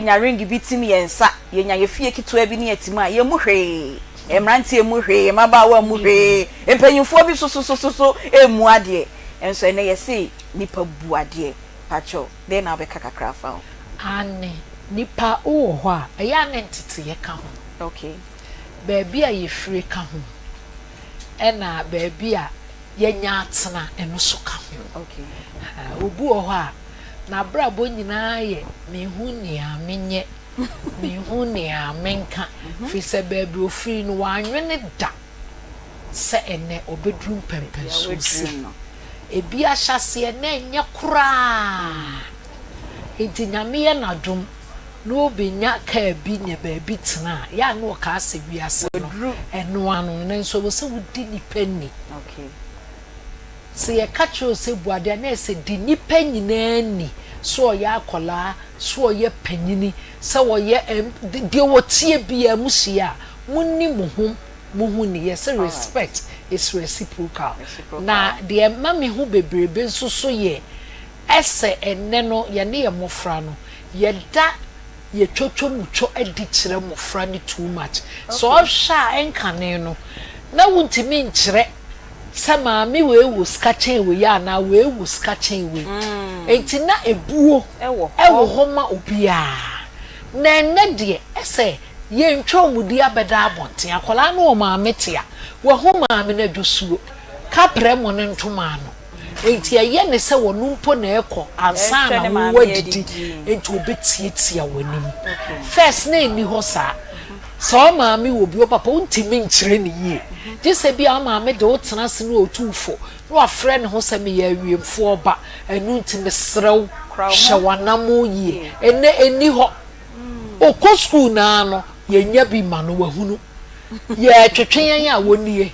yenya ring bitimi yensa yenya yefie kitwa bi ne atima ye muhwe emranti emuhwe mabawa muhwe empanyufo bi so emu ade enso ene yesi nipa bu ade pacho then na be kakakra fa ane nipa o ho a eya ne ntete ye ka ho okay baby a ye free ka ho ena baby a yenya atena eno so ka ho okay obu o ho a na brabo nyina ye mehu ni amenye mehu ni amenka fi se baby ofiri no wanwene da se ene obedrum pempen so si ebi ahyase na enye kura enti nyame ye nadum no benya ka bi nya baby tena ya no ka ase wiase no eno anu ne nso wo se wudi nipani okay se ye kacho se buade na se di nipa nyina ni so ye akola so ye panyini se wo ye de wo tie bia musia munni muhu ni yes respect is reciprocal na de mami hu bebrebe nso so ye ese enne no ye ne ye mofra no ye da ye twotwomucho adi kire mofra ni too much so hwa enkane no na wuntimi nkire sama mi we wo skachen we ya na we wo skachen we enti na ebuo ewo homa obia na enne de ese ye ntwo mudi abeda abonte akola na o maame tia wo ho maame na dwosuo kapre mo ne ntoma no enti ye ne se wo numpo na ekọ ansa na wo didi enti obetietia wanim first na ni ho sa so maame wo bi o papa untimi nkire ne yie jise bia maame de otena se no otufo no afre ne ho se me ya wiemfo oba enu ntimi srew hyewanamo yie eni ho okọ school na no yenya bi ma no wahunu ye twetwen ya wonie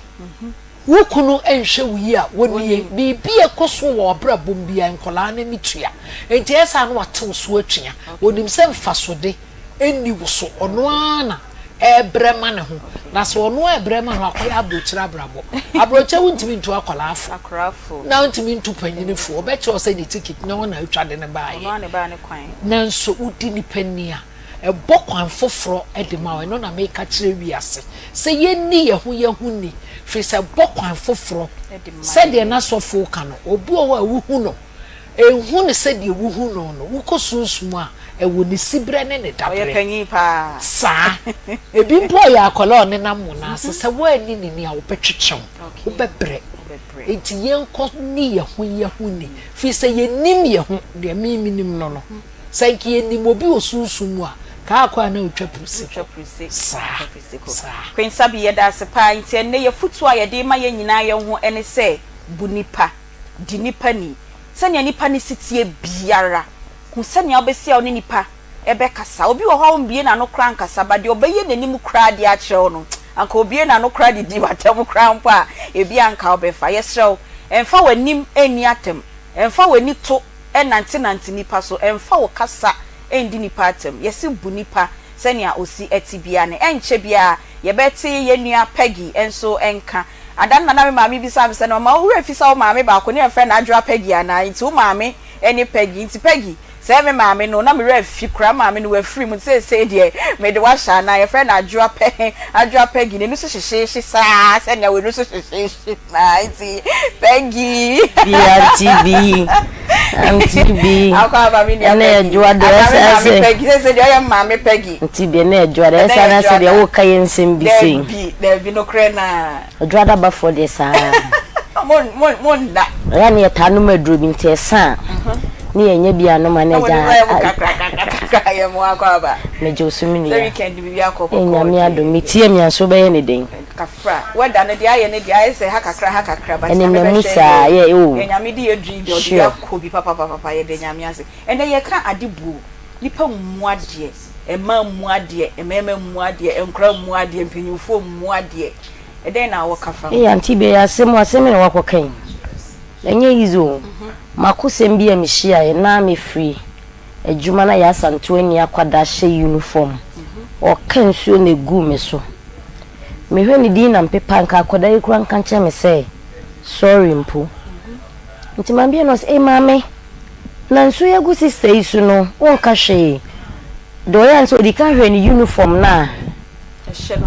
wukunu enhwe wuyi a wonie bibi ekoso wo brabom bia nkola na mitua enti esa no watew so atwea wonim se mfasode eni woso ono ana ebrema ne ho na so ono ebrema no akoya abrochira brabo abroche wuntimi ntu akola afo na wuntimi ntu panyinifo obeche o se ni ticket na wona atwa de ne baaye no ne ba ne kwan na nso udi ni pania ebo kwan foforo edema we no na make kire wiase se yenni yehu ni fi se bokwan foforo se de na sofo ka no obu o wa wuhu no ehu ne se de wuhu no no wukosunsumu a ewo ni sibre ne ne dabre oye panyi pa sa ebi mpo ya akola ne na mu na se wo ani ni a wo betwetwew wo bebre enti yenko ni yehu ni fi se yenim yehu de miminim no se ki yenim obi osunsumu a ka akwa na otwa prusi sa Queen Sabi ye da se pa nti enne ye futu a ye de ma ye nyina ye ho ene se bunipa di nipa ni se nya nipa ni sitie biara hu se nya obesia oni nipa ebe kasa obi wo ho mbie na no kra nkasa ba de obeye nanim kra de a kire no anka obie na no kra de di watem kra mpo a ebi anka obefa ye serew emfa wanim eni atem emfa wani to enante nipa so emfa wo kasa endi nipa atem yesi bu nipa senia osi etibia ne enche bia ye beti ye nua Peggy enso enka adan na me maami bi sa se no ma wo refisa wo maami ba ko ne efre na adwa Peggy ana nti wo maami eni Peggy nti Peggy se me maami no na me refi kra maami no wafiri mu se de me de wa sha na ye efre na adwa Peggy ne no so hyehye sa senia we no so hyehye na nti Peggy Aunty akwa ba mi ne adwa de Peggy se de ya maami Peggy nti bi na adwa de sa na se de wo kai nsem bi sei there be no krena adwa da ba for de sa mon da ya ne tanu maduro bi nti esa ni enye bia no manager ya mo akwa ba me josumi ni the weekend bi akoko enyame ado metie mi anso be ye ne den kafra weda ne dia ye ne dia se hakakra ba ene musa ye o enyame di edri de odi akobi papa ye de nyame ase ene ye ka adebu nipa muade ema muade emema muade enkra muade mpinyufo muade eden na wo kafa Aunty be asem ne wakokan enye yizo makosem bia me hia ye na me free adwuma na ya santo ani akwada hye uniform o kan suo na gu me so me hwe ni din na mpepa nka akwada ikura nka nche me say sorry mpo nti mambia no say mame na nso ya gu sister isu no won ka hwe do ya so di kan hwe ni uniform na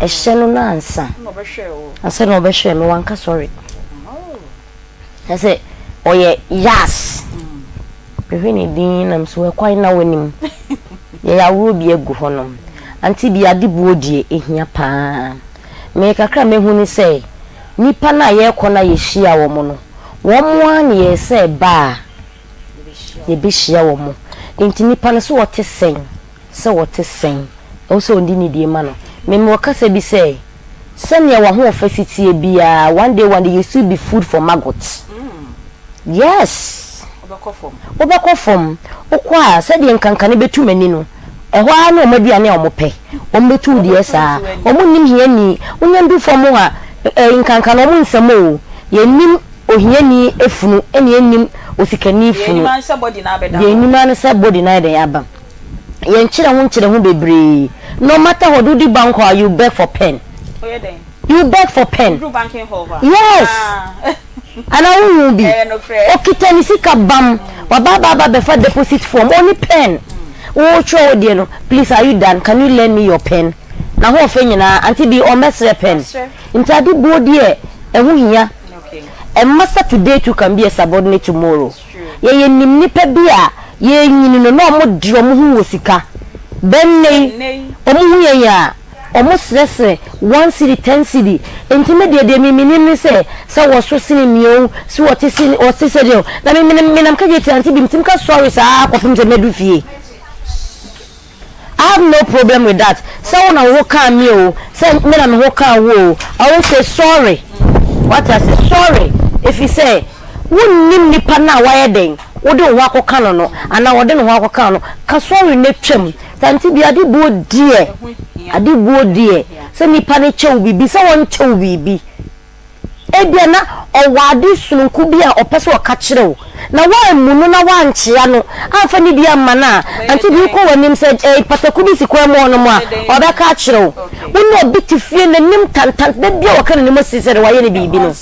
ehye no na ansa no be hwe o ansa no be hwe me wanka sorry I say oye yes hwe ni din nam so e kwan na wanim ye ya wo bi egu honom anti bi ade buodie ehia pa me kakra me hu ni say nipa na ye kona ye hia wo mo no wo mo an ye say ba ye bi hia wo mo enti nipa no so wote sen se wote sen o so ndi ni die ma no me mo kasa bi say senya wa ho ofasiti bia one day you still be food for maggots yes obako form okwa se de nkankane betu mani no ehwa na omaduane omope ombetu die saa omunim hiani onyam form ha nkankane omu nsem o yenim ohiani efunu ene yenim osikani funu yenim an se body na de aba yenkyere ho bebre no matter what do the bank or you beg for pen you beg for pen yes and I will be okay ni sika bam wa baba be for deposit form only pen oh show there no please are you done can you lend me your pen na ho fe nyina anti bi o mesre pen intadi body e hu hia a master today to can be a subordinate tomorrow ye nim nipa bi a ye nyini no mo dro mo hu wosika benne omo hu ye ya omo stress 1 city 10 city intimate de mi say wo so sini mio so wo te sini o se de na mi nam ka je anti bi mtim ka sorry sa akopim se medu fie I have no problem with that. Someone who can me o say me na me who can wo I will say sorry. What I say sorry if you say wonnim nipa na waye den wo de wo akoka no ana wo de no akoka no ka sorry na twam tanti bi ade buo die se nipa ne chew bibi se won chew bibi ebia na owade sununku bi a opese o ka kirew na wa munu na wa nchia no afa ni bia mana anti bi ko wanim se pataku bi sikwa mo no a obe ka kirew wonu obi tifie na nim tantan da bia wo kan ni mo sisere wa ye ne bibi no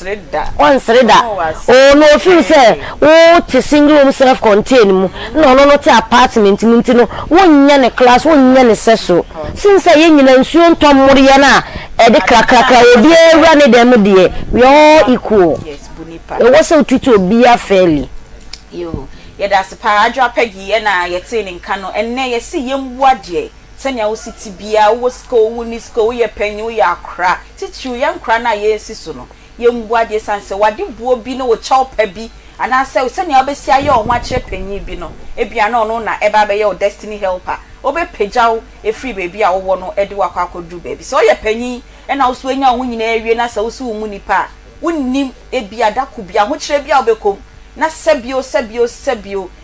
on sreda o no feel say o te single room self contain mu no te apartment mu ntino wonya ne class wonya ne seso since ye nyina nsuo ntomori ya na e de krakrakra obi ewura ne dem de we all equal yes bunipa e was so tutu obi fairly yo ye da se pa adwa pagi e na ye te ne nka no enne ye si ye mbuade senya wo siti bia wo sko wo ni sko ye panyi wo ya akra titu ye nkra na ye si so no ye mbuade sanse wade buo bi no wo chawpa bi ana se senya obesi aye o ho akire panyi bi no ebia na ono na eba be ye o destiny helper obe pejaw e free baby a wo no e de wakwa akodu baby so ye panyi e na wo so enya wo nyina ewie na se wo so mu nipa wonnim ebia dako bia ho kire bia obekom na sebio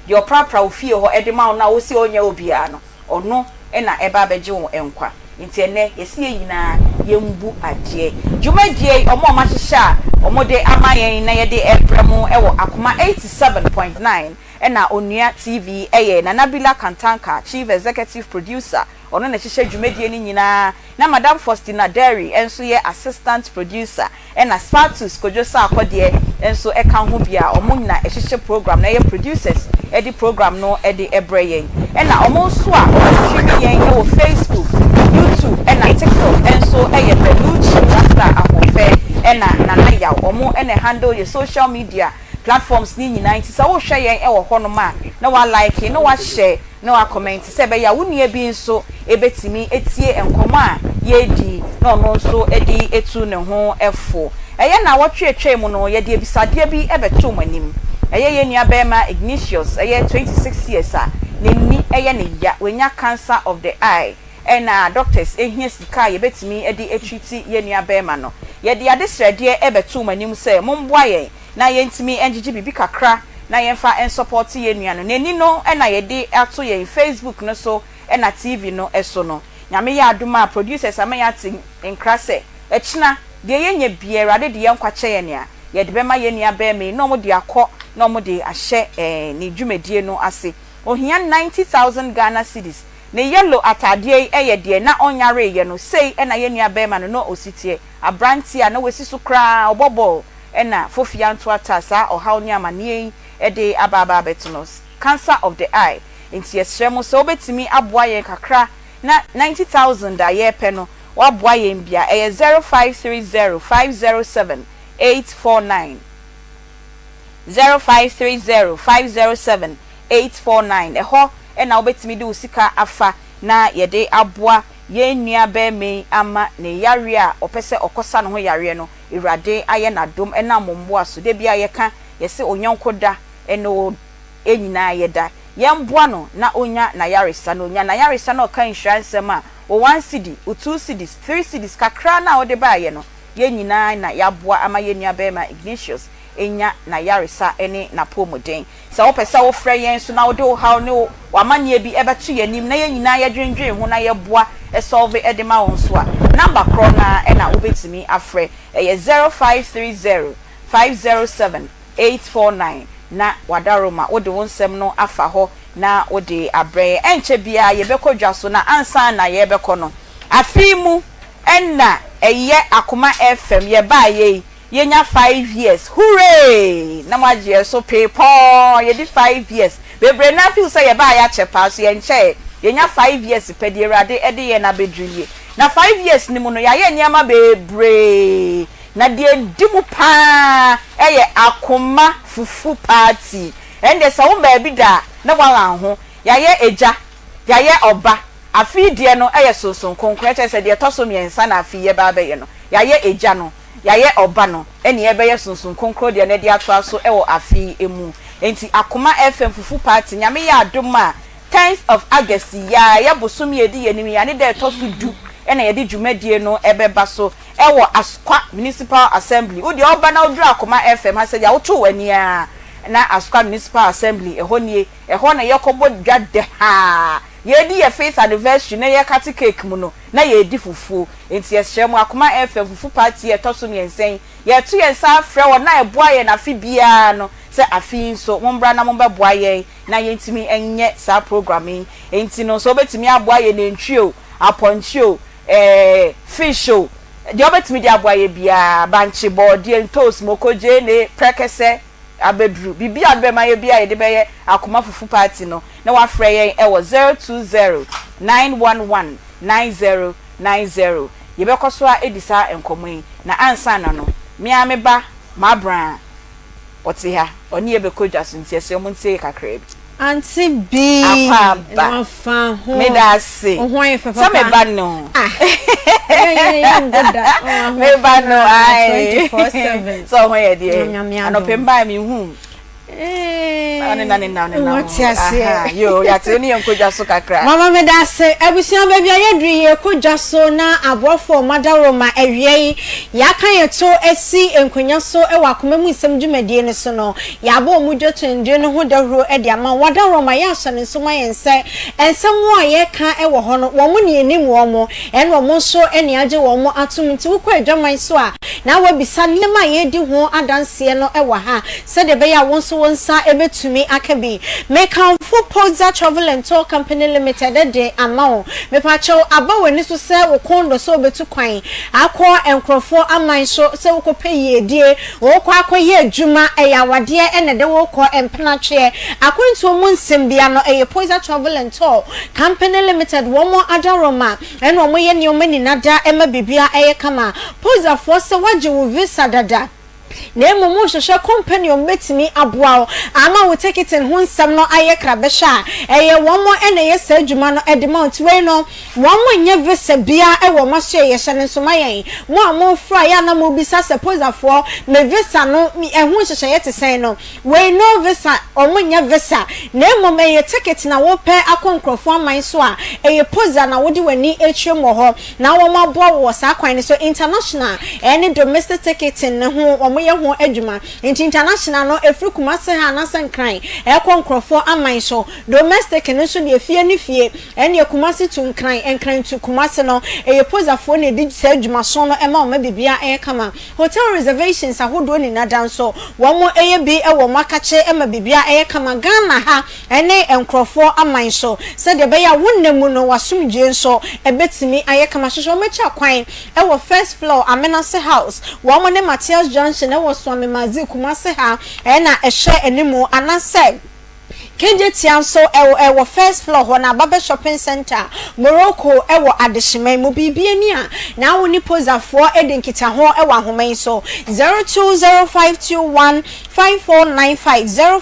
de opra ofie ho e de ma na wo si onya obia no ono e na eba beje wo enkwa nti ene yesi yina yembu ade dwumadie omo ma hihya omo de amayen na ye de ebremu e wo Akoma 87.9 ena onua TV eye na Nabila Kantanka chief executive producer ono na hihya dwumadie ni nyina na Madam Faustina Derry enso ye assistant producer ena Spartus Kojosa akode enso eka ho bia omo nyina hihya program na ye producers edi program no edi ebreyen ena omo so a stream yen e wo Facebook YouTube ena TikTok enso eye Beluchi Rasta ahofe ena nanaya omo ena handle your social media platforms ni nyina nti sa wo hwe yen e wo hono ma na wa like na wa share na wa comment se be ya woni bi nso ebetimi etie enkomo a ye di na ono nso edi etu ne ho efo eye na wotwe mu no ye de ebisade bi ebeto manim eye ye nua bema Ignatius eye 26 years a nenni eye ne ya wenya cancer of the eye ena doctors ehia sika ye betimi edi etreat ye nua bema no ye de adesrede ebeto manim se momboa ye na ye ntimi engigi bibi kakra na ye mfa en support ye nua no neni no ena ye de ato ye Facebook no so ena TV no eso no nyame ya aduma producers amaya tin enkrase echina de ye nya biera de ye nkwache ye nea ye de bema ye nua bema no mo de akọ no mo de ahye ni dwumadie no ase ohia 90,000 Ghana cedis ne yellow atade eye de na onyare ye no sei ena ye nua bema no ositie abranti a na wesi so kra obobo ena fofia nto atasa o haw ni amane e de ababa betonos cancer of the eye nti yesremo so betimi aboa ye kakra na 90,000 a ye pe no wa boa ye bia e 0530507849 0530507849 eho e na obetimi de usika afa na ye de aboa ye nua be me ama ne yare a opese okosa no ho yare no irade aye na dom e na momboa so de bia ye ka ye se onyankoda eno enyina ye da yemboa no na onya na yaresa no onya na yaresa no ka insurance ma o 1 cedi o 2 cedis 3 cedis kakra na o de ba ye no ye nyina na yaboa ama ye nua be ma Ignatius enya na yaresa ene na pomoden sa wo pesa wo frɛ yen so na wo de wo haw ne wa manye bi ebeto ye nim na ye nyina ye dwendwen ho na ye boa e solve e de ma won so a number kro na e na wo betimi afrɛ e 0530507849 na wadaroma wo de won sem no afa ho na wo de abrɛ enche bia ye bekodwa so na ansa na ye bekɔ no afimu enna eye Akoma FM ye ba ye yenya 5 years hooray na magie so pepo ye di 5 years bebre na feel say ye ba ya chepa so ye nche yenya 5 years pedi erade e de ye na bedruye na 5 years ni mu no ya ye niama bebre na de dimu pa ye Akoma fufu party ende sa wo ba bi da na wa ho ya ye eja ya ye oba afi de no ye soson konkre che se de toso miensa na afi ye ba be ye no ya ye eja no ya ye oba no ene ebe ye sunsun konkro de na de ato so ewo afi emu enti Akoma FM fufu party nyame ya adoma 10th of August ya bosom ye di yenim ya ne de to so du ene ye di dwumadie no ebeba so ewo Asukwa Municipal Assembly wo de oba na odru Akoma FM ha se ya woto wani a na Asukwa Municipal Assembly eho na ye kobo dwade ha ye di ye faith anniversary na ye cut cake mu no na ye di fufu enti ye hye mu Akoma FM fufu party ye to so miensen ye to ye sa frɛ wo na eboa ye na fi bia no se afi so mombra na momba boa ye na ye ntimi enye sa programming enti no so betimi aboa ye na ntwio aponchio fish show de obetimi di aboa ye bia banchi board ye toast mokoje ne prekese abedru bibi adbe ma ye bia ye de be ye Akoma fufu party no na wa frɛ ye e wo 0209119090 ye be koso a edisa enkomo na ansa na no me ameba ma bra oti ha oni ye be kodwa so ntie se omuntie kakra bi Aunty B na fa ho me da se ho fa so me ba no me ba no ai 24/7 so ho ye de anopemba mi hu yo ya te ni enkodwa so kakra mama me da se abusia ba bia ye dri ye kodwa so na abrofo madaroma awie ya kan ye to esi enkonya so e wa Akoma mu nsem dwumadie ne so no ya ba omu dwotwende no ho dahuro e dia ma wadaroma ya hye ne so ma yense ensem wo ye kan e wo ho no wo mu ne enim wo mo en wo mo so ene age wo mo atum nti wo kwa adwaman so a na wa bisa ne ma ye di ho adanse no e wa ha se de be ya won so wonsa ebetumi akabi make am for Poza Travel and Tour Company Limited de amount me pa chew aba wani so se wo kondo so betu kwan akọ enkrofo aman so se wo ko peye die wo ko akoye adwuma eyawade ene de wo ko empena twe akonto mu nsem bia no eye Poza Travel and Tour Company Limited wo mo adaroma ene wo mo ye ne o mani nada ema bibia eye kama Poza for se waje wo visa dada na mumu hwehwe company o metimi aboa ama wo ticket ho nsam no aye krabesha eye womo ene ye sa adwuma no edemount we no womo nye visa bia e wo maso ye hye ne so mayen mo amo fra ya na mo bisa suppose afo me visa no ho hwehwe ye tesen no we no visa omo nye visa na mumu ye ticket na wo pe akonkrofo aman so a eye poza na wo di wani etwem ho na wo maboa wo sa kwan ne so international any domestic ticket ne ho ye ho adwuma international no efru Kumase ha na sankran e konkrofo aman so domestic ne so de fie ne fie ene Kumase tu nkran tu Kumase no e pozafo ne di sa adwuma so no e ma o ma bibia e kama hotel reservations ahodo ni nadan so wo mo eye bi e wo makache e ma bibia e kama Ghana ha ene enkrofo aman so se de be ya wonnemu no wasumdie so e betimi aye kama hwehwe mecha kwan e wo first floor Amenase house wo mo ne Matthias Junction e wo so me mazi Kumase ha e na ehye enimu anase Kenjetia so ewo first floor ho na Baba Shopping Center Morocco ewo adehyeman mu bibie ni a na woni posafo edinkita ho ewo ahoman so 0205215495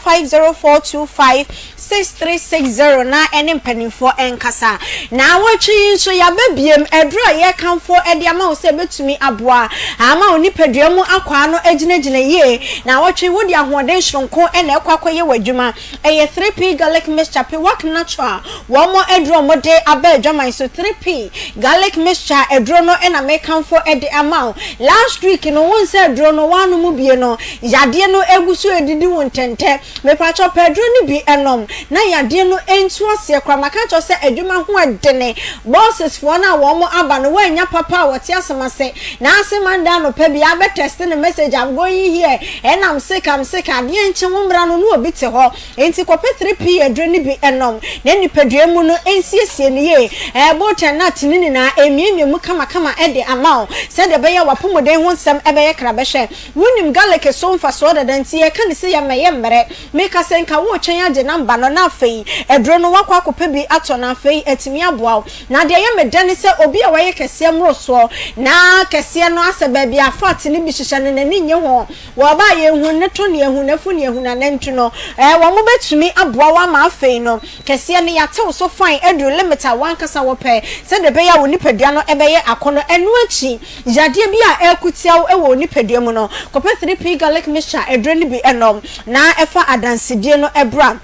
0504256360 na ene mpanimfo enkasa na wotwi so ya babiem edro ye kanfo ede ama wo se betumi aboa ama oni padua mu akwa no aginagina ye na wotwi wodi ahoden hronko ene ekwakoye wadwuma eye 3p garlic mixture pe work natural wo mo edro mo de aba adwaman so 3p garlic mixture edro no ena me kanfo ede ama last week no won se edro no wanu mu bie no yade no egusu edidi won tente me pacho pedro ni bi enom na yade no entu ase kwa maka cho se adwuma ho adene bosses fo na wo mo aba no wanya papa wote asemase na asemanda no pa bia be test the message I'm going here and I'm sick ade enche wo mra no no obi te ho enti kope 3p adro ni bi enom na ni padua mu no ensiesie ni ye boten na tinini na emiemie mu kama ede amao se de be ya wapomoden ho nsem ebe ye kra be hwe wonim garlic so mfa so de danti ye kan se ya meye mre meka se nka wo twen age namba no na afei edro no wakwa akopa bi ato na afei etimi aboa na de ye medane se obi a waye kese mro so na kese no ase ba bi afat ni bi hihye ne nani nye ho wo ba ye hu ne to ne hu na fu ne hu na nantu no wo mo betumi aboa wa ma afei no kese ne yatew so fine edro limiter wan kasa wo pe se de be ya wo nipadua no ebe ye akono enu achi yade bi a ekutiaw ewo nipadua mu no kope 3p garlic mixture edro ni bi enom na efa adansidie no ebra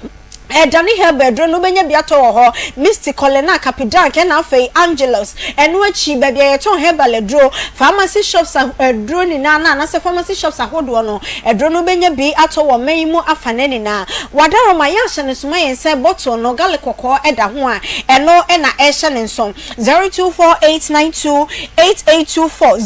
Dani Hebedro no benya biato ho Misty Colena Capital ke na fei Angelos enu achi bebia yeton hebale dro pharmacy shops dro ni na se pharmacy shops ahodo no edro no benya bi ato wo mayimu afaneni na wadaro ma ya hye ne suma yense bottle no garlic kokko eda ho a eno na ehye ne nson 0248928824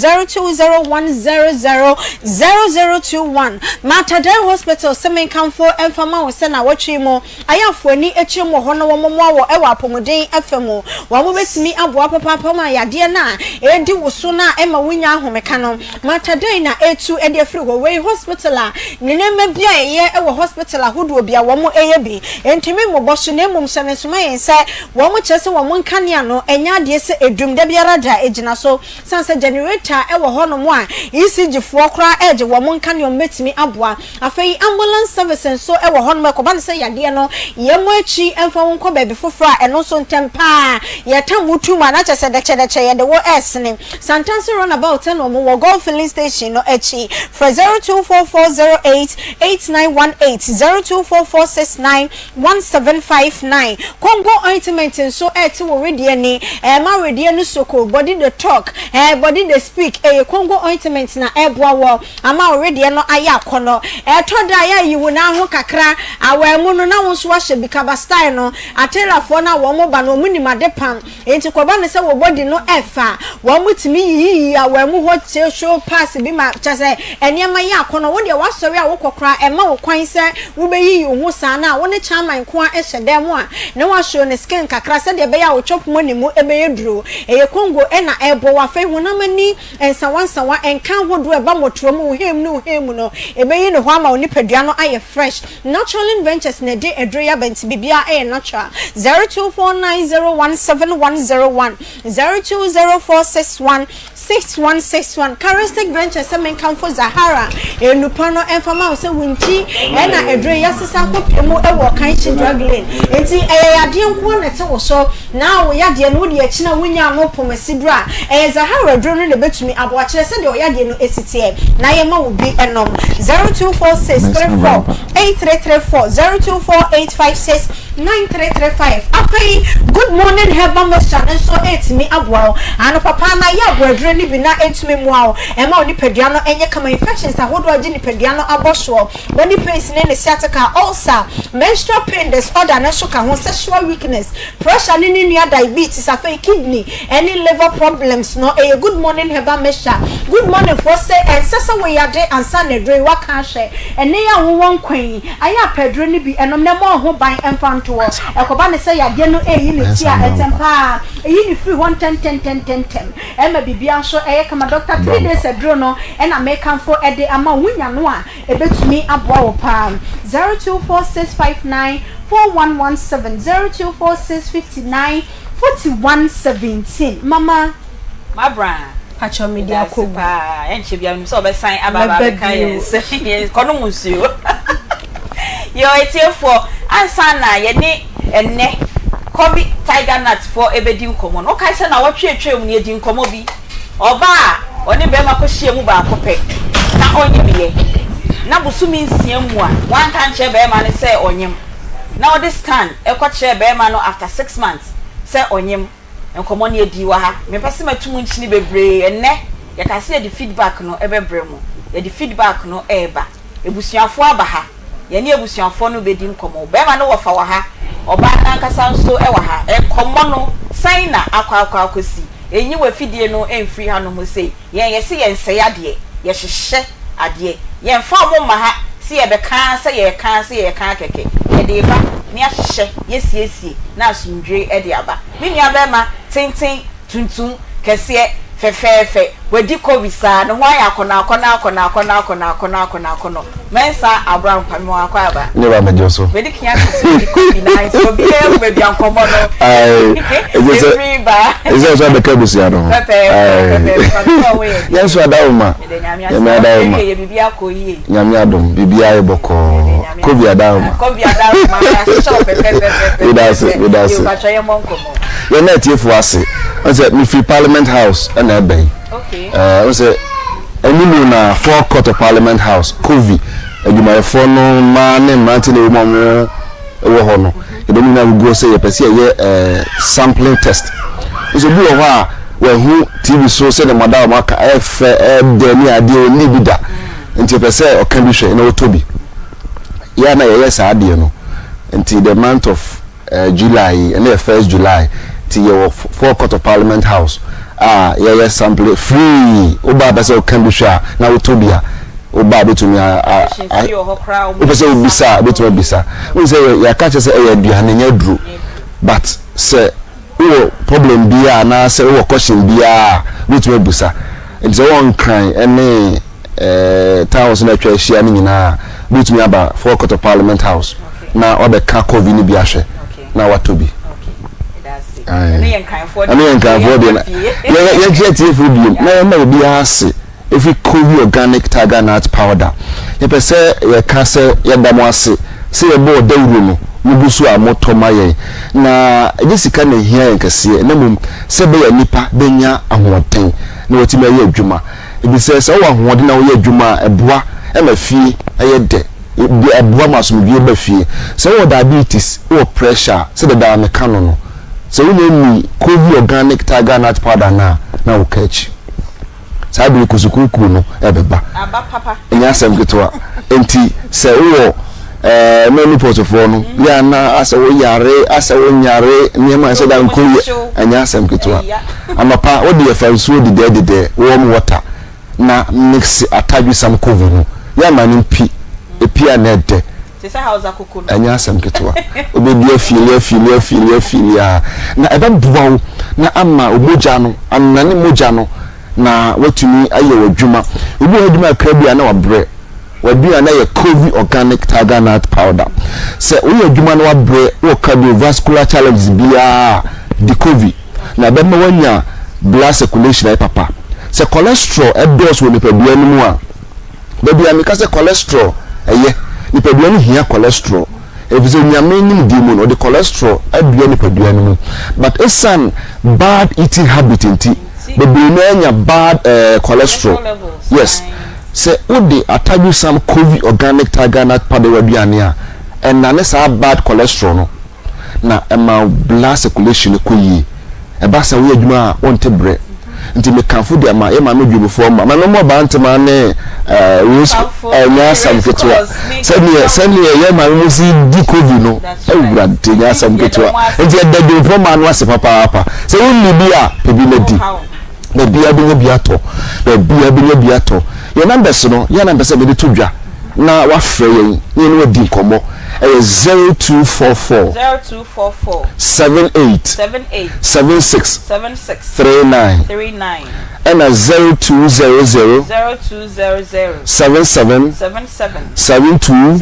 0201000021 Matadai Hospital semen kamfo emfama wo se na watwi mo ayafoni echimo ho no wo mo ewa apomuden afemu wo mo betimi aboa papa ma yade na edi wuso na ema wunya ahomeka no matadai na etu ede afri ho we hospital a nenema bia ye ewo hospital ahodo bia wo mo eye bi entimi mo boso na emum hye soma yense wo mo kyese wo mo nkane no enya ade se edum da biara da ejina so sanse generator ewo ho no mo a ECG fo kra eje wo mo nkane o betimi aboa afei ambulance services so ewo ho no mekoba ne se yade no yemo achi emfa wonko baby foforo a eno so ntempa yetam wutuma na chese de ye de wo esne santansi run about no mo wo golf filling station no achi for 0244088918 0244691759 Congo ointment so eti wo redie ni ma redie no soko body the talk body the speak Congo ointment na eboa wo ama redie no aya kono toda ya yiwu na ho kakra awemu no na wo so ahye bikaba style no atela fo na wo mo ba no muni madepam enti koba ne se wo body no efa wo mutimi yi awemu ho che show pass bi ma chase eniema ya kono wo de wasori a wo kokra ema wo kwan se wo be yi wo sa na wo ne chairman ko a ehye dem a ne wa show ne skin kakra se de be ya wo chop money mu ebe ye duro Congo na ebo wa fe honamani ensawansawa enka hodo eba motro mu hem no ebe yi ne ho ama oni padua no aye fresh natural ventures na de edroya benti bibia natural 0249017101 0204616161 Charistic Ventures semen kamfo Zahara enupano enfama se wunti na edroya sesa kopemu ewo kanchi drug lane enti yade nko na te wo so na wo yade no de achi na wunya no pomesidra Zahara edro no betumi abo akire se de wo yade no esitie na yema wo bi enom 0246348334 0248569335 afei good morning heaven machine so etimi aboa ano papa na ya brodre ni bi na etimi muao ema oni padua no enye kama infections ahodo agi ni padua no aboso body pains ne sciatica ulcer menstrual pain disorder na so ka ho sexual weakness pressure ni nua diabetes afei kidney any liver problems no good morning heaven machine good morning for say ensesa we yade ansa na dre waka hwe ene ya wo won kwan aya padro ni bi enom na mo ho ban emfanto ekoba ne say yade no eyi ne ti a etempa eyi ni free 110 ema bibia so kama doctor 3 days adro no na make am for ede ama wunya no a ebetumi aboa wo pa 024659 4117 0246 59 Mama Mabra Pacho media ko ba enche bia no so be sign ababa be kan yes kono musuo yo etiefo ansa na ye ne enne Kobi tiger nut for ebedi nkomo no kai se na watwetwe mu ne edi nkomo bi oba oni be ma ko hie mu ba akopɛ na onyemiye na busumi nsia mu a wan kan che be ma ne se onyem na odi scan e kwa che be ma no after 6 months se onyem nkomo ne edi wa ha me pese matumu nchini bebre enne ye ka se the feedback no ebebre mu ye the feedback no eba ebusuafo aba ha ye ne ebusuafo no bedi nkomo be ma no wo fa wa ha oba ankasa nso e wa ha enkomo no sign na akwa akosi enyi wa fidie no emfiri ha no mo sei ye se ye nse ade ye hwehwe ade ye mfa mo ma ha se ye be kan se ye kan keke ye de ba ni ahwehwe ye siesie na asundwe e de aba mi nua be ma tintin tuntun kese fefefe wadi kobisa no ho ayakona akona mensa Abraham pammo akwa aba ne ba mejo so wadi kiya kisi kobi na so bi e be bi ankomo no is so be kabusia no yes so adawma me adawma ye bibia ko yi nyame adom bibia e boko kobi adawma so pepe we das you ka choye monkomo ye na tiefo ase on say me free parliament house na ebe okay on say enimu na forecourt of parliament house kovi adwumayefo no ma ne mante ne mo ewo ho no edo mi na go say ye pese ye sampling test so bi wo ha we hu tv so say the madam aka de ni ade oni bida nti pese o kan bi hwe na otobi ya na ye sa ade no nti the month of July and the 1st July to your forecourt of parliament house yeah sample free oba be say o kan bi hwe na otobia oba betumi o say obisa betumi bisa we say ya catch say e aduane nya duru but say o problem bia na say o question bia betumi bisa it is one crime any towns na twa hia ni nyina betumi aba forecourt of parliament house na obeka covid ni bia hwe na watobi ani yen kan for de na ye jeti fu bi na ma obi ase if we covid organic tiger nut powder ye pese ye ka se ye damo ase se ye bo dawuro no mubusu amoto maye na ejisika na hia yen kase na mum se be ya nipa benya ahoten na wotime ye adwuma ebi se wo ahoden na wo ye adwuma eboa e ma fie eye de eboa masomdwe ba fie se wo diabetes wo pressure se de da mekano no se wo ni covid organic tiger nut powder na wo kachi sabi kusukuku no ebeba aba papa enya asem ketwa enti se wo many portfolio no ya na asa wo nyare niema se da nkoye enya asem ketwa amapa wo de fansuo de warm water na mix ataju sam covid no ya mani pi epia na de se house akoko no enya asem ketwa obedia filia na eba buwa na ama omoja no anane moja no na watumi aye wadwuma obi wadwuma akrabia na wabre wadua na ye covid organic tiger nut powder se wo wadwuma na wabre wo cardiovascular challenges bia di covid na be ma wanya blood circulation ai papa se cholesterol e dose wo nipadua ni mu a bia me ka se cholesterol eye nipadua ni hia cholesterol ebize nyame nim di mu no the cholesterol adua nipadua ni mu but esan bad eating habit nti baby na bad cholesterol yes say odi ataju some covid organic tiger nut powder waduane a enane sa bad cholesterol no na ema blood circulation ko yi e ba sa wo adwuma wonte bre nti me kanfo de ama e ma no dwumu fo ma no mo ba ntema ne nya sam ketwa sani ye ma mo si di covid no e wura de nya sam ketwa nti e da dwumu fo ma no ase papa se wo ni bia pebi na di na bia biato your numbers no your numbers be to dwa na wa frɛ yen ni no di komo 0244 78 76 39 and 0200 77 72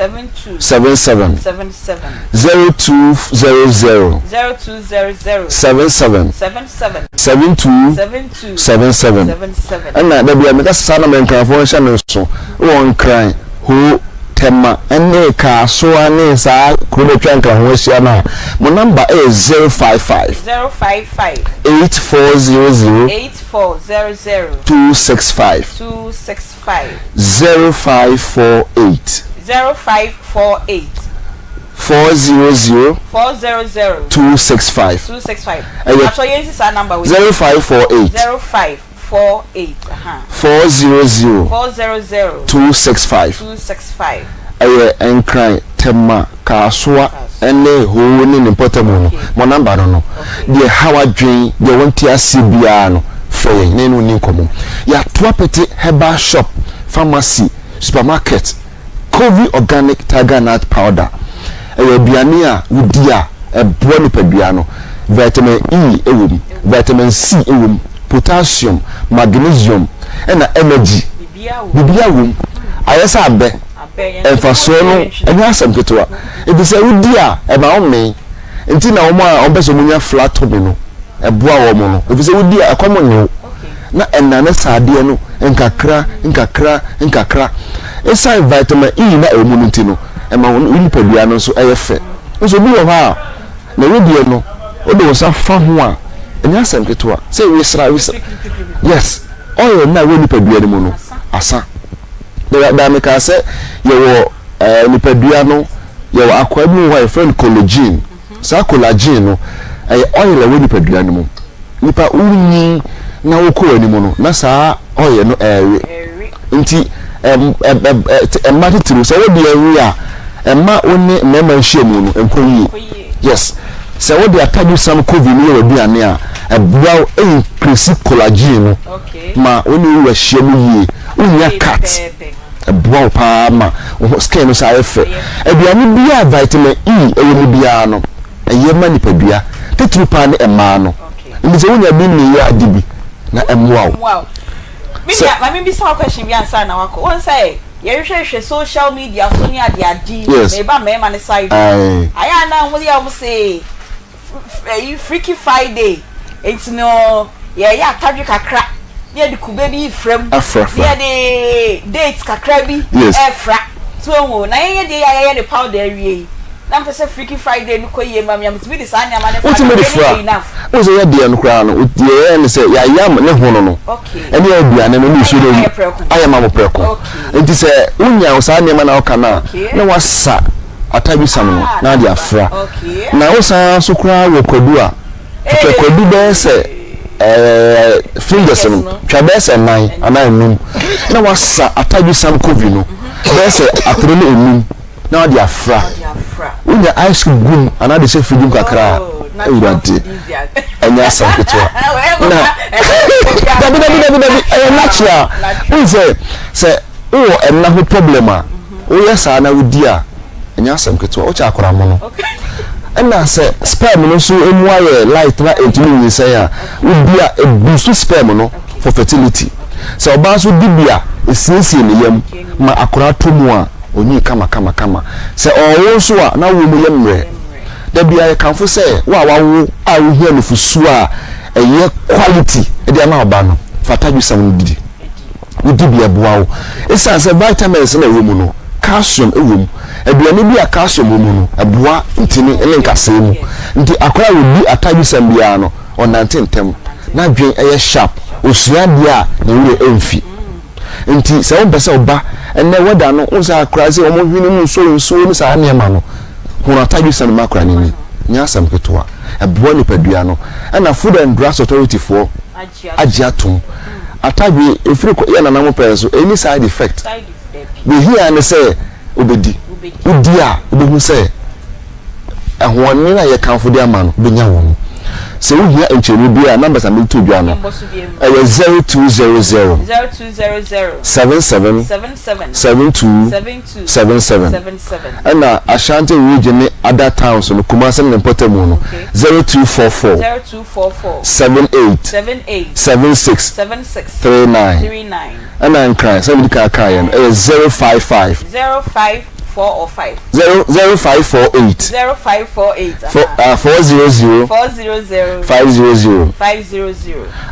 77 0200 77 72 77 and that be a mega son of information so one crying who tema ene ka so ane sa kuro twanka ho hia na mo number is 055 8400 265 0548 400 265 actually yes is our number 0548 400 265 aye enkran tema kasoa ene ho ni nimpotamu mo number no de hawadwen de wonti asibia no fe ne no ni komo ya toapete herbal shop pharmacy supermarket covid organic tiger nut powder biane a wudi a ebo ni padua no vitamin E ewum vitamin C ewum potassium magnesium and energy bibia wum ayesa abe efaso no enya asem ketwa ebi se wudi a e ma ome enti na omo a ombeso munya flat top no eboa wo mo no ebi se wudi a ekomo nyo na enane saade no nkakra esa vitamin E na emu nti no e ma woni padua no so eyefe nso bi wo ha na wudi no odo sa fa ho a enya asem ketwa say we sra yes oil na we nipadua no no asa da me ka say yo nipadua no yo akwadu wa friend collagen sa collagen no oil we nipadua no nipa unyi na woko ani mu no na sa oil no nti mati tiru so we de awi a emma oni mema nhye mu no enkoyi yes se wo de ataju sam covid ni we duane a ebua increase collagen ma oni we hye mu yi unya cat ebua pa ma skin no sa efe eduane bia vitamin E ewo bia no eyema ni padua tetru pa ne emma no ndi se wonya bi ni ya adibi na emwa wow me bi sa question bi answer na wako won say hwehwe social media so ni ade me ba me ma ne side aya na ho ya mo say Freaky Friday it's no ya atadwe kakra ne de kube bi frem ne de dates kakra bi efra so ho na ye de ya de powder wie na mpese Freaky Friday no koye ma me bi de sa nya ma ne fa enough o so ye de no kra no de ne say ya yam ne ho no okay ene ya bia ne no shiro aya ma mo preko enti say unya o sa nya ma na o kana na wasa atabisam no na dia fra na wo san so kra wo kodu a kodu be se fingers no twa be se nan ana enum na wasa atabisam covid no be se atro no enum na dia fra unya ice cream ana de se fidum kakra ewurade enya sanketo na dabi natural unse se o enna ho problem a o yesa na wudi a enya asem keto o cha akora mo no na se sperm no so emu aye light na entumi ni say a wudi a boost sperm no for fertility se oba so dibia esiesie ne yam ma akora to mu a oni kama se owo so a na wo mu yemre da bia ye kanfo se wa wo a wo hia no fusu a eye quality e dia na oba no fataju sam didi wudi bia boawo esa se vitamins na wo mu no calcium ewum aduane bi a calcium wo mu no aboa ntini ele nkase mu nti akora wodi ataju sam bia no onante ntem na dwen eye sharp osua bia na wure emfi nti se wo pese oba enne weda no unsa akora se wo mo hwini mu so ni sa ne ma no hono ataju sam makora ni nya sam ketoa aboa ni padua no na food and drugs authority for agiatum ataju efiri ko ya na namo peso any side effect we hear and say obedi udia obehu say ehwoni na ye kanfo de ama no benya won se wo hia enchenu bia numbers am to bia no 0200 77 and Ashanti region other towns no Kumasi and Portemo no 0244 78 76 39 and I'm crying somebody can cry 055 0548 400 500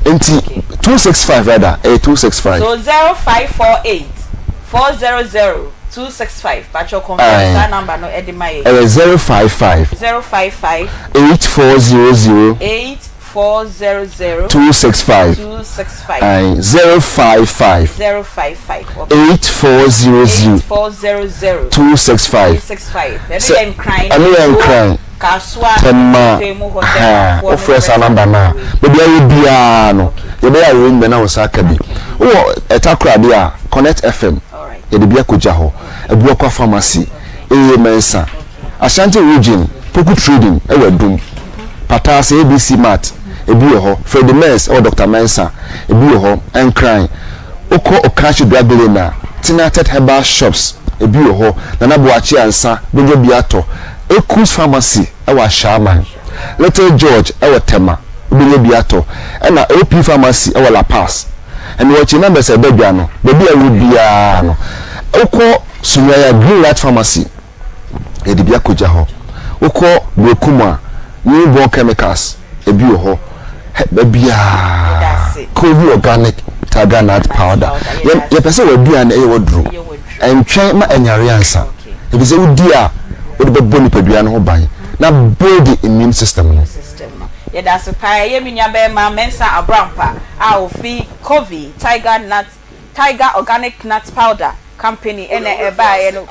Aunty 265 rather 265 so 0548 400 265 Pacho confirm number no edimai 055 8400 265 055 8400 265 I'm crying Kaswa o fresh number na baby ayi bia no ye be ayi nbe na osaka bi o etakura dia Connect FM ye de bia koja ho ebu akwa pharmacy mensa Ashanti region poku trading e wadum patas ABC Mart ebi ho Fred Mens or Dr Mensa ebi ho enkran oko okachi dragole na tinated herbal shops ebi ho na na boachi ansa bejo biato Ekus Pharmacy ewa Shaman Little George ewa Tema ubinye biato ena OP Pharmacy ewa La Paz and wachi number se bebia no bebi awu bia no oko Sunyaya Green Light Pharmacy edibia koja ho oko Bekuma Newborn Chemicals ebi ho bebia Kobe Organic Tiger Nut Powder ye pese we bia na e wodru entwen ma enyare ansa ebi se udia what the body peduano ho ban na build the immune system no yeah that's pa ye minya be ma mensa abrampa a ofi COVID tiger organic nut powder company ena e ba ye no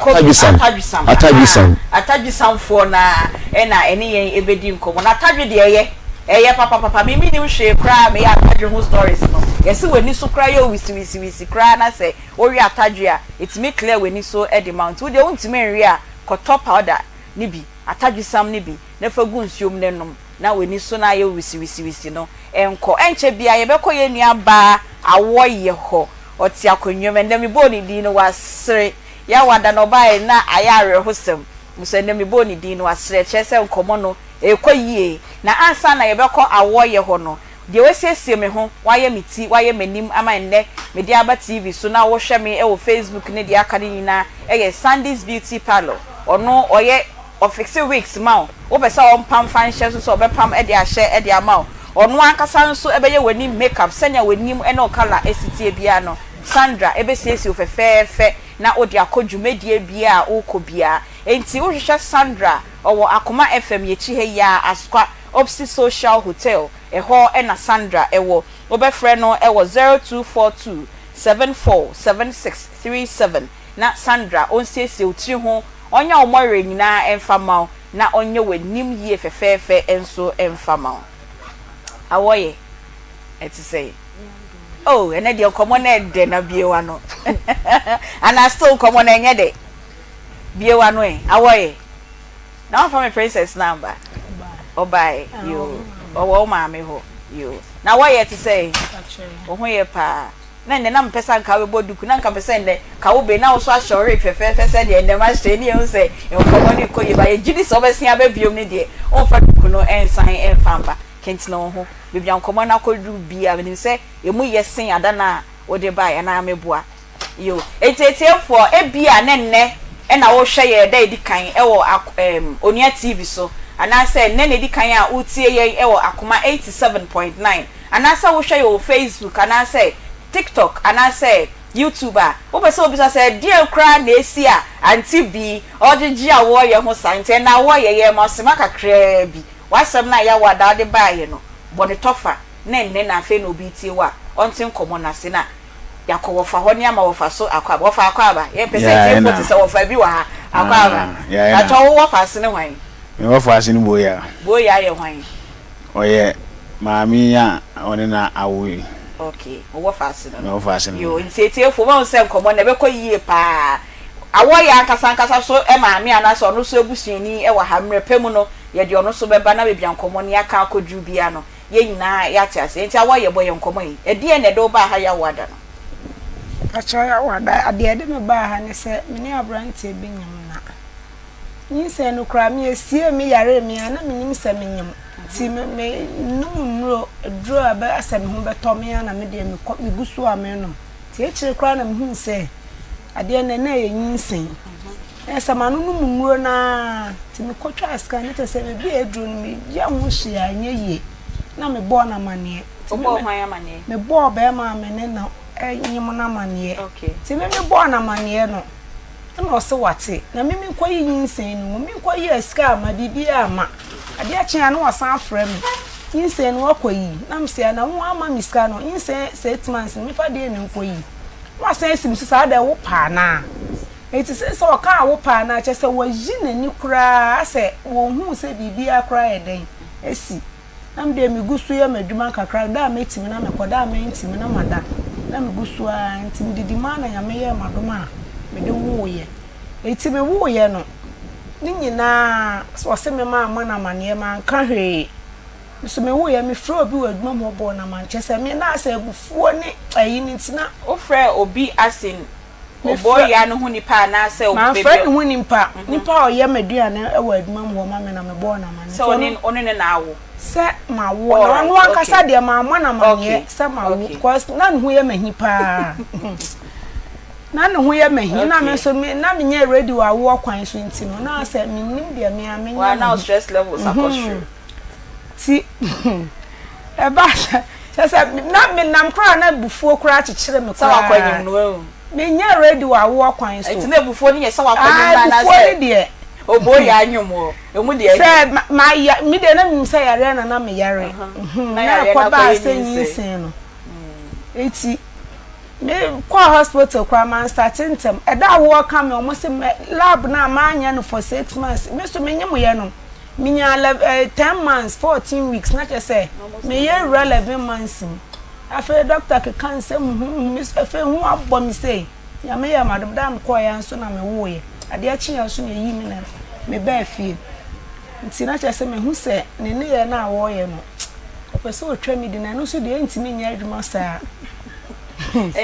atadwisam for na ena ene yen ebedi nkomo na atadwe de eye papa me ni hwe kra me ya atadwe ho stories no yesi weni so kra yo wisi kra na say ori atadwe a it make clear weni so e the mount wo de untime nri a koto powder ni bi atadwisam ni bi na fagu nsuom nenom na weni so na ye wisi no enko enche bia ye beko ye nuaba awoye ho oti akonwem ndem boni di no wasre ya wada no bae na ayare hosem muso ndem boni di no wasre chese nkomo no ekoyie na ansa na ye beko awoye ho no de wesiesie me ho waye meti waye manim ama nne me di aba TV so na wo hwe me e wo Facebook ne di aka ni na e Sunday's Beauty Parlor ono oye office weeks ma wo pesa on pam fan share so obepam e di ahye e di ama ono ankasa nso ebeye wani makeup senya wanim e no color esitie bia no Sandra ebe siesi ofefefe na odi akodwumedie bia okobia enti wo hwehwe Sandra owo Akoma FM ye chi he ya askwa Opsi Social Hotel eho na Sandra ewo obefre no ewo 0242 747637 na Sandra onsiesi otiri ho onya omore nyina emfama na onye wanim yie fefefe enso emfama awoye eti say oh ene de komo na de na biewa no and I still komo na enye de biewa no awoye na from princess number obai you owo ma me ho you na woye ti say wo ye pa na nne na mpesa nka we boduku na nka mpesa nne ka wo be na wo so ashore fefefe se de nne ma hye ni e say e komo ni koyi ba ye gidi so besia ba biom ni de o fa duku no ensan enfamba kentina wo ho bibia nkomo na kodu bia me se emu yesen adana wo de ba ya na meboa yo etetefo ebia nne e na wo hwe ye da edikan e wo Onia TV so anase nne na edikan a utie ye e wo Akoma 87.9 anase wo hwe yo Facebook anase TikTok anase YouTuber wo pese obisa say dear kra na esi a Aunty bi ojeji a wo ye ho sante na wo ye ma sema kakra bi wasem na ya wada de ba ye no bone tofa nne na afi na obi tie wa ontin komo na se na yakowo fa ho ni ama wo fa so akwa wo fa akwa ba ye pese tie foti se wo fa bi wa ha akwa ba ato wo fa se ne hwan me wo fa se ne boya ye hwan oye maami ya one na awu okay wo fa se no wo fa se no yo tie fo ma se komo na be ko yie pa awo ya nkasa so e maami ana so no so ebusuani e wa ha mrepem no ye de ono so beba na be bia nkomo ne aka akodru bia no ye nyina ya tiase enti awo ye boye nkomo yi e de ne do ba ha ya wada no acha ya wada ade de me ba ha ne se me ne abrante bi nyam na yin se no kra me esie me yare me ana me nim se me nyam ti me nuro dro aba asem ho beto me ana me de me gusu a me no ti e kire kra na me hu se ade na ye yin sen esa manu no nuro na ti me kotwa aska ne te se me bi edru no me ya ho hia anye ye na me bo na mane obo hwan ya mane me bo be ma me ne na nyim na mane okay ti me bo na mane no na ose wate na me nkoyi yinsen no me nkoyi aska ma bibia ama ade a chia na wasan afrem yinsen no akoyi na me sia na ho ama miska no yinsen 8 months me fa de ne nkoyi wasan esim sisa da wo pa na eti se so ka wo pa na che se wo yi na ni kura ase wo hu se bibia kura eden esi na me de me gusu ya madwuma kakra da me timi na me koda me ntimi na mada na me gusu a ntimi didi ma na ya me ye madoma me de wo ye eti me wo ye no ni nyina so se me ma na mane ma nka hwe so me wo ye me fro obi wadwuma mo bo na man chese me na asa ebufuo ni ayi ni ntina o frɛ obi asin obo ya no hu nipa na asa obi ma frɛ no hu nipa o ye maduane e wadwuma mo ma me na me bo na man so oni ne na awo se ma wo na no ankasa de ma na mane se ma wo because na no hu ye mahi pa na no hu ye mahi na me so me na me nye ready wa wo kwan so ntino na asa me nim de me ame wa now stress levels akoshu ti e ba se na me nam kra na bufuo kra akekere me sa wakwanyim no me nye ready wa wo kwan so enti na bufuo ni ye sa wakwanyim na bufuo ni de obo ya anyumo emu de se ma ya mi de na mi se yare na me yare na yare ko ba se nyin no eti me kwa hospital kwa man starting tem e da wo ka me omo se lab na ma anya no for 6 months me so me nyem ye no me nya 10 months 14 weeks na che say me ye 11 months afa doctor ke kan se me afa hu abo mi say ya me ya madam dam ko ya nso na me wo ye ade a chia so na yi mi na me ba fie nti na che say me hu se ne ne ye na wo ye no opese o twa mi di na no so de ntimi nya adwuma saa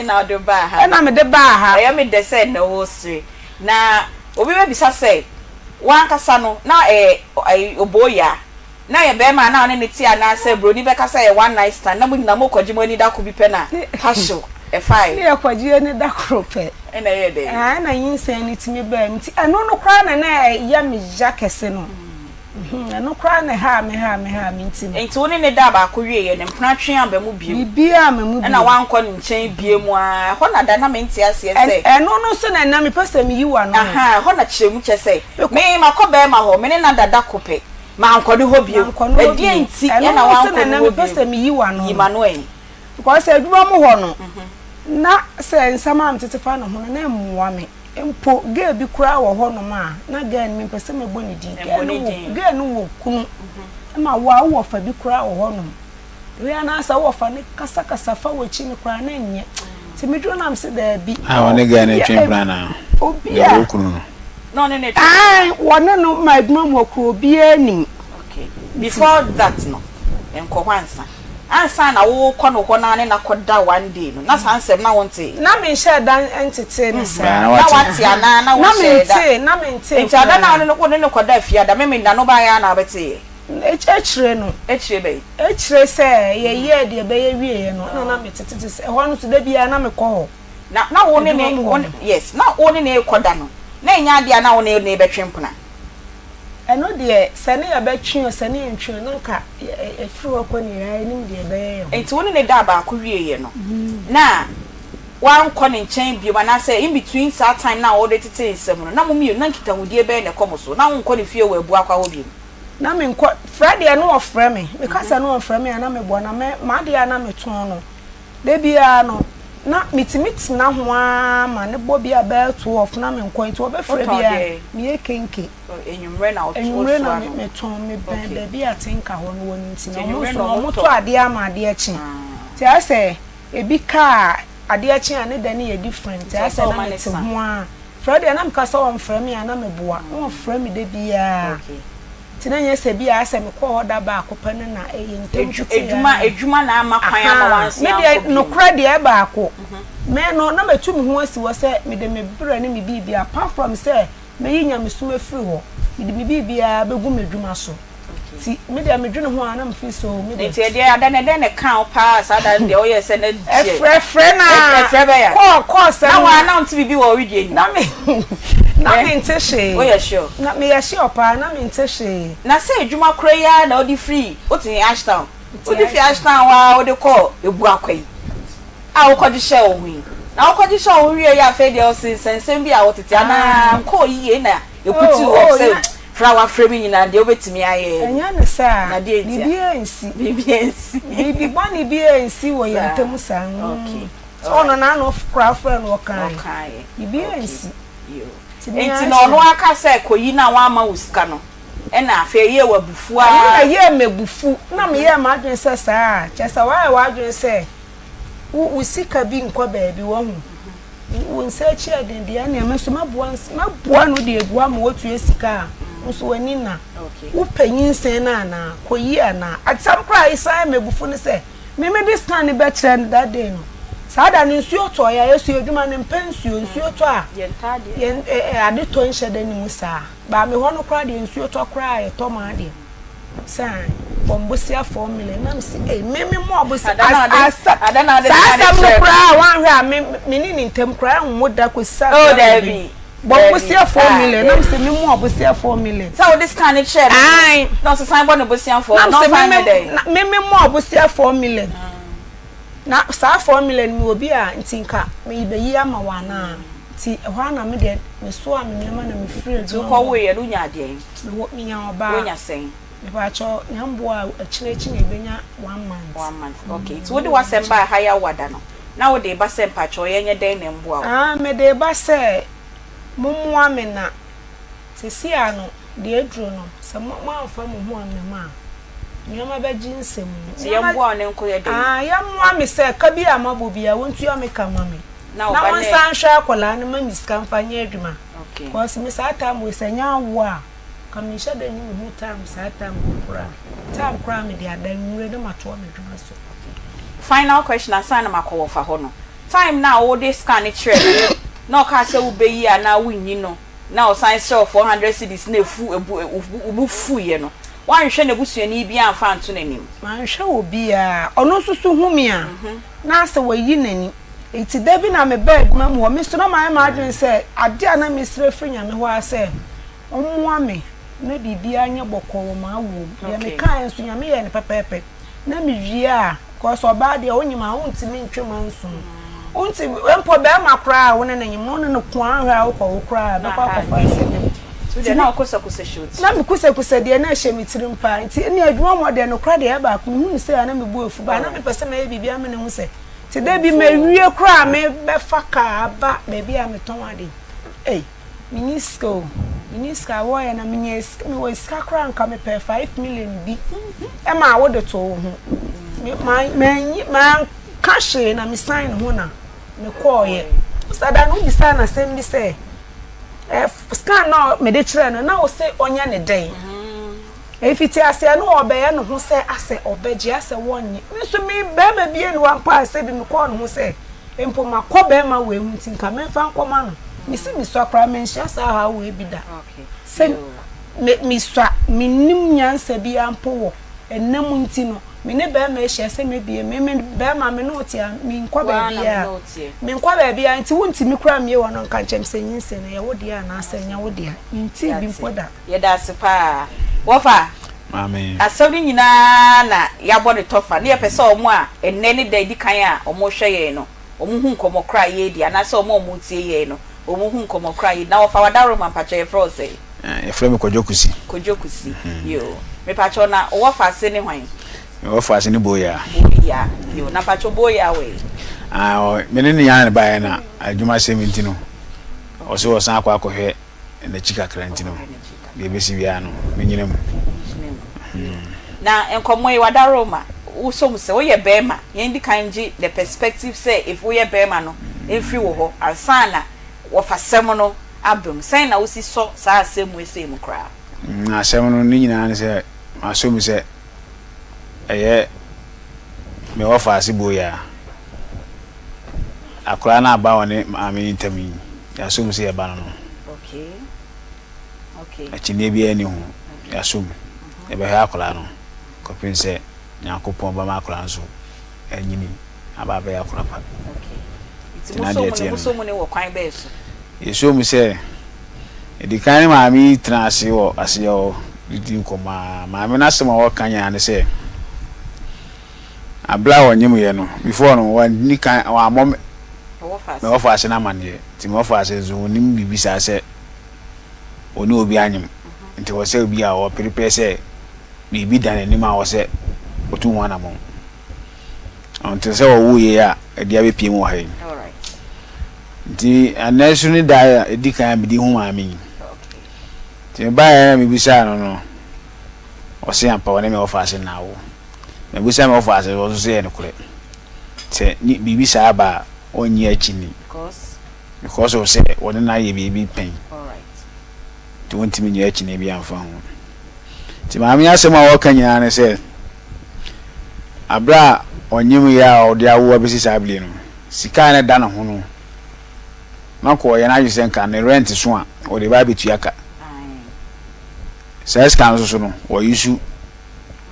na do ba ha na me de ba ha ya me de say na wo sire na obi be bisa say wan kasa no na oboya na ye be ma na one ne ti ana say bro ni be kasa ye one night stand na mu na mo kwaji mo ni da ko bi pe na hasho e fine ni ye kwaji ni da ko pe na ye de na yin say ni ti me ba mi ti eno no kwa na ya me jakese no eno kwa na ha me nti enti woni ne da ba ko wie ye ne mpna twen aba mu biem bibia ma mu na wan ko nchen biem a ho na da na me nti ase say eno no so na me pese me yiwa no ho na kiremu che say me makoba ma ho me ne na dada ko pe ma nkode ho biem e die nti ye na wan ko na me pese me yiwa no yima no en because adwuma mo ho no na se nsama am tetefa no ho na emwa me empo ge bi kura wo ho no ma na ga ni me pese me boni di ge no wo kunu ma wa wo fa bi kura wo ho no we ana asa wo fa ne kasa fa wo chi me kura na nye ti me dro na am se da bi woni ga na twen plana obi ya wo kunu no ne wona no ma adwuma mo ko obi ani okay before that no enko hwansa ansa na wo kɔ no hɔ na ne na kɔda one day no na sansem na wonte na me share dan entity ni sa na wate ana na wo share da na me nte enti ada na ne ko ne kɔda afia da me da no ba ya na abete echire no echire be echire se ye de be ye wie no na me tete se ho no so da bia na me kɔ na wo ne yes na wo ne kɔda no na nya ade na wo ne betwempona eno de sene ya betwe o sene ntwe no nka efiri ko ni ya nim de be ye enti wo ne da ba ko wie ye no na wan kɔ ne nkyɛn bi ma na say in between that time na wo de tete nsɛm no na mo mi na nkita hudie be ne kɔ so na wo nkɔ ne fie wo abu akwa wo bi na me nkɔ Friday no ofre me because no ofre me na me bo na me ma de ya na me ton no de bia no na mitimiti na ho ma ne bo bia be to of na me nkɔ nti wo be frɛ bia me ye kenke enwumre na enwumre na me ton me ben da bia tenka ho no woni nti na mo to ade ama ade achi ti a say ebi ka ade achi ane da ne ye different ti a say na me te ho a Friday na me ka so on frɛ me na me boa on frɛ me de bia tinanya se bia ase me ko hoda ba akopɛ ne na ntem edwuma na ama kwan ama wansi me de no kra de ba ako me no na metu me ho asi wo se me de me bra ne me bibia apart from say me yinya me suma free ho me de me bibia begu me dwuma so ti me de me dwene ho ana me fi so me de ti de adane de ne kan pa sa da de o ye se na efre na efre be ya ko se na wa announce bibi wo video ni na me nteshe o ye sure na me ye sure pa na me nteshe na say edwuma kra ya na o di free o ti Ashtown o di fi Ashtown wa o de call ebu akwai a o kodi share o hu na o kodi share o wie ya fe de o sensem bi a o tete ana ko yiye na ekuti o se flower framing na de obetimi aye enya ne sa na de bibi bani biensi wo yantem sa okay so no na no craft friend wo kan biensi enti no no aka se koyi na wa ma usika no e na afa ye wa bufu a na ye mebufu na me ye ma adwen se sa chesa wa adwen se usika bi nkọ baabi wo hu wonse chi adendia na me so maboa no de egua ma wotu esika nso wani na wo panyin sen na koyi ana atsam kra isa mebufu ne se me this time be kire that day no sada ni nsuo to ya yesu edwuma ne mpensuo nsuo to a ye ade to nhede ni musa ba me ho no kra de nsuo to kra e to ma de san bombosia 4 million na msi me mo obosia adana sa kra wan hwa me ni ntem kra ho da ko sa oh there be bombosia 4 million na msi me mo obosia 4 million so this kind of share no so sign bon obosia 4 no find me me mo obosia 4 million na sa 4 million mi obi a ntinka me ibeyi ama wana ti hwa na me de me so a me nyama na me free do ko we ye do nya de me wo nya oba wo nya sen me ba cho nyambo a achirechi na ebenya 1 month okay so what do wasemba higher wada no na wo de ba sempa cho ye nye den na mbo a me de ba se mumwa me na sesi ano de edro no se mo amfa mo ho amema nyama ba Nsem ye mbo a ne nko ye den ya mwa me se ka bi amabo bia wontu ya me kama me na won san hwa akola na ma miska mfa nya adwuma okay cause me sa time we se nya wo a kama isha da nyu hu time sa time kura me de adan nwure de mato me adwuma so final question asana makowo fa ho no time na wo de scan it trade no ka se wo beyi ana wunyi no na o sign sell 400 cedis na efu ebu fu ye no wan hwe na busuani bi amfa nto nanim man hwe obi a ono susu humi a na se wayi nani iti da bi na me bed ma mo me so na ma adwen se ade ana me sre fri nya me ho ase omwa me na bibia anya bokọ ma wo ya me kan so nya me ye ne pepepe na me wie a ko so ba de onyima wonti me ntwema nso wonti empo be ma kra wo ne nyim no ne ko anhwa wo ko kra be kwa kwa se so de na okosa shoot na me kusa de na hye me tirim pa nti ne adwuma mo de no kra de ba ko hu se ana me bu efu ba na me pese na bibia me ne hu se ti de bi me wie kra me be fa ka ba be bia me ton ade miniska wo ya na me wo ska kra nka me pe 5 million bi e ma wo de to hu man cash na me sign ho na me call ye sada no bi sign na sem bi say scan na me de kire no na wo say onya ne den efiti ase no obeya no ho say ase obeji ase wonye me so me be ma bi enu ampa ase bi me call no ho say empo ma ko be ma we hu tinka me fa nkoma no me si me so akra me nsia sa ha we bi da okay se me so me nim nyansa bi ampo wo enam nti no me ne be ma ehia se me bi me be ma me no tia me nkwa ba bia nti wonti me kra me wono nka nchem se nyinse no ye wodi a na asanya wodi a nti bi mpoda ye da sepa wofa amen asabi nyina na ya body tofa ne ye pese omo a enne ne da di kan a omo hwe ye no omo hu nkomo kra ye di ana se omo tie ye no omo hu nkomo kra ye na wofa wadaro man pacho ye fro say e frame kojokusi yo me pacho na wofa se ne hwan wofa se ne boya yo na pacho boya we menene ya ne bae na adwuma 70 no o se wo san akwa na chika kranti no be besi bia no menyina mu na enkomo yi wadaro ma wo so mu se wo ye bema ye ndi kanji the perspective say if wo ye bema no efri wo ho asana wo fa sem no abum sai na wo si so sa asem we say mu kra na seven ni nyina ne se aso mi se eye me ofa asibo ya akura na ba woni ami ntami aso mi se e ba no okay achine bi ani hu aso mi e be ha akura no ko pinse nyakopon ba ma akura nso anyini aba be akura pa okay so mo ne wo kwan be so yeso mi se edikan maami transi wo asiyo didi nkoma maami na sema wo kanya ne se abla wonyem ye no before no wani kan wa mom me wo fa ase na mane ti me wo fa ase zo nim bibisa se oni obi anyem nti wo se obi a wo prepare se bibi dan ni ma wo se otu wana mo onti se wo wuye ya edia be pie mu ha yi alright nti anesu ni da edikan bi di hu maami ti ba mi bisa no o se ampa wona me ofase na wo me bisa me ofase wo so se ne kure se ni bibisa aba onyi achini because o se wona na ye bibi pen alright ti wonti mi nyi achini bi amfa ho ti maami asema wo kanya ne se abra onyim ya o dia wo abisi sabli no sika ne da na ho no na ko ye na yisen kan ne rent so a o de ba betu aka says council no or issue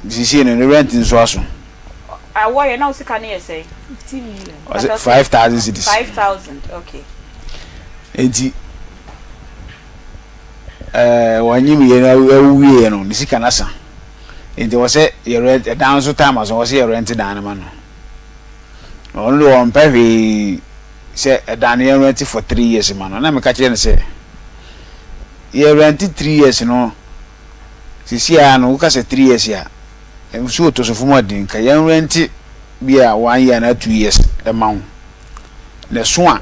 this is in rent in so aso why now see can you say 15 million was it 5,000 cities 5,000 okay enti wanyim ye na wiye no nisi kana sa enti was say your rent down so time as was your rent down man no only one pay say down your rent for 3 years man na me ka kire say your rent 3 years no sisi ano uka se 3 years ya enso to so fumo din ka yan rent bia 1 year na 2 years e ma ho le so a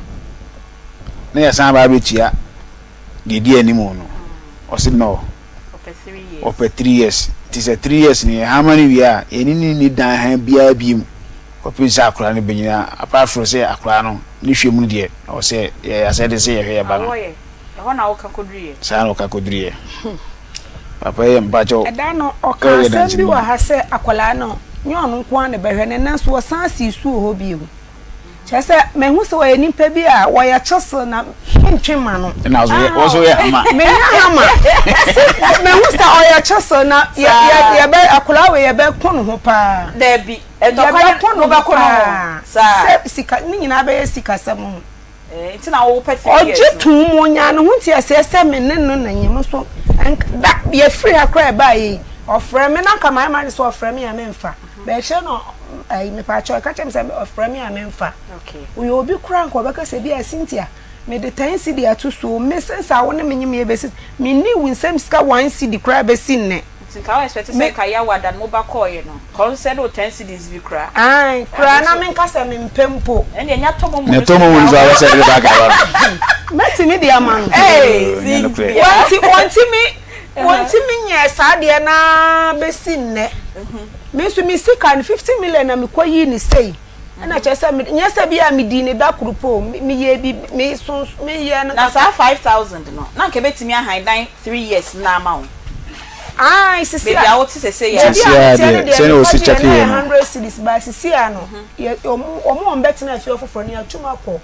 na ya san ba betia de animo no o se no over 3 years it is a 3 years ni how many we are ni dan han bia biem ko pinsa akura ne benyina apart from say akura no ni hwemu de o se ya say de say ya hwe ba no e ho na wo ka kodrie sa no ka kodrie papa ye mbajo eda no oka se bi wa ha se akwala no nyon nko an be hwe ne nanso wo san si su ho bi mu chese me hu se wo nipa bi a wo ya chese na ntwema no na wo so ye ama me ya ama me hu se o ya chese na ya be akwala we ya be kono ho pa there be e to kwa kono ba kono sa sika ni nyina be sika sam nti na wo pese oje tu mo nya no hu ti ase me ne no na nyem so da ye free akra ba yi ofre me na kama I man so ofre me ya memfa be she no ai me pa cho ka chem se ofre me ya memfa okay we obi kura nko be ka se bi Cynthia me de 10 cedi atu so me sense a wona me nyim ye be si me ni Nsem ska 1 cedi kra be sin ne tinka wa expect say ka ya wadan mo ba call ye no call say no 10 cedis bi kra ai kra na me nka se me mpempo ene enya tomo mo ne tomo mo zo awase de ba ga ba meti me dia man wanti mi nya saade na be sin ne me so mi sika 50 million na me koyi ni sei na chese me nya se bia me di ne da kurupo me ye bi me so me ye na sa 5,000 no na nke betimi ahan dan 3 years na ma wo ai sisi baby awo ti se ye se no si chake ye 100 cedis ba sisi ano ye omo betina afi ofoforo ni atuma ko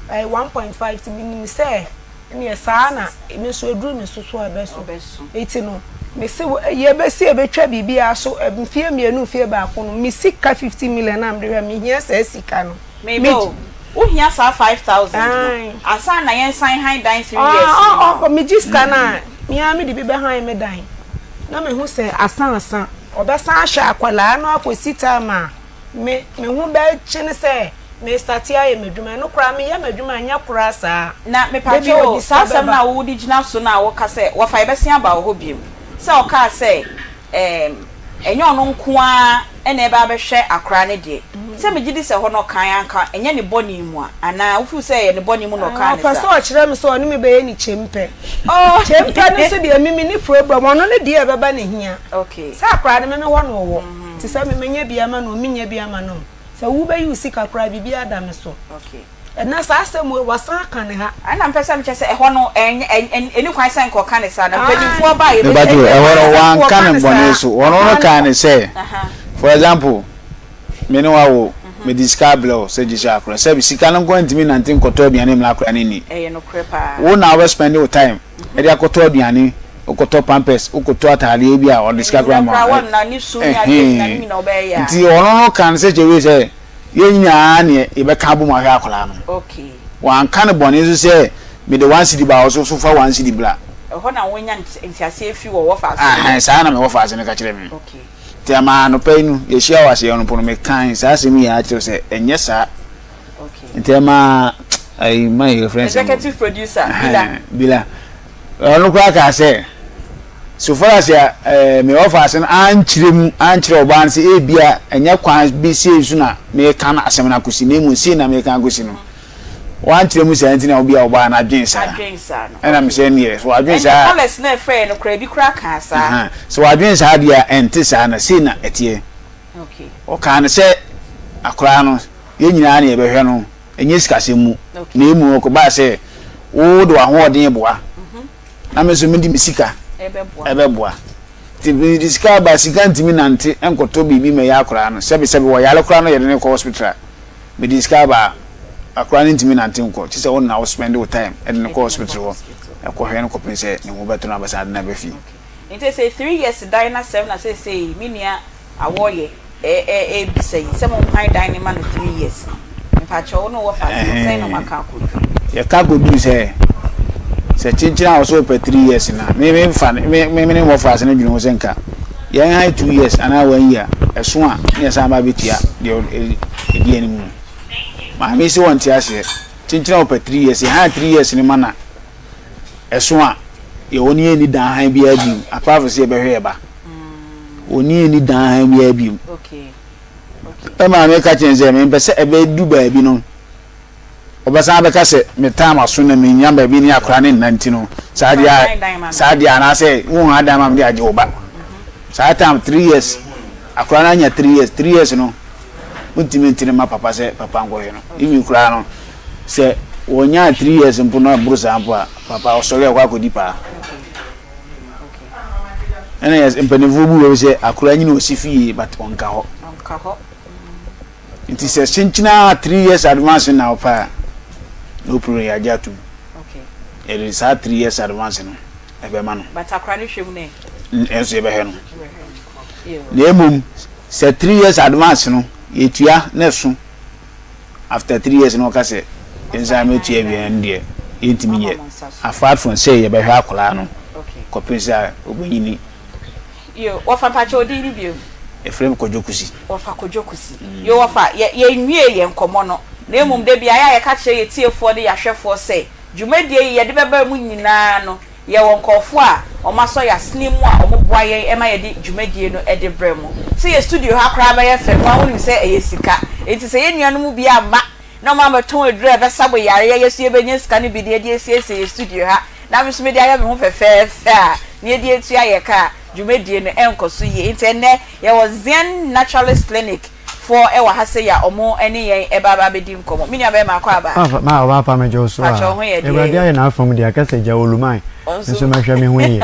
1.5 ti mi se ni sana me so eduru me so abeso eti no me se ye be se be twa bibia so mfie mienu fie ba ko no me sika 50 million na mde me hia sa sika no me bo wo hia sa 5,000 asa na yen san han dan 3 years oh me jiska na me a me de be han me dan na me hu se asan obesan ahwa akwala no akosita ma me hu be chine se me startia ye medwuma no kra me ye medwuma anya kra sa na me pacho sa sam na wo di gina so na wo ka se wo fa besia aba wo biem se o ka se enyo no nko a ene e ba behwe akra ne de se me gidi se ho no kan anka enye ne boni mu a ana wo fu se ye ne boni mu no kan ne sa so o kire me so oni me be ye ni chempe chempe no se de mimi ni problem ono ne de e beba ne hia okay sa akra ne me ho no wo ti se me menya bia ma no menya bia ma no se wo be yu sika kra bibia da me so okay na sa asem we wasan kan ha ana mpesa mche se ehọ no eni kwan san ko kan sa na pedifo ba ye be ehọ wan kan bone so wono no kan say for example me no wawo me discable say jisha akra say bi sika no go ntimi na ntin koto aduane mla akra ni no crepa wo na we spend your time e dey koto aduane ukoto pampers ukoto atale bi a o discable ma won na ni su ya ni na obe ya nti wono no kan say jewe say ye nyina ne e be ka bo ma hwa akra no okay wan kan bone so say me the one city ba so fa one city bla ehọ na wonya ntiase efi wo fa so sa na me wo fa so ne ka kire me okay tiama no painu ye shia wa se ono pono me kan sa se mi ya kire se enye sa okay tiama ai my reference executive producer bila ono kwa ka se so far as ya me offer se an chire oban se e bia enye kwan bi se su na me kan asem na kusi na mu si na me kan kusi no wan chire mu se anti na obi a oban na adwen sa no na me se ni so adwen sa police na fe no kra bi kra kan sa so adwen sa dia enti sa na si na etie okay o kan se akra no ye nyina na e be hwe no enye sika se mu na emu ko ba se wo do ahoden boa na me so me di misika ebe boa ti bi sika ba sika ntimi nante enkoto bibi me ya akra no sebe wo ya akra no ye ne ko hospital me di sika ba akra no ntimi nante nko ti se won na wo spend your time and ne ko hospital wo e ko hwe no ko pense ne wo beto na basa na be fi nti say 3 years dina 7 na say minia awoye bi say se mo high dina man 3 years pa cho no wo fa say no maka ko ya ka go du say se chinchina also per 3 years na me fa me mo fa se na dwunu se nka ya high 2 years ana 1 year eso a ne sa ba betia de edi ani mu ma me se won ti ase chinchina per 3 years ha 3 years ni mana eso a ye oni eni dan han bia bi apart se be hwe ba oni eni dan han bia bi okay ma me ka chenze me be se ebe du ba bi no obasa be ka se me time aso na me nya ba bi ni akra ne nanti no sadia na se won ada ma me age oba sa time 3 years akra na nya 3 years no untimi ntire ma papa se papa ngo he no imi kra no se wonya 3 years mpo na brusa mpo papa osole kwa kodi pa ena yes empanivu bu we se akra nyi no sifi but onka ho it is a chinchina 3 years advance now pa no problem ya jatu okay it is 3 years advance no ebe ma no but akra ni hwem ne enso ebe he no lemum se 3 years advance no yetua na so after 3 years no ka se enza me tua bi ndie yentimi ye apart from say ye be hwa akola no okay kopesa ogbanyini yo wafa pacho di ni bio efrem kojokusi wafa kojokusi yo wafa ye nwie ye nkomo no na emum de bia ya ka kire ye tiefo de ya hwefo say dwumadie ye de beba mu nyina no ye wonkofo a omaso ya snemu a omoboa ye ema ye de dwumadie no e de bremo se ye studio ha kra ba ye fe kwa wonu se e ye sika enti se ye nuanu mu bia ma na ma ton edure be sabo yare ye su ye benye sika ne bi de ye sie studio ha na me so me de aye me ho fefe a ne de etu aye ka dwumadie no enkoso ye enti ne ye was Zen Naturalist Clinic for ewa ha se ya omo ene yen e baba be di nkomo me nua be ma kwa ba ma oba pa me jo so a e bra dia na afom dia ka se ja oluman nso ma hwa me ho ye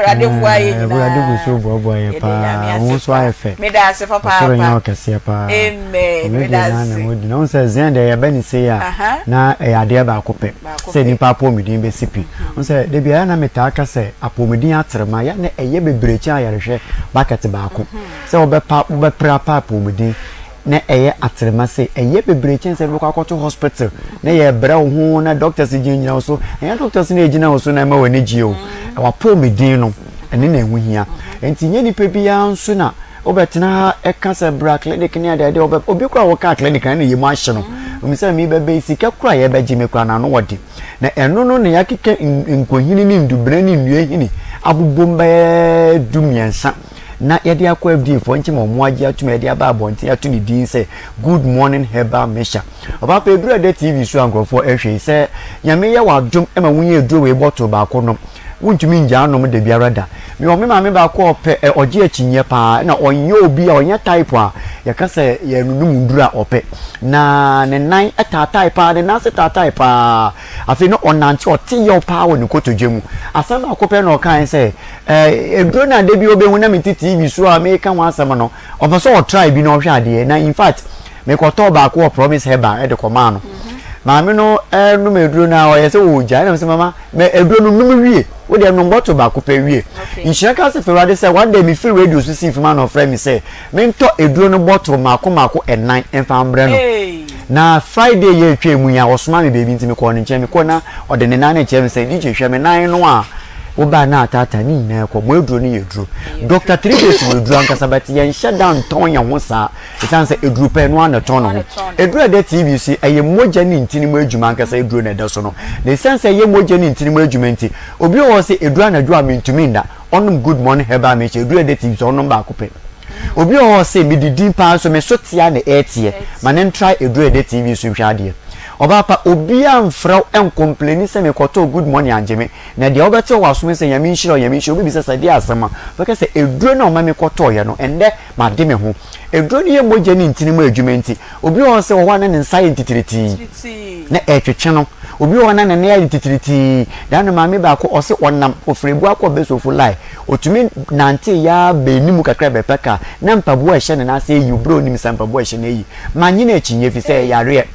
rade kwa ye nyina rade bu so bobo ye pa won so ayefe me da se papa so nya o kase pa amen me da se no se Zen de ye be ni se ya na e ade ba akope se ni pa po midin be sipi on se de bia na meta aka se apomidin atrema ya na eye bebrechi ayarehwe bucket ba ako se obe pa obe pra pa apomidin na eye atrema se eye bebrechi se be kwakoto hospital na ye bra ho na doctors ginyina so doctors na ejina so na ma wani gio wa apomidin no ene na ehu hia enti nye ni pe bia nso na obetena eka se bra clinic ni ade obi kura wo ka clinic na ye mu ahye no umisa mi bebe sika kura ye be gime kura na no wodi na eno no ne yakeke nkohini ni ndubre ni nwie hini abubombe dumiensa na yede akwa FD fo nchi mo agi atuma yede aba abonti atu ni din se good morning herbal mesha oba pe dura de TV so ankrofo ehwe se nyame ye wadum ema wunye eduro we bottle ba ko no wontumi nja no de biara da me o me ma me ba ko ope oje achinye pa na onye obi a onye type a yaka se ye nunum ndura ope na ne nan eta type a ne na se ta type a afi no onanti ote ye pa wo ne kotodwemu asama akope na okan se eduro na de bi obehu na me TV so a me ka wan asama no oboso o try bi no hwe ade na in fact me ko to ba ko promise heba e de koma no maame no no meduro na o yese wo gya na mama me eduro no num wie wo de no bottle ba ko pe wie inhyira ka se fewade se one day me feel radio so see man of friend me say me nto eduro no bottle mako enan emfa mbre no na Friday ye twemu ya osoma me baby ntimi ko ne nche me ko na o de ne nan nche me say DJ hwe me nan no a wo ba na atata ni na ko mo eduro ni eduro Dr. 3 days wo eduro ankasa but ye shut down ton ya ho sa isan say eduro pe no na ton no eduro de TVC eye moja ni ntini mo adwuma ankasa eduro na da so no na isan say ye moja ni ntini mo adwuma nti obi wo say eduro na adwuma mentumi nda onum good morning heba me che eduro de TVC onum ba ko pe obi wo say me didi pa so me so tia na etie manen try eduro de TVC hwa de Obapa obi amfra en complain se me koto good morning anjeme na de obete waso me se yami nshiro obi bi se de asema because se eduro na o ma me koto ye no ende ma de me ho eduro ni ye moje ni ntini mu adwumenti obi won se wo wana ne nsa entitiriti na etwetwe no obi won na ne ya entitiriti dan no ma me ba ko o se onam ofrebu akọ besofu lai otumi nante ya benimu kakra bepeka na mpabu a hye ne na se yi bro ni mpabu a hye na yi manyi na echinye fi se yare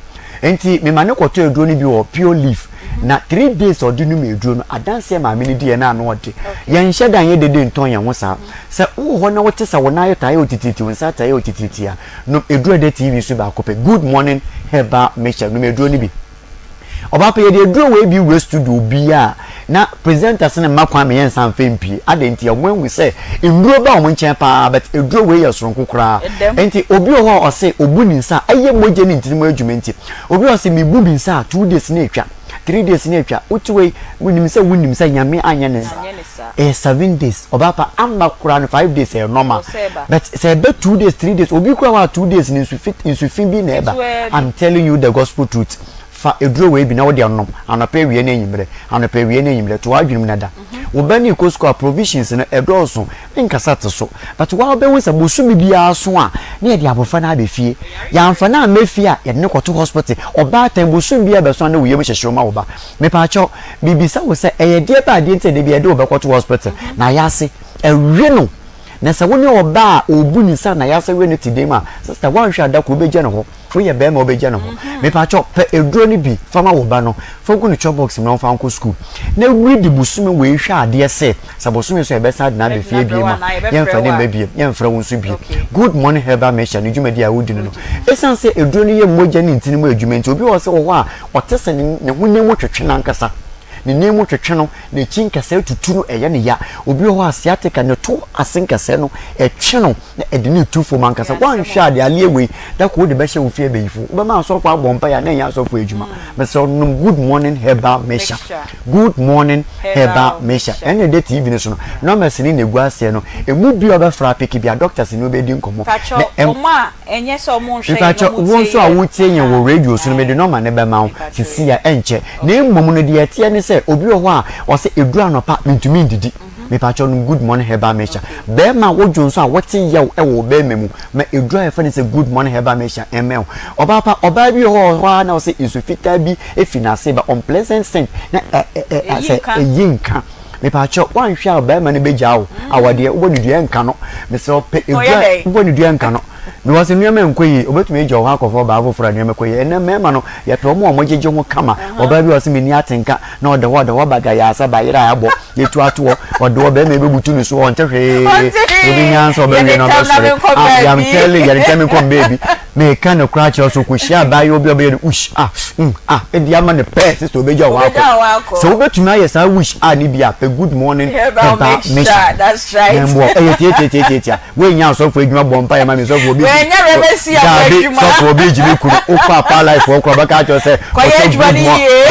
enti me mane koto eduro ni bi wo pure leaf na 3 days odinu me eduro no adanse ma me ni die na no ode ye nhye dan ye dede nton ye ho sa se wo ho na wote sa wona ayo taye otititi wonsa taye otititi a no eduro de TV so ba kope good morning heba mecha no me eduro ni bi oba pe ye de eduro we bi we studio bi a na presenters na makwa me yensa mfempi adenti ya mwen we say nduro ba o nchen pa but eduro we ye soronko kura enti obi ho o say obu ni nsa aye moje ni ntini mo adwumenti obi o say me bu bi nsa 2 days na etwa 3 days na etwa utuwe wunim se nyame anya ne 7 days oba pa amma kura no 5 days e normal but say be 2 days 3 days obi kura wa 2 days ni su fit bi na eba I'm telling you the gospel truth fa eduro we bi na wo de onom anope wie na enyimre to adwunim nada wo ba ni kosko provisions na edoso nkasa te so but wa be wesa bosumi bia so a na de abofa na abefie ya amfa na amefie a ye ne kwoto hospital oba tan bosumi bia be so na wo yem hyehye ma wo ba me pa cho bibisa wo se eye de ba de nte de bia de wo be kwoto hospital na yase ewe no na se woni oba obu ni sa na yase we ne tidema sister wan hwa da ko be je ne ho fo ye be ma obeje ne ho me pa cho pe eduro ni bi fama wo ba no fo ku ni chop box no fa nko school na read busumi we hwa ade se sabosumi so e be sa na be fie bi ma ye mfa ne be ye mfra won so bi good morning heba mecha ni dwumadi a wodi no esan se eduro ni ye moja ni ntini mu adwumenti obi wo se wo a otese ne ho ne mu twetwe na nkasa ni nemu twetwe no na chinkase tuturu eye ne ya obi ho asiatica ne to asenkase no etwe no na ede ne tufo mankasa wan hwa de alewe da ko de be hye wo fie beyifu be ma so fa bompa ya na ya so fo adwuma me so no good morning heba mesha good morning heba mesha ene de TV ne so no no mesini ne guase no emu bi obefra peki bia doctors ne obedi nkomo na oma enye so mo nhwe no won so a wotie yen wo radio so no me de no ma ne be ma sisi ya enche na emmom no de etie ne obi ho a o se edura no pa mentumi ndidi me pa cho no good morning heba mesha be ma wojo nso a wote ye e wo be memu ma edura e fa ne se good morning heba mesha emel oba pa oba bi ho na o se isufita bi efinase ba unpleasant thing na ase yinka me pa cho wan hwa ba ma ne beja wo awade obodudua nka no me se ope edura obodudua nka no me was nua me nkoyi obetumi eja ho akofo ba afofra nua me koyi ene me ma no ye to mo omojeje ho kama oba bi was me ni atenka na ode wo baga ya asa ba yira abo ye tu ato ode wo be me bebutu ni so on tehwe obi nyan so be we no be so I'm telling you tell me come baby me kan no crash also ko shia ba yo obi ush e di ama ne pe sister obeja ho akọ so obetumi aye sa wish ni bia pe good morning that's right embo tie we nyan so fo edwuma bompa ya ma me so fo obi enya rebesi abedwuma so obi jibi kuru opa pa life wo kro baka cho say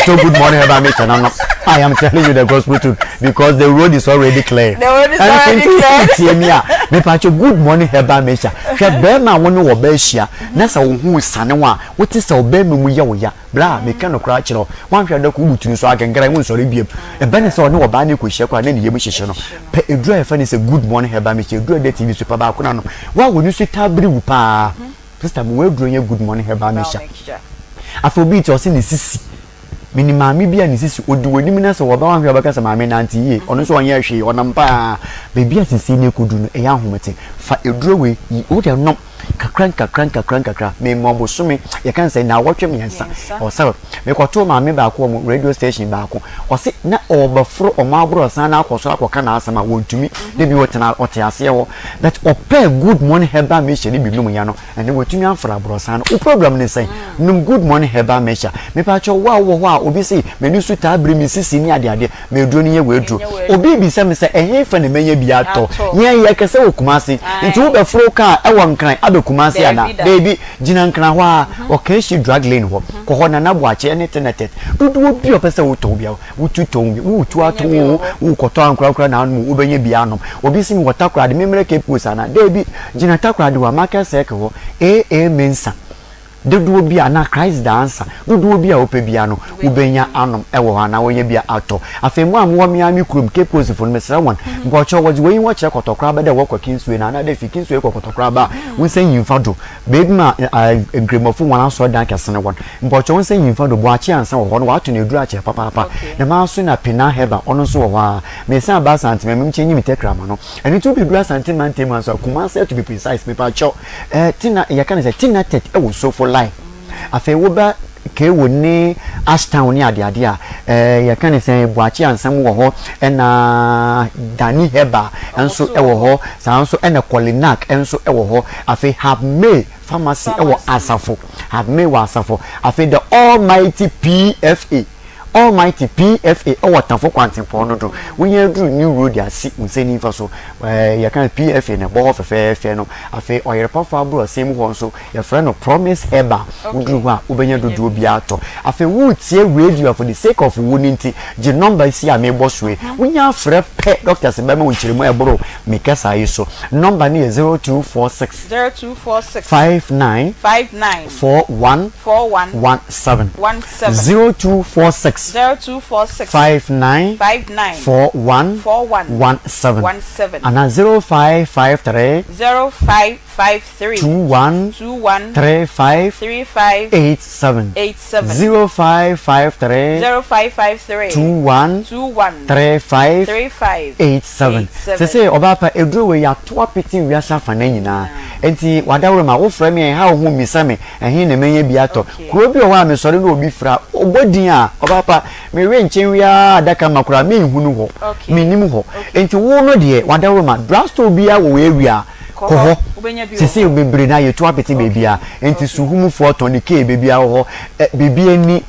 so good morning heba me chana I am telling you the gospel truth because the road is already clear. The road is already clear. me pa good morning herbal mixture ke be ma wonu wo ba hia na sa wo hu sane wa wo ti sa wo ba mu ye wo ya bra me ka no kra kire wan hwa da ku butunu so agengara mu so re biem e be ne se wo ba ne ko hia kwa na ne ye mu hyehyɛ no pe edura e fa ne se good morning herbal mixture edura de tv so pa ba ko na no wa wo ni so tabiri wu pa sister mo we edura ye good morning herbal mixture afrobeat o se ne sisi minima mi bia ni sisi oduwani mi na se wo ba wan hwa ba ka se maame na Aunty ye ono so onye hwe onam pa bebi asisi ne kodu no e ya homete fa edura we wo de no kakran me mombo sumi ye kan say na wotwe miensa o say me kwato maame ba ko mo radio station ba ko o say na obafro o ma bro san na akoso akoka na asama wontumi de bi wotena otease wo that ope good morning herbal mixture bi num ya no ene wotumi afra bro san o problem ne say num good morning herbal mixture me pa cho wa wo ho a obi say me ni su ta bri mi sisi ni ade me duro ni ye we duro obi bi say me say ehye fa ne menye bi ato ye kese okumase nti wo be fro ka e won kan abekumase ana baby jina nkran ho a okeshi drug lane ho ko ho na na boache ne tenetet dudu obi opese wo to bia wo tu to wo tu ato wo koto ankra na anu wo benye bia anom obi simi watakra de memre ke posa na baby jina takra de wa market circle ho mensa dudu bia na Christ dancer dudu bia ope bia no ubenya anom ewo ha na wonye bia ato afemu amwo miami krum ke posifo no mesra won mbocho woji wen wo kire kotokra ba de wo kwakinsue na de fikinsue kotokra ba wonsen yimfa do baby ma gremofo wana so dan kesene won mbocho wonsen yimfa do bo achi ansa wo ho no wato na eduru achi papa na ma so na pina heba ono so wo ha me san ba santim me mchenyi mitekra ma no eni to be dura santim man tem ansa kuma say to be precise me pa cho tina yakana say tina tet e wo so for life afa wo ba ke wo ni Ashtown ni ade a ya kan say buachi ansam wo ho na Dani Heba enso e wo ho san so na Kolinak enso e wo ho afa have me pharmacy e wo asafo have me wa asafo afa the almighty PFA Almighty PFA o watanfo kwantempo no do wonye dru new road asi unseni fa so ya kan PFA na bo fefe no afi oyere fa bro sem ho so ya friend no promise eba udru ho a ubenya dodo bi ato afi wo tie radio for the sake of woninti je number isi a me boswe wonya frɛ pe doctor se be ma wonchiremu ebro me kasa yi so number ni 0246 59 41 0246 0246 59 41 and 0553 21 35 87 0553 21 35 87 say obapa edru we ya to apiti wi asafa na nyina enti wadawre ma wo fra me ha ho misame ehin na menye bi ato kuro bi o wa me sori no obi fra obodin a obapa me we nchen wi adaka makura me nhunu ho me nim ho enti wo no de wadawre ma drugstore bi a wo we wi a ko ho sisi bebre na ye to apiti bebi a enti suhumu fo to ni ke bebi a ho bebi ani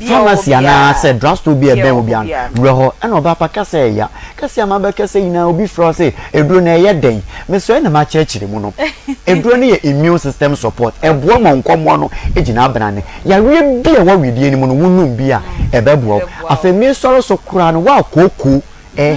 pharmacy ana said drugstore be ben obi an reho na oba pa kasa ya kasa ama ba kasa ina obi fro say eduro na ye den me so na ma chechire mu no eduro na ye immune system support ebo mo nkomo no ejina abana ya we bi e wa widie ni mu no wunum bi a ebebo afemi soro so kura no wa koku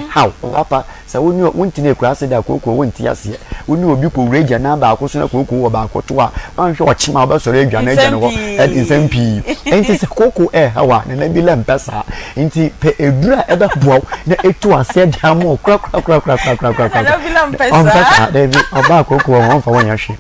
how papa sa woni wontine kura se da kokko wonti ase woni obi ko regia na ba akoso na kokko wo ba akoto a anhwe ochima ba soro adwane agya no ho nsem pi enti se kokko hawa na bi lempesa enti pe edura ebe boa na etu ase da mo kra na bi lempesa David oba kokko wo fa wonya hwe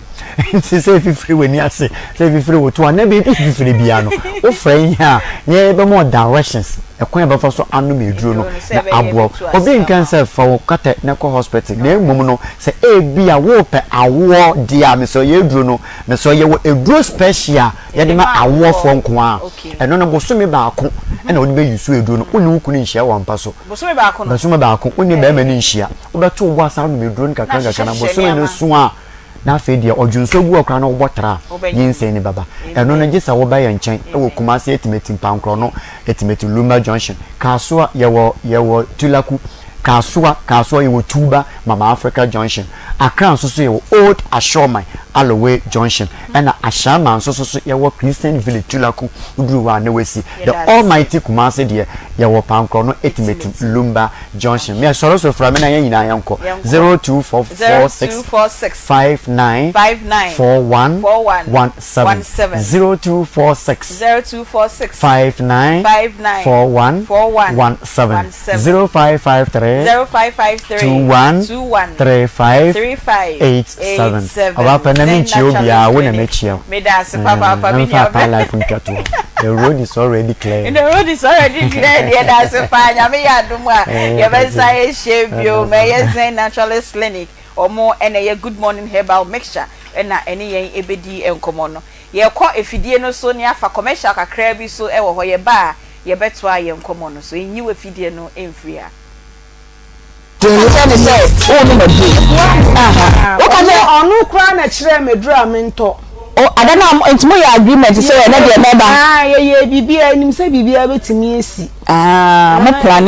enti se fifiri weni ase se fifiri wo to na bi fifiri bia no o frɛ ha nye be more directions ekwan ebe fa so anu meduro no na abo obi nkan se fa wo kata na ko hospital na emum no se ebi a wo pe awo dia me so ye duro no me so ye wo eduro special ye de ma awo fo nko a eno no bosome ba ako na oni be yusu eduro no oni wuku ni nhia wa mpa so bosome ba ako oni be ma ni nhia wo be to wo asa no meduro nkaka na bosome no so a na fe dia odwunso gu okra no botra yinse ni baba eno no gisa wo ba ye nchen e wo kumase etimeti pankro no etimeti Lumba Junction kasua yewo tulaku kasua yewo tuba Mama Africa Junction Accra so yewo Old Ashorman Alloway Junction and Ashama so your Christian village Tulaku Udruwa Newesi the almighty Kumasi dear your Pankrono 8 Lumba Junction. Me also from Nayana Yanko 0246594117 0593 The road is already clear. The road is already clear. Yeah, that's a fine. I mean, I don't want your best shape. You may say naturalist clinic or more and a good morning herbal mixture and any ABD and common. You call if you didn't know so near for commercial crabby so ever where you bar. You bet why you common. So you knew if you didn't know in free. What can you crown a tram a drum into? Oh, I don't know. It's my agreement to say another member. Yeah, Bibi, and say Bibi, able to me see. My plan,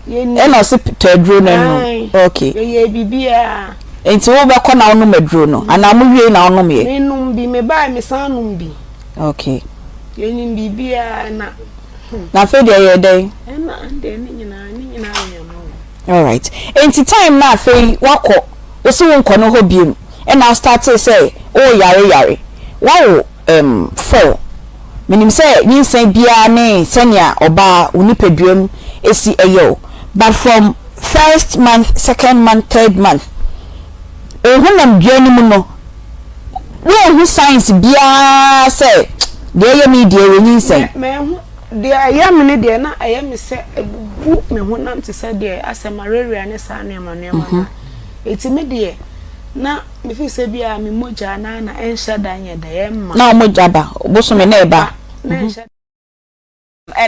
and also to a drone. Okay, yeah, Bibi, it's over corner no medrono, and I'm moving now. No, me, be me by me son be. Okay, you Bibi, now for the day. And then, all right. Ain't time now for walk. Also, won't corner hobby, and I'll start to say, oh, yare. Wow, 4. Minim say Nsem bia ne senia oba unipedwam esi eyo. But from first month, second month, third month. Ehunam biani mu no. Wo science bia say dey me dey we Nsem. Me dey ayam ne dey na ayam say ebubu me honam te say dey asemareria ne sa ne ma. Eti me dey na me fi se bia me moja na ensha danye da yemma na moja ba obosume na eba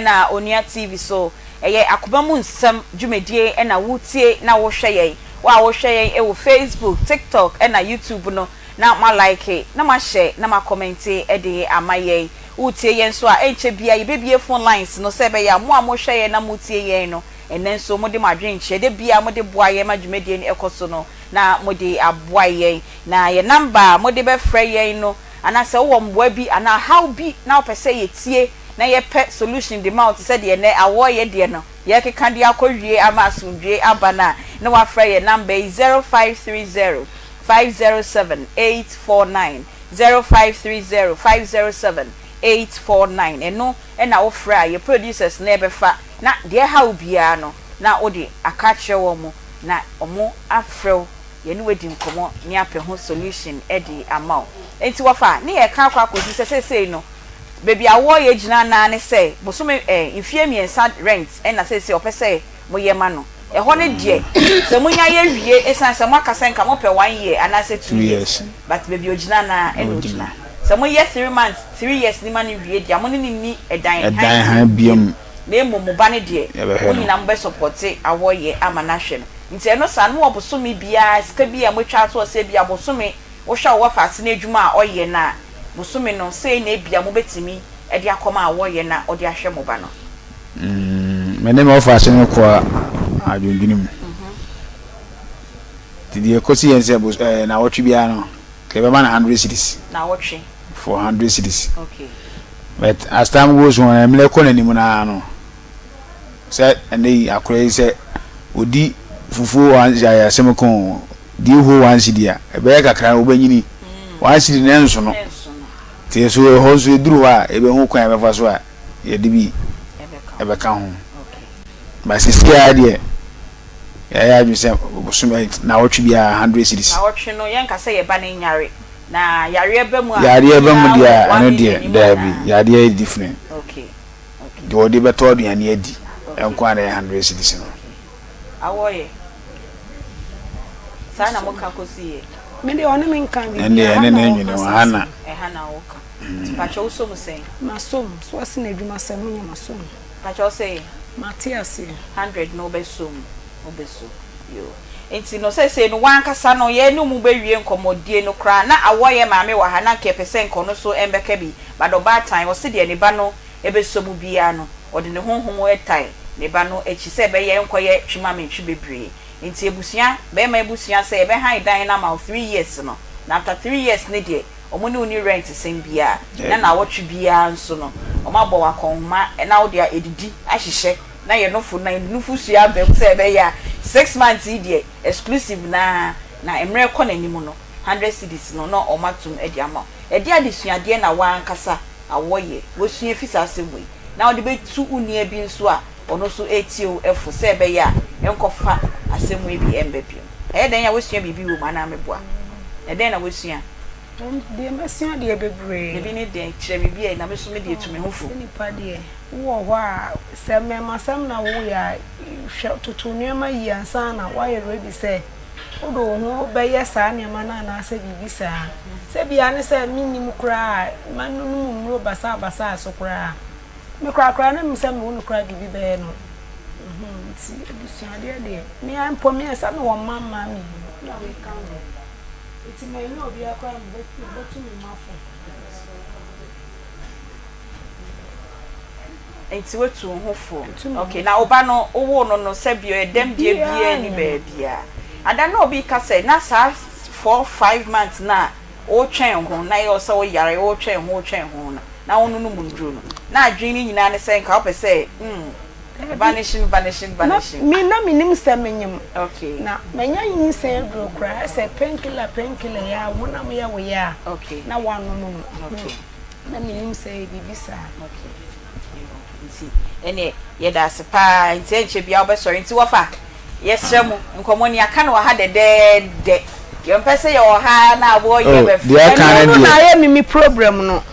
na Onia TV so eye Akoma mu Nsem dwumedie na wutie na wo hweye wo hweye e wo Facebook, TikTok na YouTube no na ma like na ma share na ma comment e de amaye wutie yen so a enche bia ye bebie phone lines no se be ya mo a mo hweye na mutie yen no enen so mo de madwen hye de bia mo de boaye ma dwumedie no ekoso no na mo de aboaye na ye number mo de be frɛ yen no ana se wo mboa bi ana how bi na opese ye tie na ye pe solution the mouth said ye ne awoye de no ye keka de akɔwie ama asundwe abana na wa frɛ ye number 0530 507 849 0530 507 849 eno na wo frɛ ye producers na ebefa na de how bia no na odi akache wo mo na omo afrew ye ni wedi nkomo ni apɛ ho solution edi amao enti wafa ne ye ka akwa kosi sesei no baby awo ye gina na ne say bosome ifie miensa rent na sesei opese mo ye ma no ho ne de se munya ye wie esan se mo akasa nka mo pɛ 1 year ana se 2 years but baby ogina na enogina se mo ye 3 months 3 years ni ma ne wie dia mo ne ni edan han biam na mo ba ne de mo nyina mo be support awo ye ama na hwe no nti eno sa no obosome bia sika bia mo twa so se bia bosome wo hwa wo fa se na adwuma a oye na bosome no sei na bia mo betimi e de akoma awo ye na ode ahwe mo ba no me ne me fa se no kwa adwundwunim didi ekosi yen se na wotwe bia no ke be ma na 100 cities na wotwe 400 cities okay but as time goes on me le kona ni mu na no se ene akure se odi fufu ya semekon di ho wansi dia e be kakra obanyini wansi di nenso no te so ho so eduru ha e be ho kwan be fa so a ye de bi e be ka ho ba sisia dia ya ju se bosome na wotwe bia 100 cities na wotwe no yen ka se ye ba ne nyare na yare eba mu a yare eba mu dia ano dia da bi yare different okay de odi beto aduane adi enko ana 100 cities no awoye sana mo ka kosie me de ono min kan bi ene enyu no hana hana woka pacho so mo sei masom so ase na adwuma se no nya masom pacho sei Matias 100 no be so yo enti no say no wan kasa no ye no mu be wie nkomodie no kra na awoye maame wa hana ke percent kono so embeka bi but oba time o se de ne ba no ebe so mu bia no ode ne honhom etai ne ba no echi se be ye nkoye twima me twi bebre enti ebusia be ma ebusia se be han dan na ma 3 years no na after 3 years ne de omo ne uni rent sem bia na wotwe bia nso no omo abọ wakonma na wo de edidi ahihye na ye no fu na nufu sua bem se be ya 6 months de exclusive na emre kọ na nimu no 100 cedis no omatum edi ama edi adesuade na wankasa awoye wosue fisa semwe na wo de betu unia bi nso a ono so etio efu se be ya enkofa asemwe bi embebio den ya wosua bibi wo mana meboa den na wosua de masia de bebre de bi ne den kire bibi e na me so me de etumi hofu ni pa de wo ho a se me masam na wo ya tutu nneema yi ansa na wa ye ready say odo ho be yesa nneema na ase bibi sa se bia ne se minim kura manu mu basa so kura me kura na msem wo no kura bibi be no ti ebisuade de me ampo me esa no wo mama mi na we kan iti me no obi akwa mbetu mi mafo enti wetu hofo okay na oba no owo no sebio edem die bia ni baabia ada na obi ka say na sa 4-5 months na o twen ho na ye so yare o twen ho na wonu no mundru no na adwen ni nyina ne say nka opese vanishing me na minim se menyim okay na menya yin se dro kra se painkiller ya wona me ya we ya okay na wanu no okay na minim se bibisa okay ene ye da sepa nti enche bia obesori nti wofa yesremu nkomo ni aka na ha de ye mpese ye oha na abo ye be na ye mimi problem no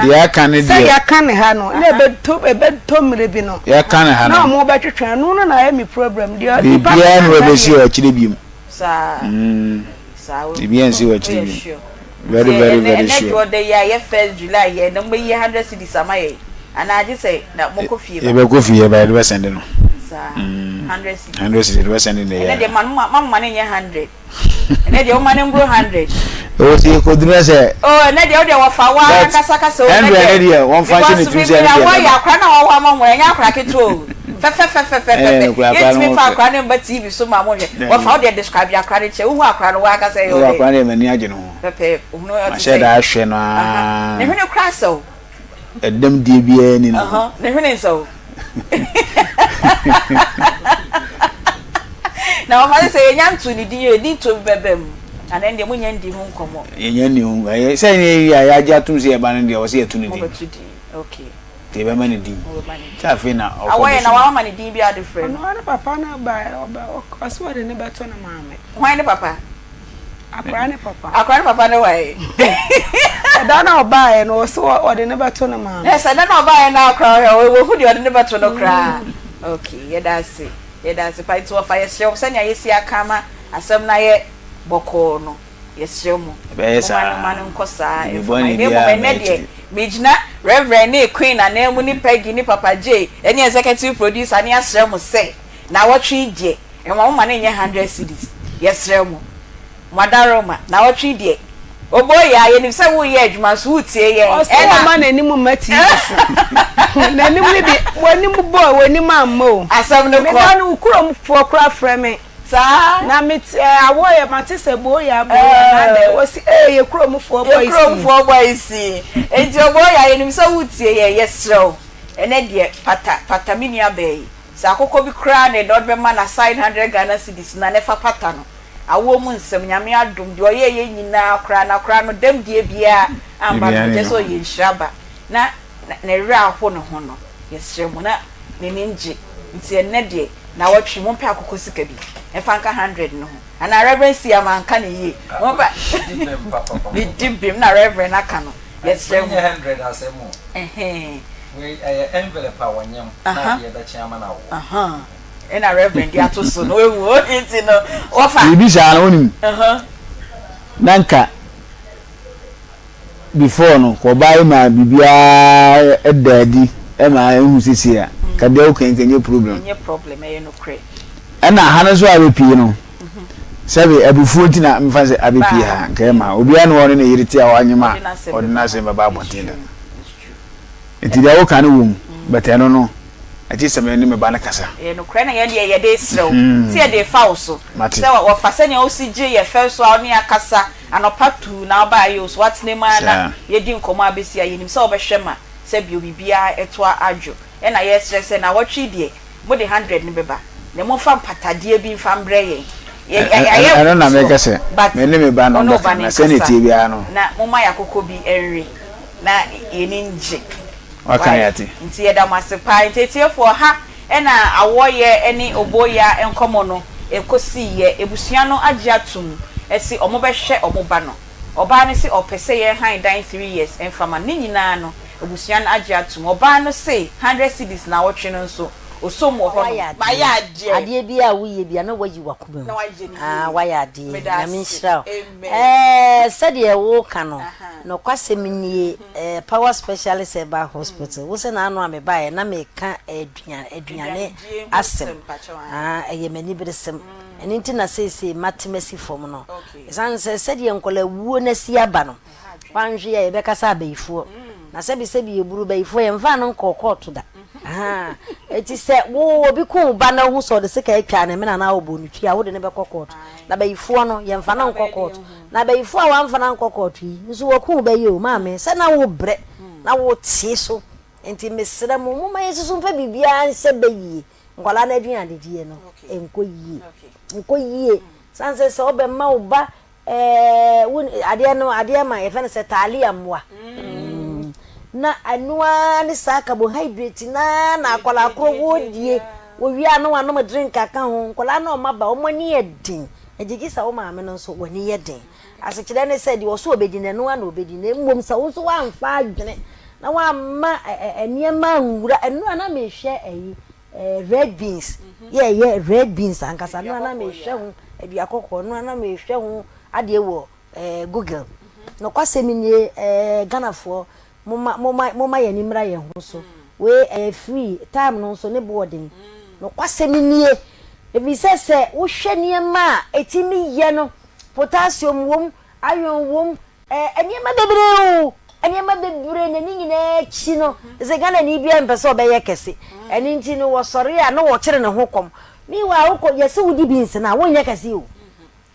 dia kan de say ya kan ha no na ebeto mire bi no ya kan ha no na mo betwetwe no na ye mi problem dia bia no be si o chire biem sa bia si o chire biem very sure and the year 1st July ye no be 100 cedis amaye and I just say na mo ko fie be ko fie ba do send no sa 100 cedis do send no and the man man 100 and the man go 100 o ti ko dina se oh na de wo fa wa kasa o na de won function to say na wa ya akra na wa ma nwere nya akra keto fe it me fa akra na mba TV so ma mo hwe wo fa o de describe akra de che wo akra no wa kasa yo de akra na mani age no pepe no ya say da hwe no a ne hwe kra so edem die bia ni no ne hwe so na o ma say nyantu ni di to bebem and then the munya ndi hu nkomo yenya ni hu say ni ya aja tum se ba ndi o se etu ni di okay te be mani di ta fe na o ko na wa mani di bi ade friend no na papa na ba oso de ne beto na mama why ne papa akwa ne papa ne why da na oba no so de ne beto na mama yes da na oba na akra we hu de ne beto no kra okay ye da se pa itu of fire show sanya yesi akama asem na ye boko no yesremu be sa manu nkosa e mejina reverend ne queen na mu ni pegi ni papa j any executive producer ni asremu say na wotwe die e mo ma ne nye 100 cedis yesremu madaroma na wotwe die oboya ye ni se wo ye adwuma so utie ye e ma na ni mu mati na ni mu bi woni mu bo woni ma mo asem no ko me dan ukuro mu fo kra frame sa na mit awoye matise boya na de wosi ye kuro mu fo boys enti oboya ye ni se wutie ye yesrew ene de pata mini abey sa akoko bi kra na do be ma na side 100 Ghana cedis na nefa pata no awo mu nsem nyame adom de oye nyina kra no dem die bia amba de so ye nhraba na rira ho no ho no yesremu na ne ninji nti ene de na watwi mo pa akoko sika bi e fa nka 100 no ana reverence ya man ka ne yi mo ba bi dibim na reverend aka no yesremu 100 asemu we envelope awonyam na ye da chiama na wo ena reverend ya to so no ewu nti no ofa bibi sha na onim nanka before no ko bai ma bibia edadi e ma ehu sisi a kade o kan tenye problem e no kre ana hana so abepi no sabe abufu nti na mfa se abepi ha nke ma obi anu woni na yiriti a wanyema ordinance baba abontin da nti da o kan wo mu but eno no ati se me ni me ba na kasa no kra na ye de srew ti ye de fa so se wa fa se ne o si je ye fe so a oni akasa anopa tu na ba ye so what name na ye di nkomo abesi aye nim se obehwe ma se bi obibia eto adwo e na ye sre se na wotwe die mo de 100 ni beba ne mo fa patade bi fa mbre ye I don't know make say me ni me ba no na se ne tie bia no na mo ma yakoko bi enwe na ye ni nje wakayati nti ye da masepa ntetefo ha ena awoye eni oboya enkomo no ekosi ye ebusua no agye atum esi omobehwe omoba no oba no si opese ye han dan 3 years enfama ni nyina no ebusua no agye atum oba no say 100 cedis na wotwe no nso osom wo ho ma ya ade bi a wuye bi na wayi wakoma waya ade na minshra said ye wo ka no no kwasem nie power specialist eba hospital wo se na anu ameba ye na me ka aduane asem eye mani bresem eni nti na sese matemesi form no san se said ye nkola wuo na si aba no wanhwe ye be kasa abaifo na sebi ye buru baifo ye mfa no nkokọ da eti se wo obi ku ba na hu so de se ka atwa na me na obo nutwi a wo de ne be kokot na bayifuo no ye mfa na nkokot na bayifuo a wa mfa na nkokot yi nso wo ku ba ye o ma me se na wo bre na wo tie so enti mesra mu ma yesu mfa bibia nse bayi nkwala na aduan adedie no enko yie sanse se obe ma oba ade ma ye fa ne se tali amwa na anua ni sa carbohydrate na akola akro wodie wo wi anu anu ma drink aka ho kola na o maba o mani edin ejigi sa o ma me no so wani edin asekire ne said wo so obedi na no na obedi na mmom sa wo so wa mfa adwene na wa ma eniema nwura enu na me hwe red beans red beans ankasa no na me hwe ho adu akokọ no na me hwe ho ade wo Google no kwasemi ni Ghanafo moma ye nimra ye ho so we free time no so ne boarding no kwasemi nie ebi se wo hwe niema etimi ye no potassium wom iron wom eniema bebre na ni nyina chi no ze Ghana ni bia mpese obeye kese eni nti no wo sori a no wo kire ne ho kom mi wa wo ko ye se wudi beans na wo nya kese o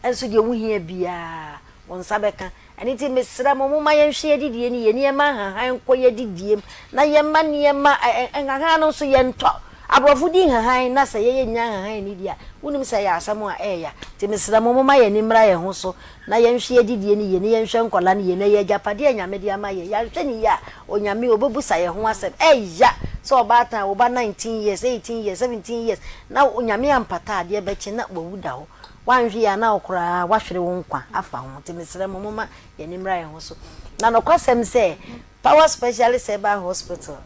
enso de wo hia bia won sabeka ani ti mesra mo ma ye hwe didie ni ye niema han ko ye didie na ye ma niema enhahan no so ye nto abrofo di han na se ye nya han ni dia wonim se ya asamo a eya ti mesra mo ma ye ni mra ye ho so na ye hwe didie ni ye hwe nkola ni ye na ye japade anyame dia ma ye ya hwe ni ya onyame obebusa ye ho asem eya so obata oba 19 years 18 years 17 years na onyame ampata ade bechi na bowuda ho wanhwe ya na okra wahwere wo nkwa afa ho temesere momoma ye nimra ye ho so na no kwasem se power specialist eba hospital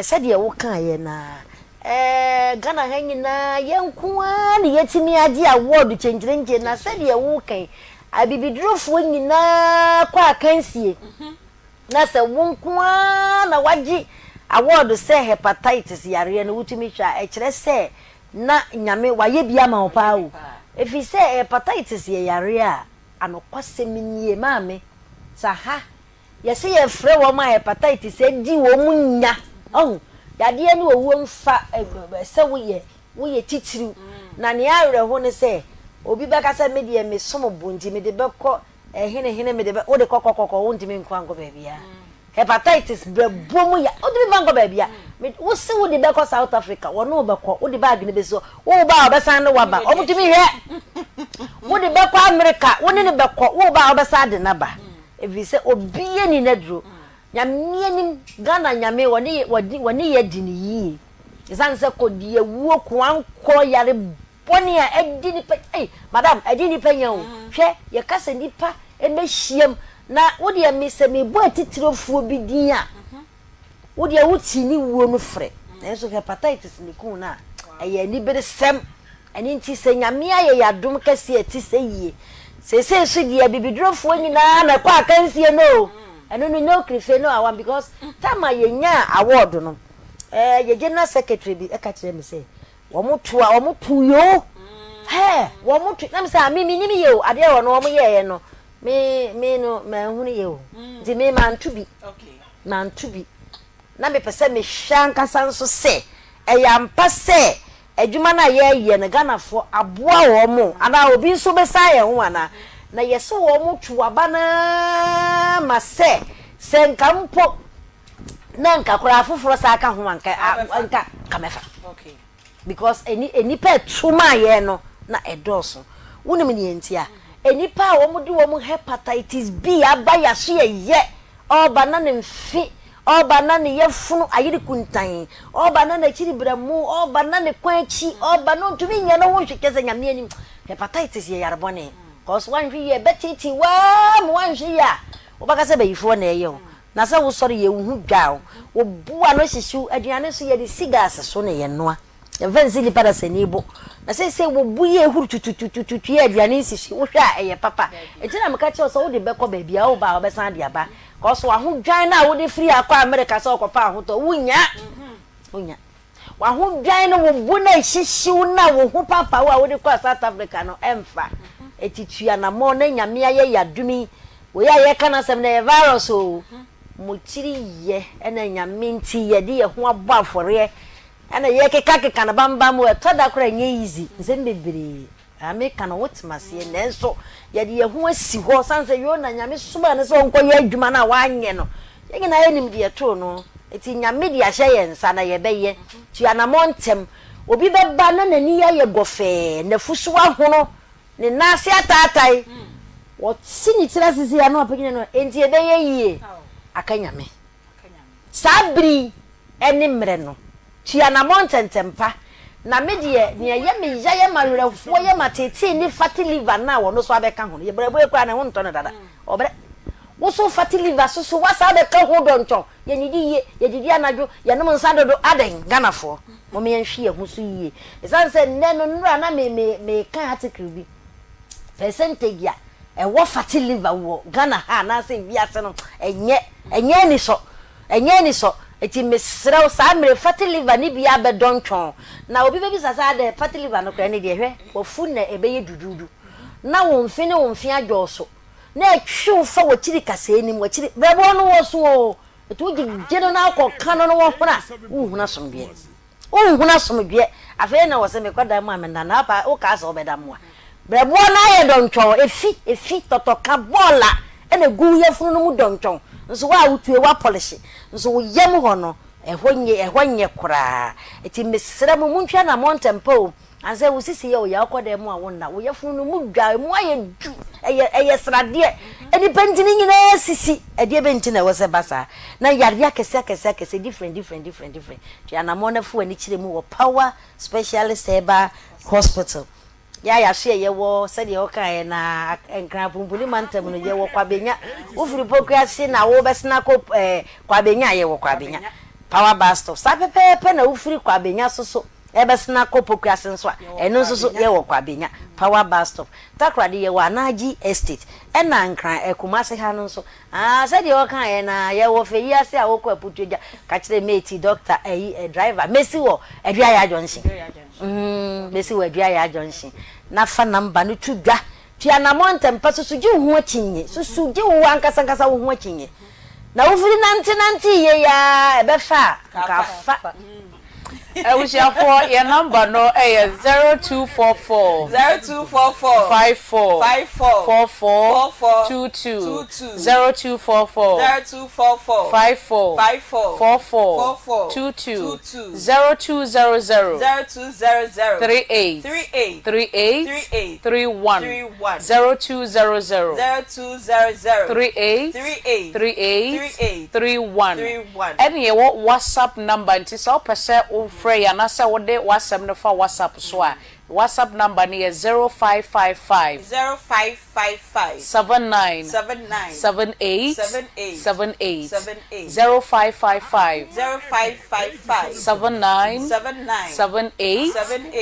said ye wo kan ye na Ghana hanyi na ye nkuwa ni yetimi ade award chenjirenje na said ye wo kan abibidrofo nyina kwa kansie na se wo nkuwa na waji award se hepatitis yare na wutumi hwa ekire se na nyame waye bia ma opa o efi se hepatitis ye yare a anokwasemi nie maame saha ye se ye frɛ wo ma hepatitis edi wo munya oh yade ni wo mfa se wo ye titiriu na ne awre ho ne se obi beka se me de me somo bonti me de bekɔ hene me de be wo de kokokoko wo ntimi nkwanko ba bia hepatitis brebomu ya o de banko ba bia wo se wo de bekɔ South Africa wo no bekɔ wo de bag ne be so wo ba obesan ne waba o mutimi hwe wo de bekɔ America wo ne bekɔ wo ba obesan de na ba evi se obie ni nadro nyame ni Ghana nyame woni ye di ni yi isan se ko die wuo kwanko yare boni a edi ni pe madam edi ni penya o hwe ye kasa nipa ebe hiem na wo de me se me bo atitirofuo bi din a wo de wuti ni wuo no frɛ enso hepatitis ni kun na eye ni bere sem eni nti se nyame aye yadom kase ati se yie se so de bibidrofuo nyina na kwa kansie no eno no krife no awan because tama ye nya award no ye general secretary bi e ka kire me say wo mutu yo wo mutu na me say mi ni ye o ade wo no wo ye no me no ma hunu ye o di me man to bi okay man to bi na me pese me hwan kasa nso se eyampa se adwuma na ye ne Ganafo aboa wo mo ana obi nso besa ye ho ana na yese wo mo twaba na ma se nkampo na nka kora afoforo sa aka ho nka kamefa okay because enipa tuma ye no na edoso wonim ne entia enipa wo mo de wo mo hepatitis B abaya so ye oba na ne mfi oba na ne yefunu ayiri kuntan oba na na chiri bramu oba na ne kwanchi oba no ntumi nya no ho hwekeze nyame anim hepatitis ye yarbone cause one hwe ye betiti wa mo one hwe ya obaka se bayifo na ye na se wo sori ye hu dwa wo bua no hihyu aduane so ye de cigars so ne ye noa ye venzi li para senibo na se wo buye huru tututututu ye aduane sisi wo hwa eye papa etina meka che so wo de beko ba bia wo ba obesan de aba cause wa hu dwan na wo de free akwa America so okopa ahoto wunya wa hu dwan no wo bu na hihyu na wo hu papa wo de kwa South Africa no emfa etitua na mo na nyame aye yadumi wo ya ye kana sem na virus o mo chiri ye ena nyame nti ye de ye ho abo afore ena ye keka na bamba mo etoda kora nye easy nse mbebere America no wotimase na enso ye de ye ho asi ho sanse yo na nyame suma na so nko ye adwuma na wanye no ye gina ye nim de ye to no eti nyame de ahye ye nsa na ye beye tua na mo ntem obi beba na nani ye gofe na fusu ahono ne nase atatai what sini tira sisi ya no apagine no enti ebe ye yie akanyame sabri eni mre no tia na montentempa na medie ne ye me yaye mawerefo ye matete ni fatty liver na wo no so abeka ho ye brabo ekwa na ho nto no dada obre wo so fatty liver so wasa abeka ho doncho ye nidi ye didi anajo ye no nsa dodo aden Ganafo mo me nhwe ho so yie esanse nne no nura na me kan article bi percentage ya wo fatty liver wo Ghana ha na se biase no enye ni so eti mesrew sa mere fatty liver ni bia be dontwon na obi bebi sasa de fatty liver no kra ne de hwe wo fu na ebeye dududu na wo mfi adwoso na atwu fa wo chiri kasa enim wo chiri bebo no wo so o etu gije no na akọ kan no wo hona wo huna somdwe afa na wo se me kwada mu amenda na apa wo ka sa obeda mu a bebo na ye dontwon efi totoka bola ene gu ye funu no mu dontwon nso wa wutue wa polish nso wo yem ho no ehonye kura eti mesere mu ntwa na montempo anse wo sisi ye wo ya akode mu a wonna wo ye funu no mu dwa mu aye du eye srade eni pentini nyina sisi ede benti na wo se basa na yare kese different tia na mo na fu ani kire mu wo power specialist eba hospital ya hye ye wo se de o kan na enkran pumpuni mantem no ye wo kwabenya wo firi pokua na wo besna ko kwabenya ye wo kwabenya power bar stop sa pepe na wo firi kwabenya so ebesna ko pokua so a eno so ye wo kwabenya power bar stop takrade ye wo anaji estate ena nkran ekumase ha no so se de o kan na ye wo fe yi ase a wo ko aputuja ka kire mate doctor driver mesi wo adua ya jonsin mesi wo adua ya jonsin na fa namba no tudwa tia na montempa susuji hu akinye susuji hu ankasa hu akinye na wo firi nanti ye ya ebefa kafa Ewusiafo your number no 0244 54 22 0244 54 22 0200 38 31 0200 38 31 any WhatsApp number until so person Freya na say wo de WhatsApp no fa WhatsApp so a WhatsApp number ni 0555 79 78 0555 79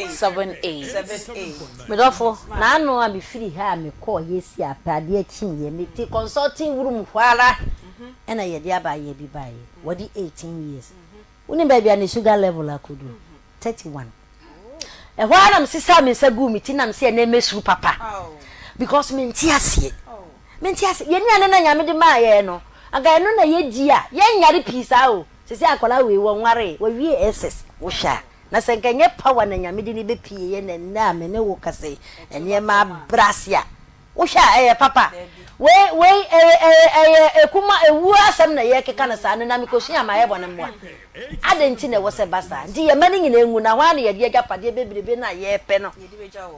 78 medofo na anu a be free ha me call yesi apade akin ye me ti consulting room hwara ena ye de abaye bi baye wodi 18 years uni baby ani sugar level akudu 31 hwara m sisa me sagu mi ti na me se na mesu papa because me ntiase ye ni na nyame de ma ye no aga no na ye di a ye nyare pisa o sisi akola we wo nware wo wie ss wo sha na senkenye power na nyame de ni be pie ye na me ne wo kase enye ma brasia wo hwa papa we kuma ewu asem na ye keka na sa na mikoshi amaye bone mo adenti na wo se basa ndi ye mani nyina engu na hwa na ye de agapade bebrebe na ye pe no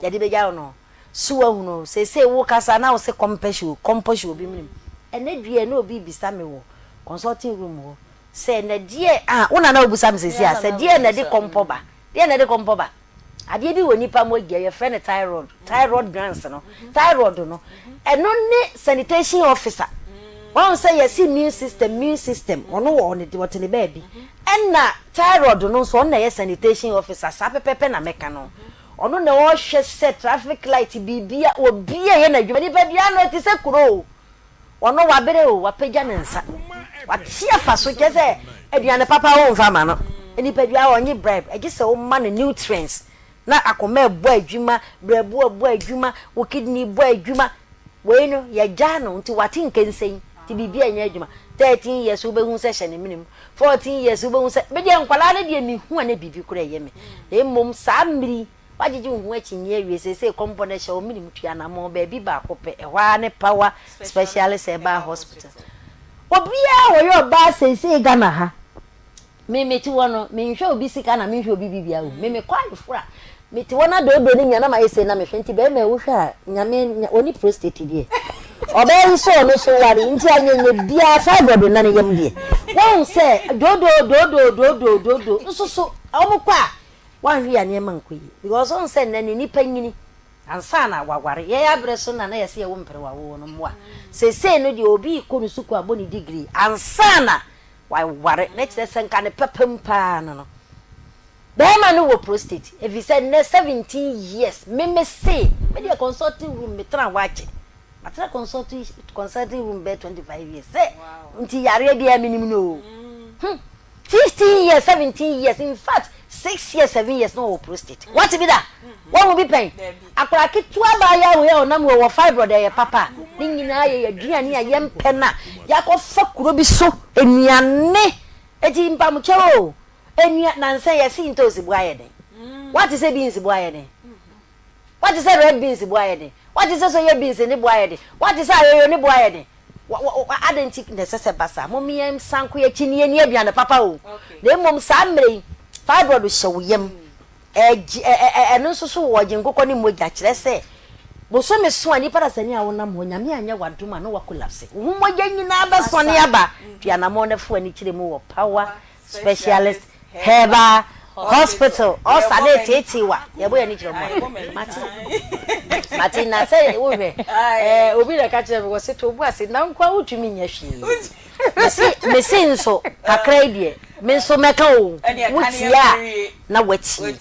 ye de beja no suwa huno se wo kasa na wo se compassion obi mnim ene due na obi bisa me wo consulting room wo se na die una na obusa me se se die na de kompoba ade bi woni pa mo gye ye friend thyroid glands no thyroid no eno ne sanitation officer won say yes immune system ono wo ne de wotene baby enna thyroid no so na ye sanitation officer sa pepepe na meka no ono na wo hwe set traffic light bibia obi ye na dwuma ni pa bia no ti se kuro ono wa bere o wa pagya ne nsa wa tia fa so kese aduane papa wo mfa ma no eni pa bia onye bribe agi se wo ma no nutrients na akoma ebo adwuma brebu ebo adwuma wo kidney ebo adwuma we no ye gya no nti wati nkensen ti bibia anya adwuma 13 years wo be hu se hye ne minim 14 years wo be hu se be de nkwala ne de mi hu ane bibi kura ye me e mom sa mmiri wagigi hu achinye awie se component hye o minim tua na mo ba bi ba kope e hwa ne power specialist eba hospital obia wo yo ba se Ghana ha me ti wono me nhwe obi sika na me nhwe obi bibia o me kwalifura me ti wona do ni nyana ma yese na me hwenti be me wo hwa nyame oni prostate die obe so no so wari nti anyenye bia fibroid na ne yam die won se do nso omukwa wan hwe ane ma nkoyi because on se na ni panyini ansa na waware ye ya bre so na yese ye wo mpere wawo no moa se no die obi ikono suku aboni degree ansa na waware na chese senka ne pepem pa no Bema no wo prostate. If you said 17 years, me say, me dey consulting room me try watch. I try consulting room be 25 years. Say, unti yare bia minimum no. 15 years, 17 years, in fact, 6 years, 7 years no wo prostate. What be that? What will be pain? Akwa kitwa ba ya we onam wo fibroid ya papa. Ni nyina ye aduane ya yem pena. Yakọ fakuro bi so enuane. Eti mpa mu chewo. Enya na say yes into Zibuayede. What is a beans Zibuayede? What is a red beans Zibuayede? What is a soya beans in the Buayede? What is a yoni Buayede? I didn't take the Sessa Bassa. Mommy, I'm Sanku Chini and Yabiana Papa. The mom Sambre, fibroid will show yem. And also watching Gokonim with that, let's say. But so Miss Swanny Parasania on Namonia and Yawan to Manoa collapse. Whom are you never Soniaba? Piana Mona for any more power specialist. Heba hospital or sade tetiwa ye boy ni jiro Martin na say wo be obi na ka kire wo se to bu ase na nkwa wutumi nya hwi me se nso akra die me nso meka o wutia na wati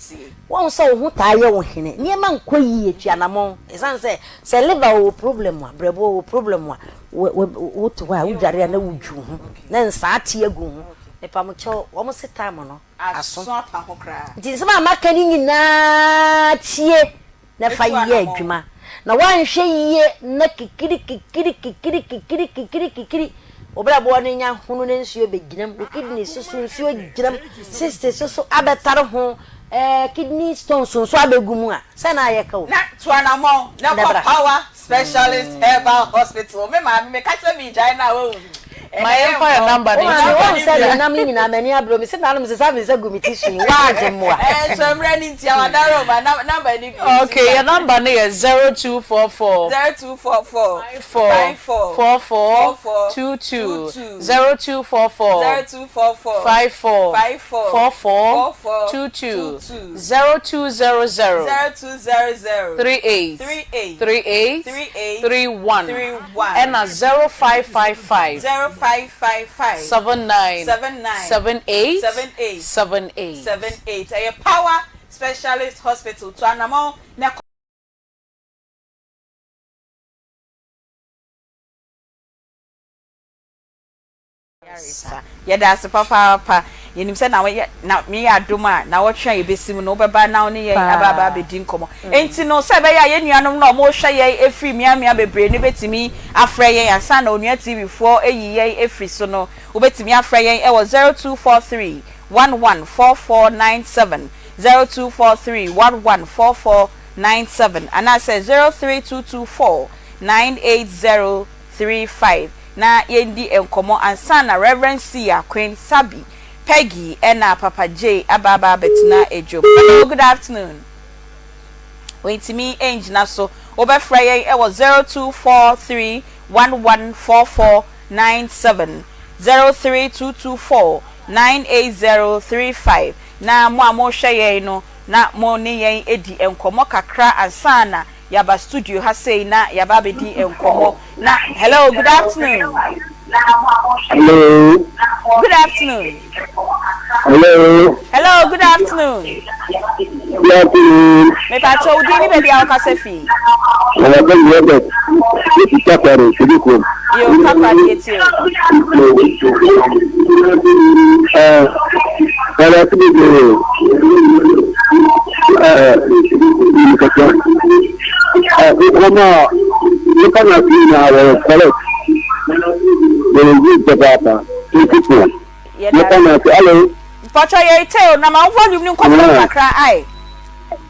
won so hu ta ye wo hene niema nkwa yi etua na mo esan se liver wo problem wa brebo wo problem wa wo to wa udware na wudwu hu na nsa ate agu hu epa mo cho wo mo se time no aso pa ho kra nti se ma maka ni nyina tie na fa ye adwuma na wan hwe yiye na kikiri obra bo ne nya hunu ne nsuo beginam kidney susu nsuo ginam sister susu abetare ho kidney stones so abegumu a se na ye ka o na tuanamo na power specialist herbal hospital me ma me ka se mi jai na wo my phone number ni won say na me nyina mani abro me say na me say say gumiti shin wa ademwa so mra ni ntia wadaro ba number ni okay your number ni is 0244 22 0244 54 22 0200 38 31 and 0555 79 78 a power specialist hospital to anamo na yeda se papa yenim se na me adoma na wo hwa yebesim no beba na one ye ababa bedin komo enti no se be ya ye nuanom na mo hwa ye efri miamia bebre ne betimi afra ye ansa na onua TV4 eyi ye efri so no wo betimi afra ye e wo 0243 114497 0243114497 and I say 03224988035 na yendi enkomo ansana Reverend Sia Queen Sabi Peggy ena Papa J ababa betina ejo. Good afternoon. Wait to me age na so obefra yen e was 0243114497 03224988035 na mo amoshe yen no na mo ne yen edi enkomo kakra ansana yaba studio ha say na yaba bedi enkomo na hello good afternoon. Hello. Good afternoon. Hello. Hello, good afternoon. Good afternoon. Me pa cho di ni baby ao kasefi. Hello, good evening. This is Kakari, Sidiku. Yo, Kakari eti. Hello, Sidiku. Akoma, you cannot see now, correct. Hello. Pacho ye tell na ma volume ni nko kakra ai.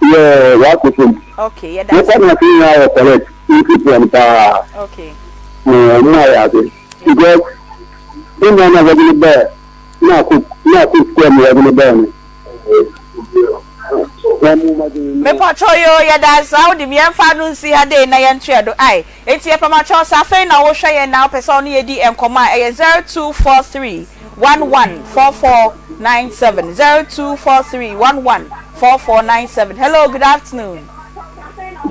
Yeah, what is it? Okay, yeah that's. You cannot see now, correct. Okay. No, I because in another bed. Na ku square me every bed. Me pacho yo ya da Saudi me emfa no nsi ha dey na ye ntwe do ai enti e pama cho sa fe na wo hwe ye na person no ye di enkoma e 0243114497 0243114497. Hello, good afternoon.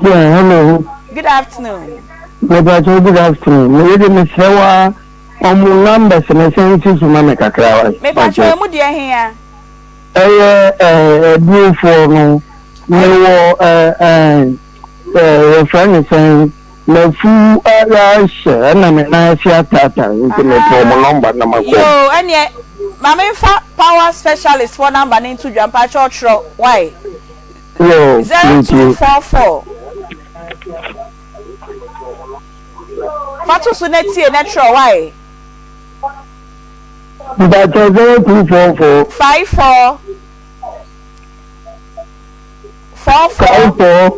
Yeah, hello. Good afternoon. Good afternoon. Me dey me sewa omu numbers na sense su ma me kakra wa. Me pacho e mu de hia. Beautiful no friend saying the fool and I'm a tata into the number number. Yo, and yet, Mamma power specialist for number into Jampa Church. Why? 0244 Fatu Suneti natural. Why? That's 0244 54 44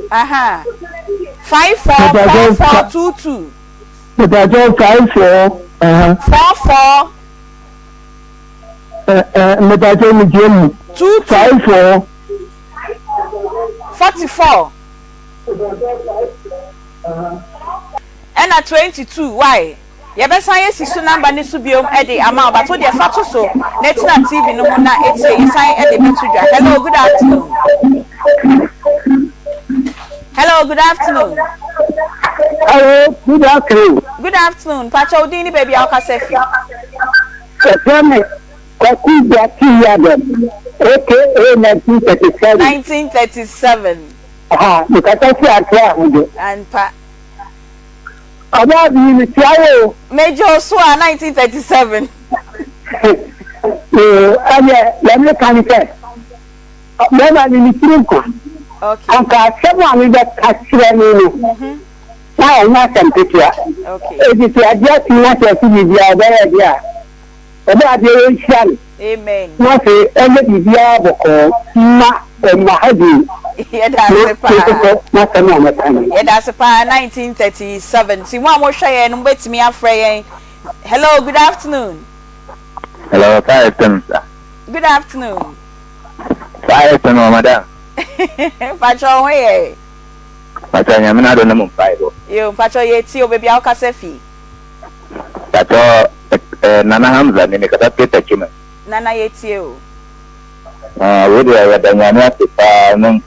544422. But I don't 54 44 but I don't Jim 54 44 and at 22. Why? Yebesa ye sisu number ni su biom ede ama ba to de fatu so netina TV no mu na etie yesan ede bitudwa. Hello, good afternoon. Hello, good afternoon. Hello, good afternoon. Good afternoon. Pacha odini baby akasefi. Tell Kwakuja Kiyade, aka 1937. 1937. Mukatasi atwa hujo. And pa About the Tiago. Major Swa 1937. Let me come say. Never in the Trinco. Okay. Anka someone that actually knew. Now I'm not some picture. Okay. If you are just not to see the idea. About the Asian. Amen. What a every diabo ma mahadi. Yeah, that's a pa. Yeah, that's a pa 1937. See one more share and wait me afraid. Hello, good afternoon. Hello, Python. Good afternoon. Python, madam. Pacho, where? Pacho, I'm not on the moon. You, Pacho, yeti, or baby, I'll casefi. Pacho, Nana Hamza, in the Katapita. Nana yeti. Would you have done enough to find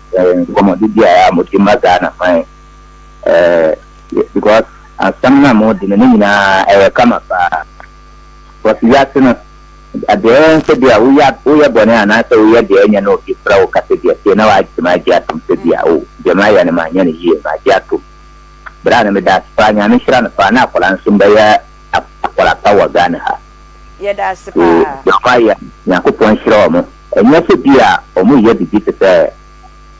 commodity? I am with Mazana, fine. Because as some more than I come up. But you have to at the end of the day, we are banana, so we are the end of the pro category. You know, I to my jatum to the Jamaian and my year, my jatum. But I am that Spanish and Mishran for an apple and Sumbaya for a power gun. Yeah, that's the fire. Yakupon Shromo. And yes, dear, or more yet be to say,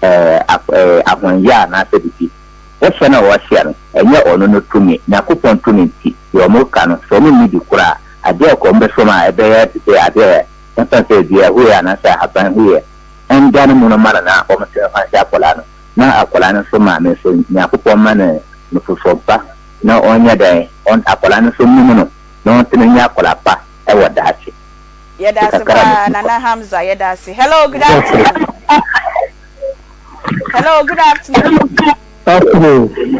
upon ya, not the defeat. What shall I wash here? And your honor to me, Nakupon Tunity, your more canon, so many do cry. I dare come from my bed to say, I dare. And say, dear, we are not happen here. en gane mu na mara na o mse fa sha akola na akola no so ma me so nya popon ma ne no so pa na onya dai on akola no so mu no no tin nya akola pa e wada achi yeda se pa Nana Hamza yeda se hello good afternoon. Hello good afternoon.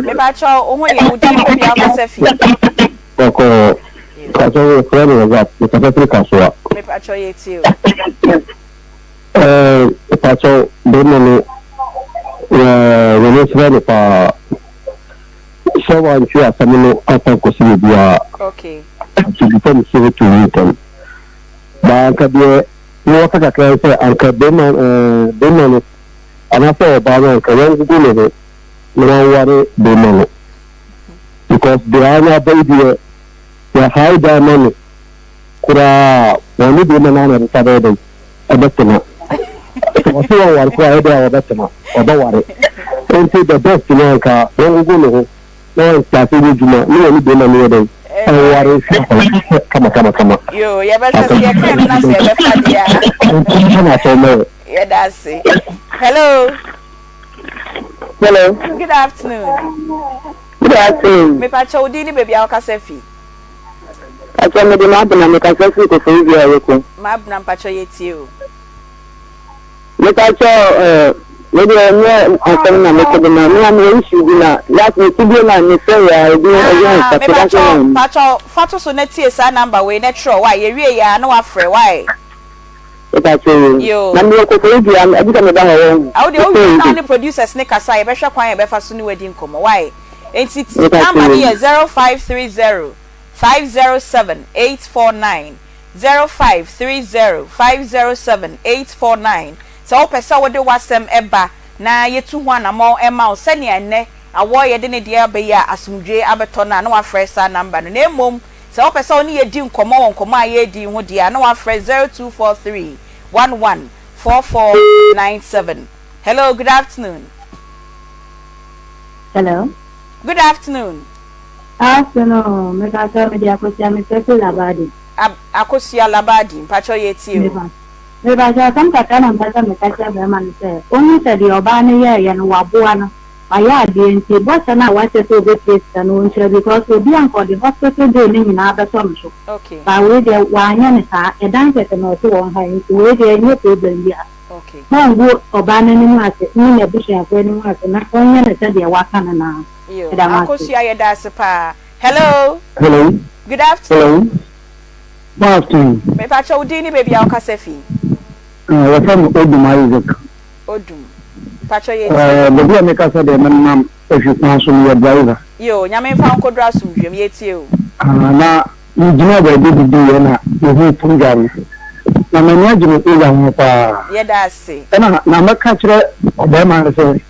Me ba cho o ho ye udi bi akasefi ko kaso friend was that the secretary kaso me pa cho ye ti o kaso donno friend pa shawa nchu asamino ata ko sibia okay to see to meet ba ka de no ka ka se anka donno ana so ba no ka yan gugu ne no ware donno because they are not baby ya haida mani kura wani da mana na ta da dai abatana wasu war ko ai da abatana odaware enti the best ne ka wani gugu no ta fi juma ni wani da mana dai ware kama yo ya ba sa ya kan na se ba fa dia kana to me ya da se hello good afternoon. Good afternoon. Me pa cho di ni baby akasefi acha me de mabuna me ka sesi ko so bi aweko mabuna pa cho yeti o me ka cho me de me asan na me ko na me am issue na last me tibi na me say ya bi ya pa cho fato so na tie sa number we na tro why ye wie ya na wa frɛ why ka cho na me ko so bi am abi ka me da ho awu de o wi na producers ne kasa ye be hwɛ kwan ye be fa so ni wedding komo why enti number ni 0530 507 849 0530 507 849 so opesa wo de wasem eba na yetu ho anamo ema o sene ene awo ye de ne dia be ya asumdwe abeto na na wa fresa number no na emom so opesa oni ye di nkomo aye di ho dia na wa fresa 0243 114497. Hello, good afternoon. Hello. Good afternoon. Afternoon. Me ka so me dia ko sia me se labadi. Akosia labadi mpacho yeti o. Me ba ja kam ka kana mpata me ka sia be man se. Oni se di oba ne ye no waboa no. Aya de nti bo se na wa se so be test no nche because obi anko the hospital dey ni nyina ba so mso. Okay. Ba we de wa anya ne sa e dan se no so won ha nti we de nye problem bia. Okay. Na ngo oba ne ni mu ase ni na bi hwe akwa ni mu ase na onya ne se de wa kana na. Yo, akosia ye da se pa. Hello. Hello. Good afternoon. Good afternoon. Me pa cho udini baby akasefi. Wa fam Odum Isaac. Odum. Pa cho yeti. Baby me ka sa de nam efi kwa so me driver. Yo, nyame fa nkodra sumdwem yeti o. Na njina ba de di ye na ehu punjam. Na me nya jinu ko ya ho pa. Ye da se. Na maka kire oba ma se.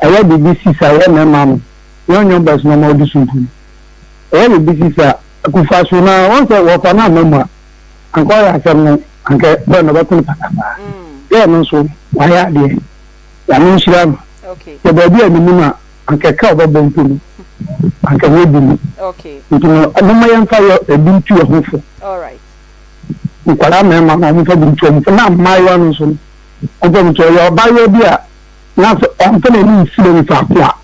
Aya BBC sa ya na mam. Yo bas no ma di sunku. Aya BBC sa ku fa so na won se wo pa na mama. Anko ya sem no anke be no ba kun pa. Ya no so wa ya de. Ya no shira. Okay. Ya ba bi ani mu na anke ka oba bon tu. Anke we bi. Okay. Ntuno aduma ya mfa yo ebi tu yo ho fo. All right. Nkwara me ma na mu fa bi tu mu na ma yo no so. Oba mu to yo ba yo bi a na so amfa na ni si le fa kwa.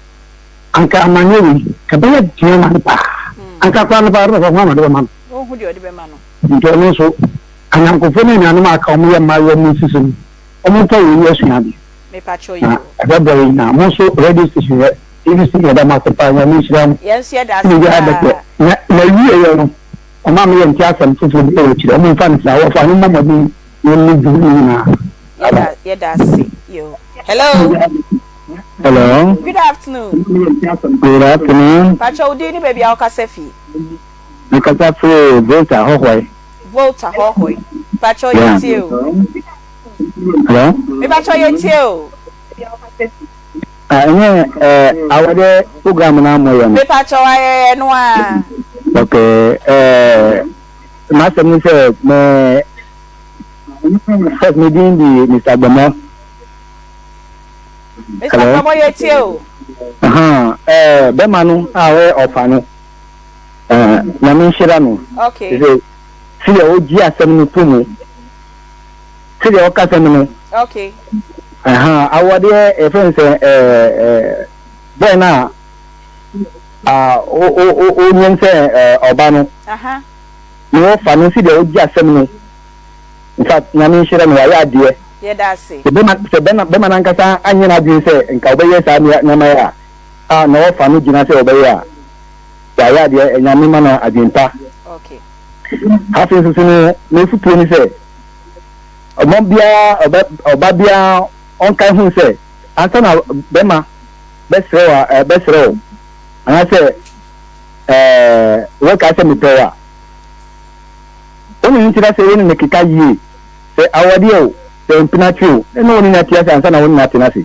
Anka amanyewi ka be ya jina na pa. Anka kwa na ba ro fa ma do ma. O hu di odi be ma no. Nto no so anyankofo na nyane ma ka omo ye ma yo mu sisim. Omo to yi yesu na bi. Me pa cho yo. Aba boy na mo so radio station ye. TV station da ma pa nya mi shiram. Yes, ye da na yi yo no. Oma me ye ntia sam fufu bi e chire. Omo fa ntia wo fa ni mama bi ni ni du na. Ye da se yo. Hello. Hello. Good afternoon. Good afternoon. Pacho udini baby akasefi. Nikata fo Volta hohoi. Volta hohoi. Pacho yeti o. Hello. Me pacho yeti o. Awade program na mo yo. Me pacho aye no a. Okay. Ma se mi se me first meeting di Mr. Gbamo. Mr. Gbamo yeti o. Be manu awe ofanu. Na mi shira no. Okay. Si o ji asem ni tumu. See the occasion. Okay. Awade a friend say boy na o nyen say obano. No fa no see the oji asem no. In fact, nyame hire no ya ade. Ye da say. Be ma na nkasa anye na adwin say nka obeye sa na ma ya. Na o fa no gina say obeye a. Ya ade nyame ma na adwinta. Okay. Hafi so no futu ni say Obabia on kai hu say ansa na bema besrewa ana say we ka say mitowa oni ntira say woni mekika yi say awade o say mpinatrio no woni na tia say ansa na woni na tina say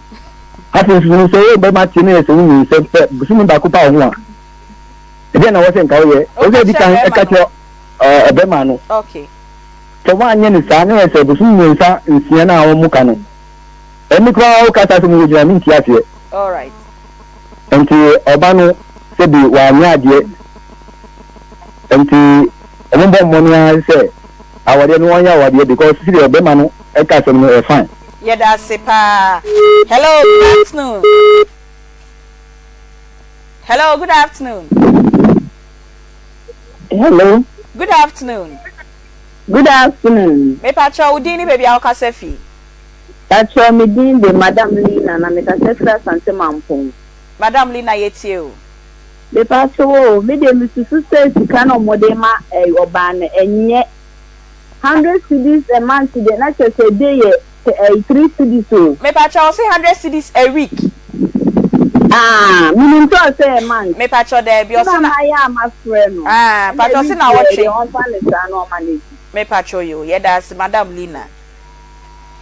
hafi so say bema tina say woni say busumi ba kupa ho a e dia na wo say nka wo ye o say di kan e ka tio bema no. Okay. So one yen is an answer, but soon you saw in Siena or Mucano. And the crowd cut out with your meat yet. All right. And to Obano said, "Why, yeah, dear." And to a number money, I say, I didn't want you because see the Bemano, a customer fine. Yeah, that's it. Hello, good afternoon. Hello, good afternoon. Hello. Good afternoon. Good afternoon. Me pacha udini baby ao kasefi. Pacha me din de Madam Lina na me kasefra sante mampong. Madam Lina yetie o. Me pacha o me de me susu say sika no modema oba na enye 100 cedis a month de na say dey 3 cedis o. Me pacha o say 100 cedis a week. Meaning to say a month. Me pacha there bi o say na ya ma freno. Pacha say na watching. On plan no manage. Me pacho you. Yeah, that's Madam Lina.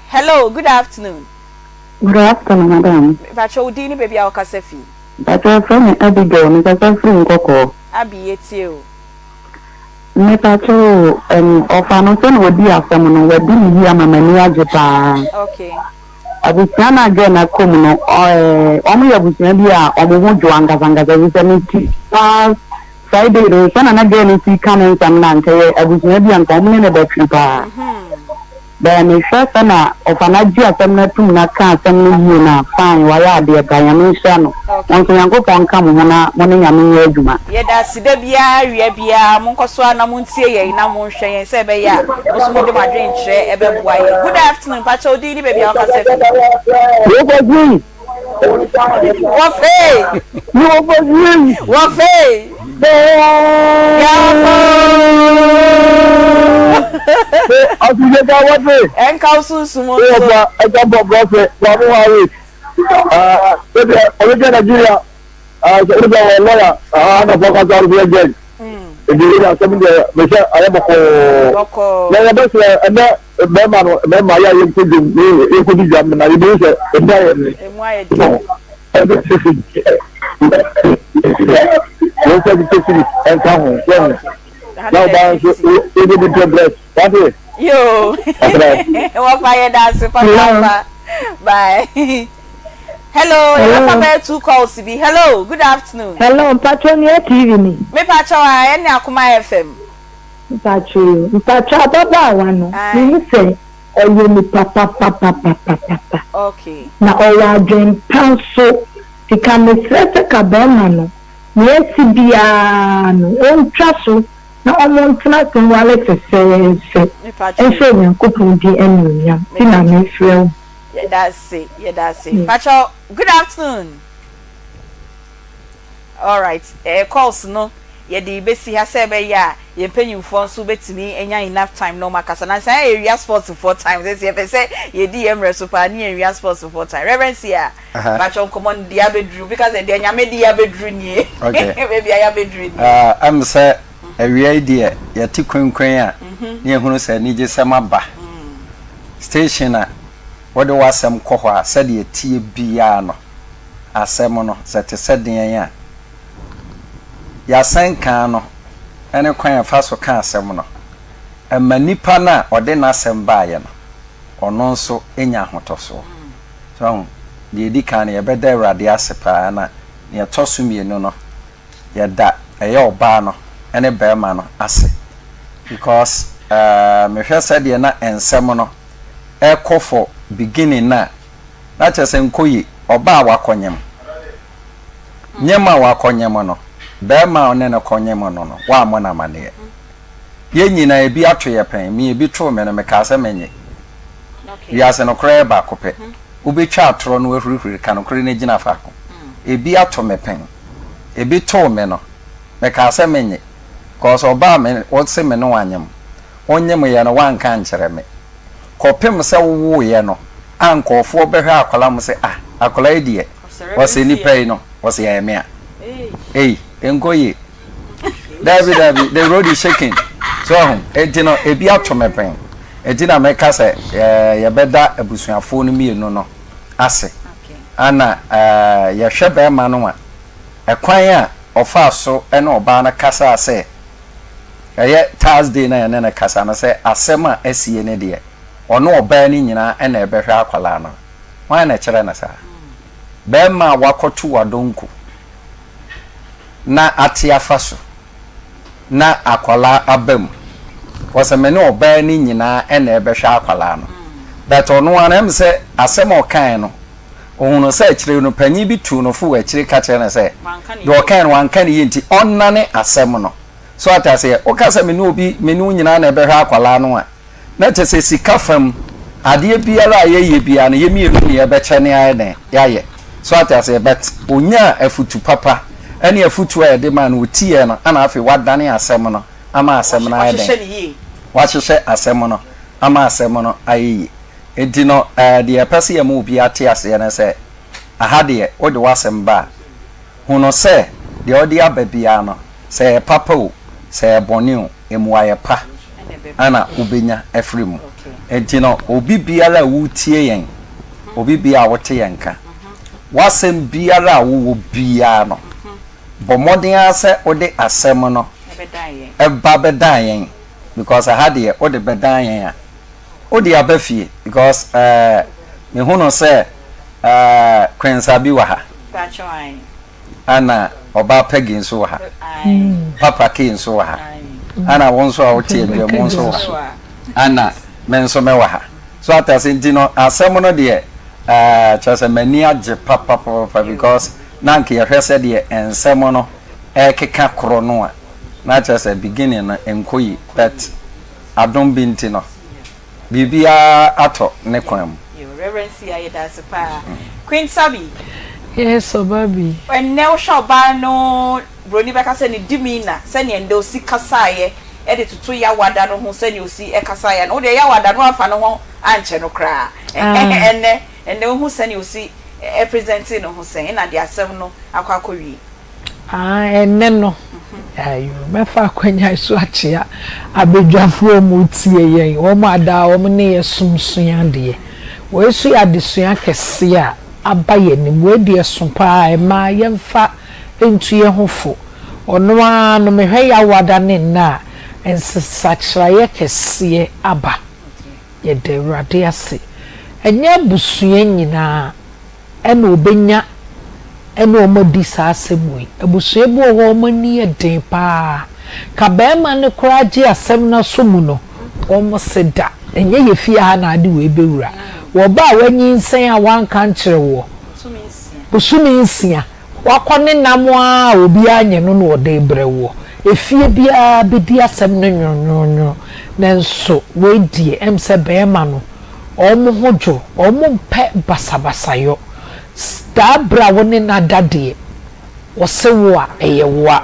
Hello, good afternoon. Good afternoon, madam. Pacho udini baby ao kasefi. Pacho from Abigail, me pacho from Koko. Abi yetie. Me pacho ofano sen wodi asem no wodi ni hia mama ni ajepa. Okay. Abusana again akom no omo yabusana bi a omo ho jo angazanga ze mi Friday ro sana na gani si kanen samna nte abusua bi anka omne ne batri pa ba me shasa na ofana ji asem na tum na ka asem no yi na fine wa ya de ba ya me sha no onso yankopon ka mo na mo ne nyame ye adwuma ye da sida bia ria bia mo nkoso na mo ntie ye na mo hwe ye se be ya oso mo de madwen kire e be boa ye. Good afternoon pacha odi ni baby aka se Wafe en kausu sumo Nigeria lawyer na focus on the again the some the me I am ko na best and me ya yin kudi jam na you say emu aye yo what fire dance papa bye. Hello, you two calls to be. Hello, good afternoon. Hello, Patronia TV me. Me Pacho any Akoma FM. Pacho baba wano. Me say oyo mi papa. Okay. Na owa dwen panso tika me sete ka bema no. Me si bia no ontwa so na omontna kan wale se. Me Pacho. Enso nyankopon di enunya. Ti na me frɛ. Yeah, that's it. Pacho, good afternoon. All right. Calls no. Yeah, the besi ha say be ya. Ye penyu phone so betimi enya enough time no makasa. Na say area sports 4 times. This ye say ye DM resupa ni area sports 4 times. Reverence here. Pacho common dia bedru because the nyame dia bedru ni. Okay. Maybe I bedru ni. I'm say area dia ye ti kwenkwen a. Ni ehunu say ni je sema ba. Station a what do wasem kohwa said ye tie bia no asem no sete seden ya ya sanka no ene kwan fa so ka asem no amanipa na ode na asem ba ye no ono nso enya hotoso so de di kan ye beda awrade asepa na ye toso mienu no ye da eye oba no ene bema no ase because me hwe said ye na ensem no ekọ for beginning na kyerɛ sɛ nkoyi ɔba wakɔnyem nyema wakɔnyem no bɛɛma ɔne ne kɔnyem no wa mo na mane ye nyina ebi ato ye pen me ebi to me no me ka sɛ menye wiase no kora ba kopɛ ubetwa atoro no ahurihuri ka no kora ne gina fa ko ebi ato me pen ebi to me no me ka sɛ menye cause ɔba me wɔse me no wanyem onyem ye no wanka nkyerɛ me kɔpem sɛ wo ye no ankɔfo bɛhwɛ akola mo sɛ akola edie wɔse ni pɛi no wɔse ya me a enkoye David the road is shaking so edino ebi ato me pen edina me ka sɛ ye bɛda abusuafo no mienu no ase ana ye hwɛ bɛ ma no a ekwan a ɔfa so ɛna ɔba na kasa sɛ ɛyɛ Thursday na ne na kasa na sɛ asɛm a asie ne de ɔno ɔba ni nyina ɛna ɛbɛhwɛ akwala no wan na kyerɛ na sa bɛ ma wakɔto wadonku na ate afa so na akwala abam wɔsɛmene ɔba ni nyina ɛna ɛbɛhwɛ akwala no but ɔno anam sɛ asɛm ɔkan no ohunu sɛ akyire no panyi bi tu no fu akyire ka kyerɛ na sɛ de ɔkan no wanka ne yinti ɔnane asɛm no so atase ɔkasa me ne obi me ne nyina na ɛbɛhwɛ akwala no a na kyerɛ sika fam adeɛ biara a yɛyɛ bia no yɛmienu ne yɛbɛkyɛ ne ayɛ ne yɛayɛ so atase bet onya afutu papa ɛne afutu a yɛde ma no otie no ana afi wadane asɛm no ama asɛm no ayɛ den wahyehyɛ asɛm no ama asɛm no ayɛ enti no deɛ pɛsɛ yɛ ma obi ate aseɛ no sɛ aha deɛ wode wasɛm ba hunu sɛ deɛ ɔde aba bia no sɛ papa o sɛ bɔne o emuayɛ pa ana ubenya afiri mu enti no obi biara wutie yɛn obi bia wote yɛn ka wasɛm biara wo bia no bomoden asɛ ode asɛm no eba bedan yɛn because aha deɛ ode bedan yɛn a ode abafie because me hu no sɛ kwensa bi wa ha ana oba pegi nso wa ha papa ke nso wa ha ana wonso a wote edwe monso wa ana menso me wa ha so atase ndi no asɛm no deɛ kyerɛ mani agye papa because na nke yɛhwɛ sɛ deɛ ensɛm no ɛkeka koro no a na kyerɛ beginning no enkoyi but adom binti no bibia ato ne kwan mu reverence ya yedase pa Queen Sabi yes obabi when ne wo shoba no broni beka se ni dimina se ne ndo si kasaye e de tutu ya wada no ho se ne osi e kasaye no de ya wada no afa no ho anche no kra enne ho se ne osi e presenting no ho se na de asem no akwakowi enne no ayo me fa kwanya so achia abedwafo mu tie yen wo ma da wo ne yesumsua de wo su ya de sua kese a abaye ni wo de sompa e ma yemfa entuye hofo ono anu me hwe ya wada ne na ensachraye kese aba ye de rade ase enya busua nyina ena obenya ena omodi sa asebui abusua bu wo mani eden pa ka be ma ne koraje asem na somu no omo seda enye ye fie ha na ade we bewura wo ba wanyi nsen a wanka nkyere wo busumi nsia wakone namo a obi anye no no ode brewo efie bia bedi asem no nyonyonyo nanso we die emse be ma no omo hojo omo mpe basabasayo stabra woni na dade wosewo a eyewa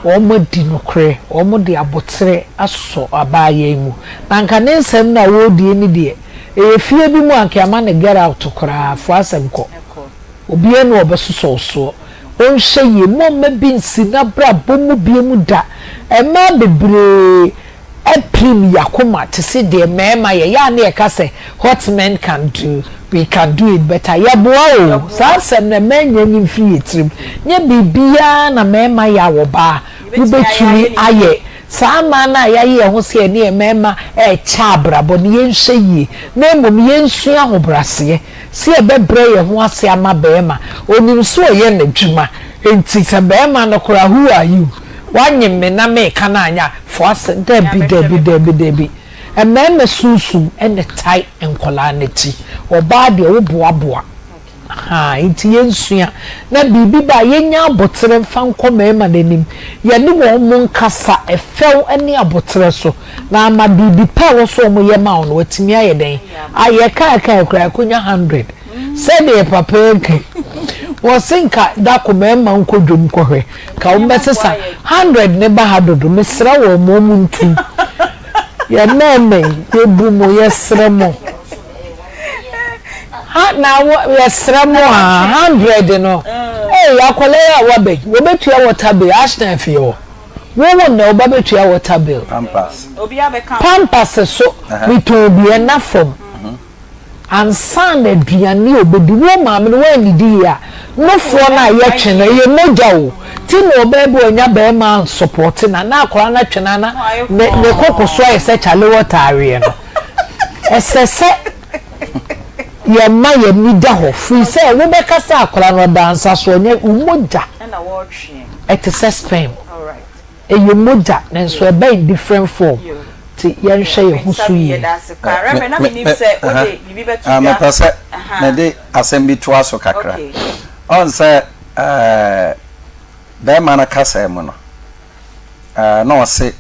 omo di nokre omo de abotre aso abaye mu na nka ne nsem na wo die ni de efie bi mu anka ama ne get out kora fo asem ko obi enu obesoso so onhye ye momma bi nsi na bra bomu bi mu da ema bebre eprim yakoma to see the mema ye ya na ka say what men can do we can do it better ya boa o sa sem na menya nyi free etrim nya bibia na mema ya wo ba we betumi aye sa ma na ya ye ho se ne mema e cha brabo ne yenhye yi na mom yensu ahobrase se e bebre ye ho ase ama bema onim so ye na dwuma enti se bema no kora who are you wanye me na me kana anya for us debi ememe sunsun ene tai enkola neti oba de wo boaboa ha iti yensua na bibi ba yenya abotre mfa nkoma ema nanim ye ne wo mu nkasa efew ene abotre so na ama bibi pa wo so mo ye ma ono watimi aye den aye ka kura kunya 100 said the papa was sinka da koma ema nkodwom kohwe ka wo mesesa 100 ne ba hadodo mesra wo mo muntu ya neme ebu mo yesra mo ha na yesra mo 100 no eh yakole ya wabe wo betua water bill ashna fio wo na oba betua water bill pampas obi abeka pampas so bito bi na fom ansan aduane obedi wo maame no wa nidi ya no fo na ye twene ye moja wo ti no obebu onya be ma support na akora na twena na ne kokoso e se chale water awie no esese ye ma ye nida ho free say we be kasa akora no dansa so onya umoja na wo twe it is sperm all right e ye moja na so e be in different form ti ye nhwe ye husu yi na me nim say o de bibi betu ya me pese na de assembly to aso kakra on say be mana kasa mu no no se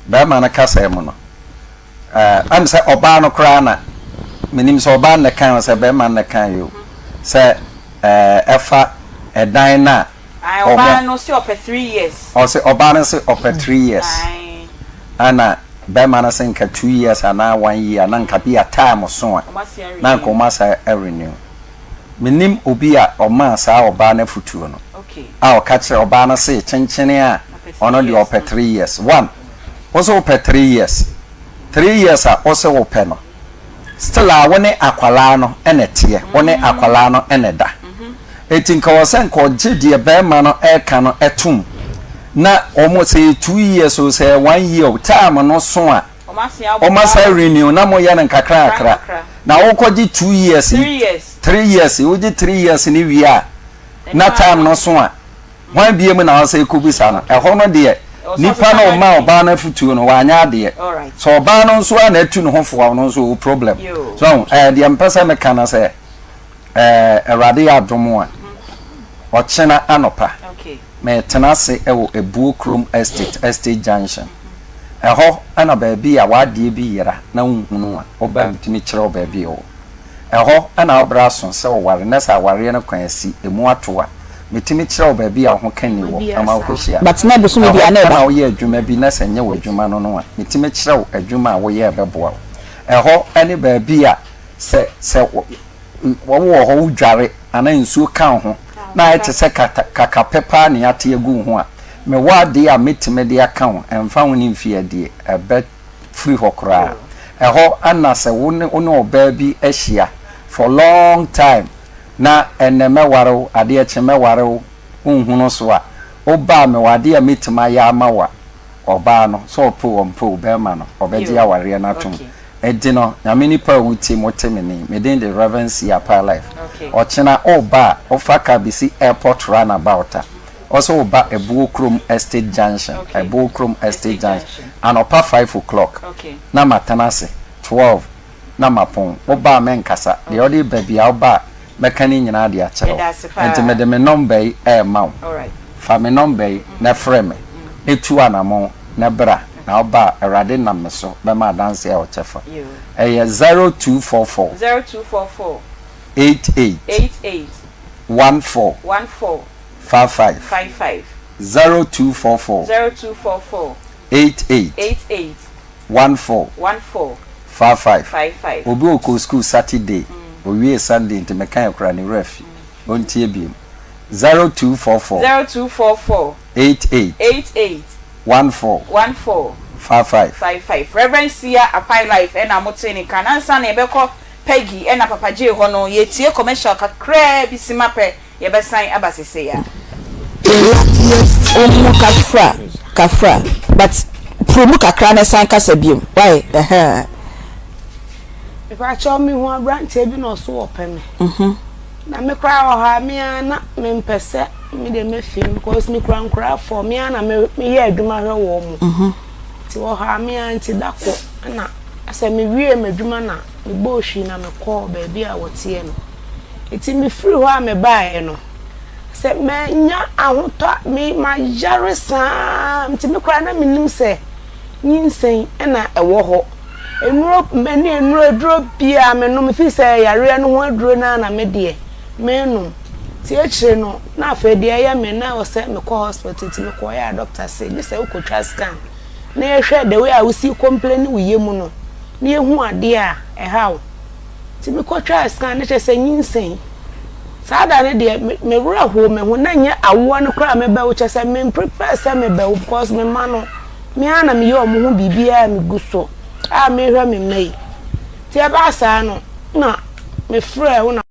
be mana kasa mu no am say oba no kra na menim say oba na kan say be mana kan yo say efa edan na oba no say ope 3 years o say oba no say ope 3 years ana be mana say nka 2 years ana 1 year na nka bi a time so a na nka o ma say renew menim obi a o ma sa oba na futuo no okay a o ka kire oba na say chenchene a ono de ope 3 years one also ope 3 years 3 years a o say ope no still a woni akwala no enete woni akwala no eneda etinka wo sen ko gide be ma no e ka no etum na omo say 2 years o say 1 year time no so a o ma say renew na mo ye na kakra akra na wo ko gi 2 years 3 years wo gi 3 years ni wi a na time no so a wan bie mu na wo say ko bisa no e ho no de nipa no ma oba na futuo no wanya de so oba no so a na atu no ho fo no so problem so de empesa me kana say erade adomo a o chena anopa me tenase ewo ebuo krom estate junction eho ana baabi a wade bi yera na hunhunu a oba mtimi kire baabi o eho ana obra so se ware na sa ware na kwan asi emu ato a metimi kire baabi a ho kani wo ama wo hia but na besu me dia na ba wo ye adwuma bi na senye wo adwuma no no a metimi kire adwuma a wo ye beboa eho ani baabi a se wo ho dware ana nsuo kan ho na ete se kaka pepa ne ate egu ho a me wade a metime de aka ho emfa ho ni mfi ade ebe free hokra eho ana se woni oba bi ahia for long time na eneme ware ade echeme ware unhunu so a oba me wade a metime ya amawa oba no so po be ma no obeji aware na tum edino nyameni pa wuti motemeni medin the reverence ya pa life ochina oba ofaka bisi airport runabout also oba ebuo krom estate junction ebuo krom estate junction and opa 5 o'clock na matanase 12 na mapon oba menkasa the other baby oba mekani nyina de a chero enti me de me number e ma fa me number na frame etu anamo na bra na oba erade na meso be ma dance e o chefa 0244 88 14 55 0244 88 14 55 obi oko school Saturday owie Sunday enti meka yakura ni ref ontie biem 0244 88 14 55 Reverend Sia Apai Life ena moteni kanansa na ebeko Peggy ena Papa J ho no yetie commercial kakra bisimape yebesan abasese ya omu kafra but promu kakra na san kasa biem why if I show me one brand bi no so open na me cry o ha me na me mpese me de me film because me cry for me na me ye aduma hwe wo mu ti wo ha me Aunty dako na asa me wie madwuma na me bo hwi na me call baby a wote no iti me free ho a me bae no se me nya ahoto me ma jaresa iti me kra na menim se nyinsen na ewo ho enuro me ne enuro aduro bia me no me fi se yare no ho aduro na me de me no ti echire no na afa de ya me na o se me call hospital ti me call ya doctor say ni se ukotwa scan na ehwe de we a usi complain wiye mu no na ehu ade a ehaw ti me kotwa scan na che se nyinsen sada ne de me wura ho me ho na nya awo no kra me ba wo che se me prepare se me ba because me ma no me ana me yo mo ho bibia me guso a me hwa me mai ti e ba sa no na me frɛ wo na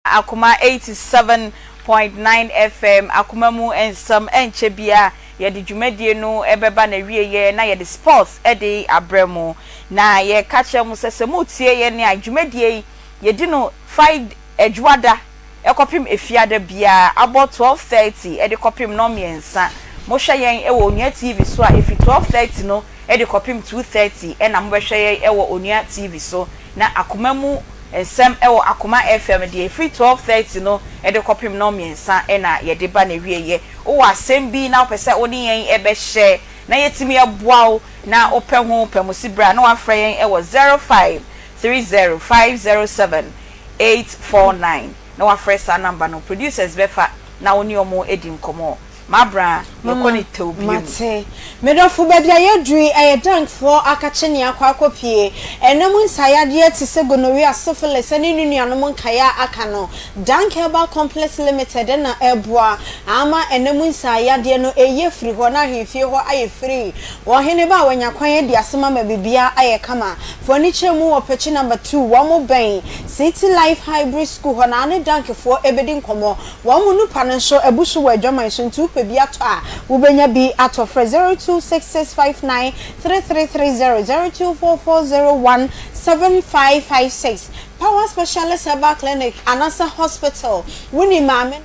Akoma 87.9 FM Akoma mu Nsem enche bia ye de dwumadie no ebeba na wieye na ye de sports de abremu na ye ka che mu sese mu tie ye ne adwumadie ye di no 5 edwada ekopim efiada bia about 12:30 e de kopim no miensa mo hwe yen e wo onua TV so a efi 12:30 no e de kopim 2:30 e na mo hwe yen e wo onua TV so na Akoma mu Nsem ewo Akoma FM de free 12:30 no e de kopim no miensa e na ye de ba na wieye o asem bi na opese oni yen e be hye na yetimi aboa na opɛ ho pɛmusi bra na wafrɛ yen e wo 0530507849 na wafrɛ sa number no producers befa na oni omo edi nkomo Mabra mekoni tewbi mate medofo bebia yedui dank for akache ne akwakopie enemu nsayade ti se gonorrhea syphilis ene nunuanom nkaya aka no dank herbal complex limited na eboa ama enemu nsayade no eye free ho na hwefie ho aye free wo hene ba wanya kwan di asema ma bibia aye kama furniture mu opechi number 2 wo mo ben City Life Hybrid School ho na ne dank for ebedi nkomo wo mu nupa no so ebusu wa adwaman so ntu bi ato a ubenya bi ato for 0266593330 0244017556 Power Specialist Herbal Clinic Anasa Hospital wuni mame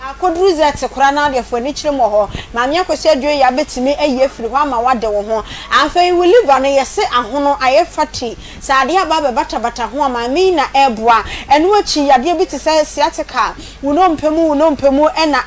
akodruze tekura na de fo ni kire mo ho ma me akwese adwe ya betimi eye firi ho ama wade wo ho afei we liver no yese ahono aye fati saade aba be bata ho ama mi na eboa eno achi yade bi te se sciatica wono mpemu ena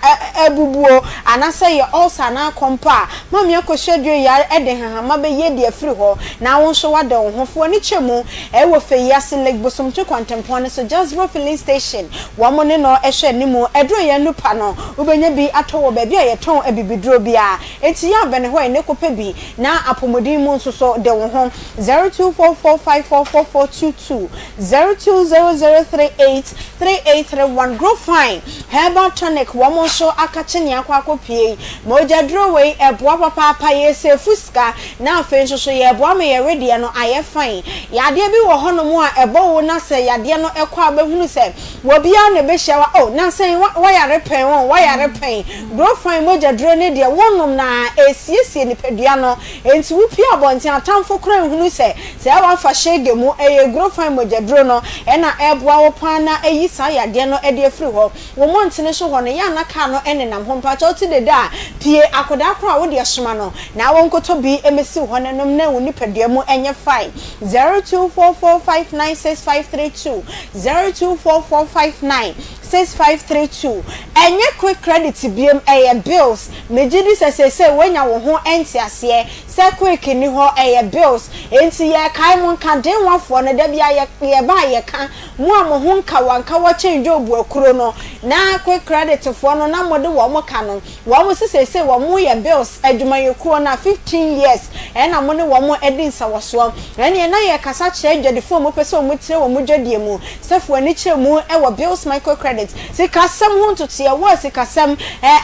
ebubuo anase ye ulcer na kompa ma me akwese adwe ya ede hahama be ye de afiri ho na wo so wade wo ho fo ni chemu e wo fe yase leg bosom to contemporary so just go filling station wo mo ne no ehwe ni mu edro ye no no ubenya bi atowo ba bi ayeton abibidro bia enti ya bene ho ene kope bi na apomodin mu nsoso de wo ho 0244544422 0200383831 grow fine herbal tonic wo mo so akache ne akwakopie moja draw way eboa papa yese fuska na afen so ye eboa me ye ready no aye fine yade bi wo ho no mu a ebo wo na se yade no ekwa abehunu se wo bia ne be hyawa oh na sen wa yare pen won yare pen grow fine moja draw ne de wonnom na esiesie ni pedua no enti wo pia bonti atamfo kra hunu se wa fa shege mu grow fine moja draw no na eboa wo pan na eyi sa yade no e de afiri ho wo montene so ho no ya na ka no enenam ho mpa choti de da pie akoda kra wo de soma no na won koto bi emesi ho nenom na wo ni pedua mu enye fine 0244596532 0244596532 enye quick credit biem bills mejidi sese wenya wo ho entiase se quick ni ho bills enti ye kai mon ka den wafo no da bia ye ba ye ka mo am ho nka wanka wo change obu akuro no na quick credit fo no na mode wo mo ka no wo mo sese wo mo ye bills adwuma ye kuro na 15 years na mo ne wo mo edin sawoso ene na ye kasa kire dwade fo mo pese wo mo tire wo mo dwade mu se fo ani kire mu e wo bills micro credit minutes sikasem ho ntote ya wo sikasem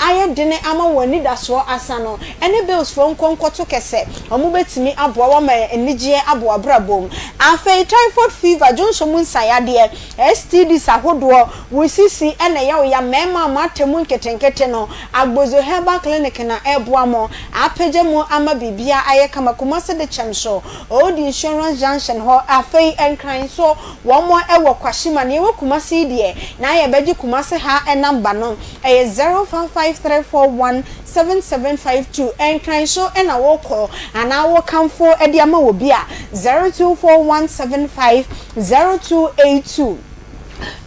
aye dene ama woni da so asa no ene bills from konkoto kese omo betimi aboa wo ma enigye aboa brabom afei typhoid fever johnson nsayade STD sahodo wo sisi ene ya mema matemu nketenkete no agbozo herbal clinic na eboa mo apeje mo ama bibia aye kama kumase de chemso old insurance junction ho afei enkran so wo mo ewo kwashima ne wo kumase die na ye beji kumase ha number no 0553417752 enkran so ena wo call ana wo kamfo edi ama wo bia 0241750282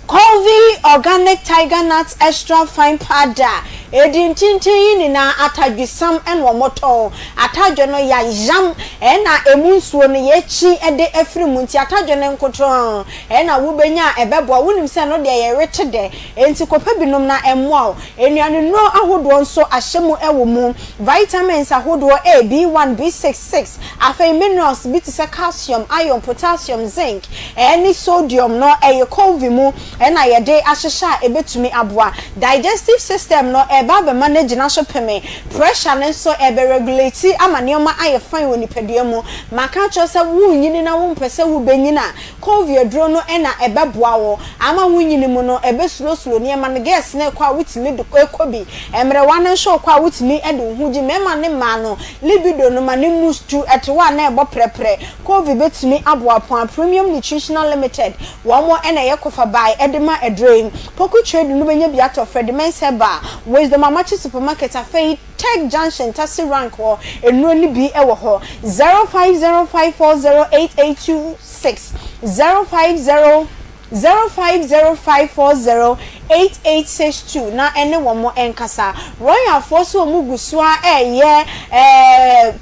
Covi organic tiger nuts extra fine powder edin tintin ni na atadwisam en wo moto atadwo no ya jam na emunsuo no ye chi ede afri munti atadwo no nkoto na wo benya ebeboa wonim se no de ye rete de enti kopa binom na emmoa enuane no ahodo nso ahyemu ewo mu vitamins ahodo A B1 B66 afei minerals bitise calcium iron potassium zinc any sodium no Covi mu na ye de ahyehya ebetumi aboa digestive system no eba be manage na so peme pressure ne so ebe regulate amanioma aye fine woni pedua mu maka cho se wu nyini na wo mpese wu benyina Covi adro no na ebe boa wo ama wu nyini mu no ebe slow ne ma gas na kwa wutimi de ekobi emre wan sho kwa wutimi ede huji mema ne ma no libido no ma ne mustu etwa na ebo prepre Covi betumi aboa pon premium nutritional limited wo mo na ye kofa by edema edream poku trade no benya biato Fredman Seba wisdom amachi supermarket afei Tech Junction tasi rank ho enuro ni bi ewo ho 0505408826 0505408862 na ene womo enkasa royal force omugusua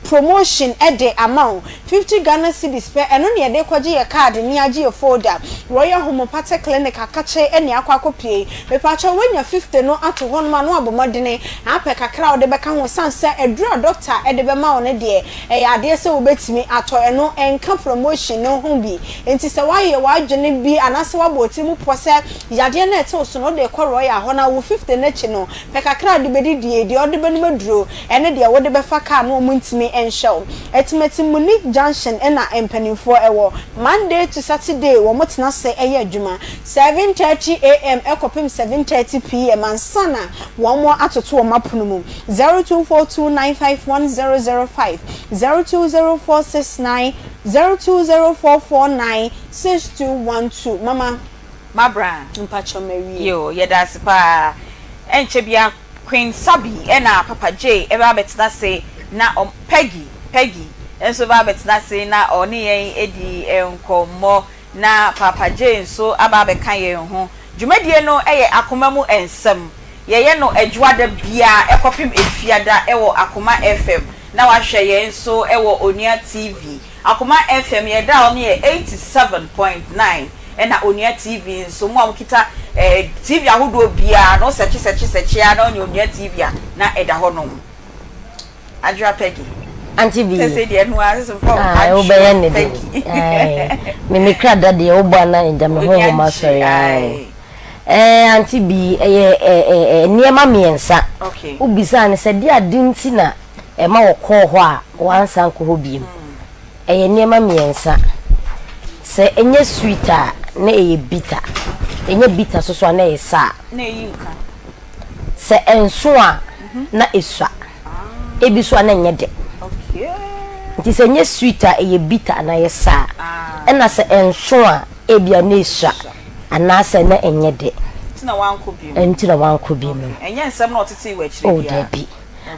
promotion ede amount 50 Ghana cedis pe eno ne de kwaje ye card ni age ye folder royal homeopathic clinic akache ene akwakopie mepacha wenya 50 no ato hon ma no abomodene apɛ kakra ode beka ho sanse edura doctor ede be ma one de ade se obetimi ato eno enka promotion no ho bi enti se waye wadwene bi anase waboti mu pose yade na ete so no de koro ya ho na wo 50 na chi no pe kakra de bedi de ode be no maduro ene de wode be fa ka no muntimi enshow etimeti Munich Junction ena empanifo ewo Monday to Saturday wo motena se eye adwuma 7:30 am ekopim 7:30 pm ansana wo mo atoto wo mapono mu 0242951005 0204490204496212 mama Mabra mpacho mewi yo yedase pa enche bia Queen Sabi ena Papa J eba betna se na Peggy enso ba betna se na oni yen edi enkomo na Papa J so aba be kan yen ho dwumadie no eye Akoma mu Nsem ye no adwada bia ekopim efiada ewo Akoma FM na wahwe yen so ewo Onia TV Akoma FM ye da oni 87.9 ena Onia TV so mo amkita TV ahodo bia no search ya na Onia TV na eda honom Adra Peggy Aunty B say de no aso for obeye ne de me kra dade obo na njame ho ma so ya Aunty B niema miensa okay ubisa ne se de adinti na ma wo ko ho a wansan ko ho biem niema miensa se enye sweeter na bitter enye bitter so na esa na yinka se enso a na esua ebi so na enye de okay nti se enye sweeter bitter na esa na se enso a ebia na esua ana se na enye de tina wanko bi entina wanko bi no enye nsem na otete we chire bia o debi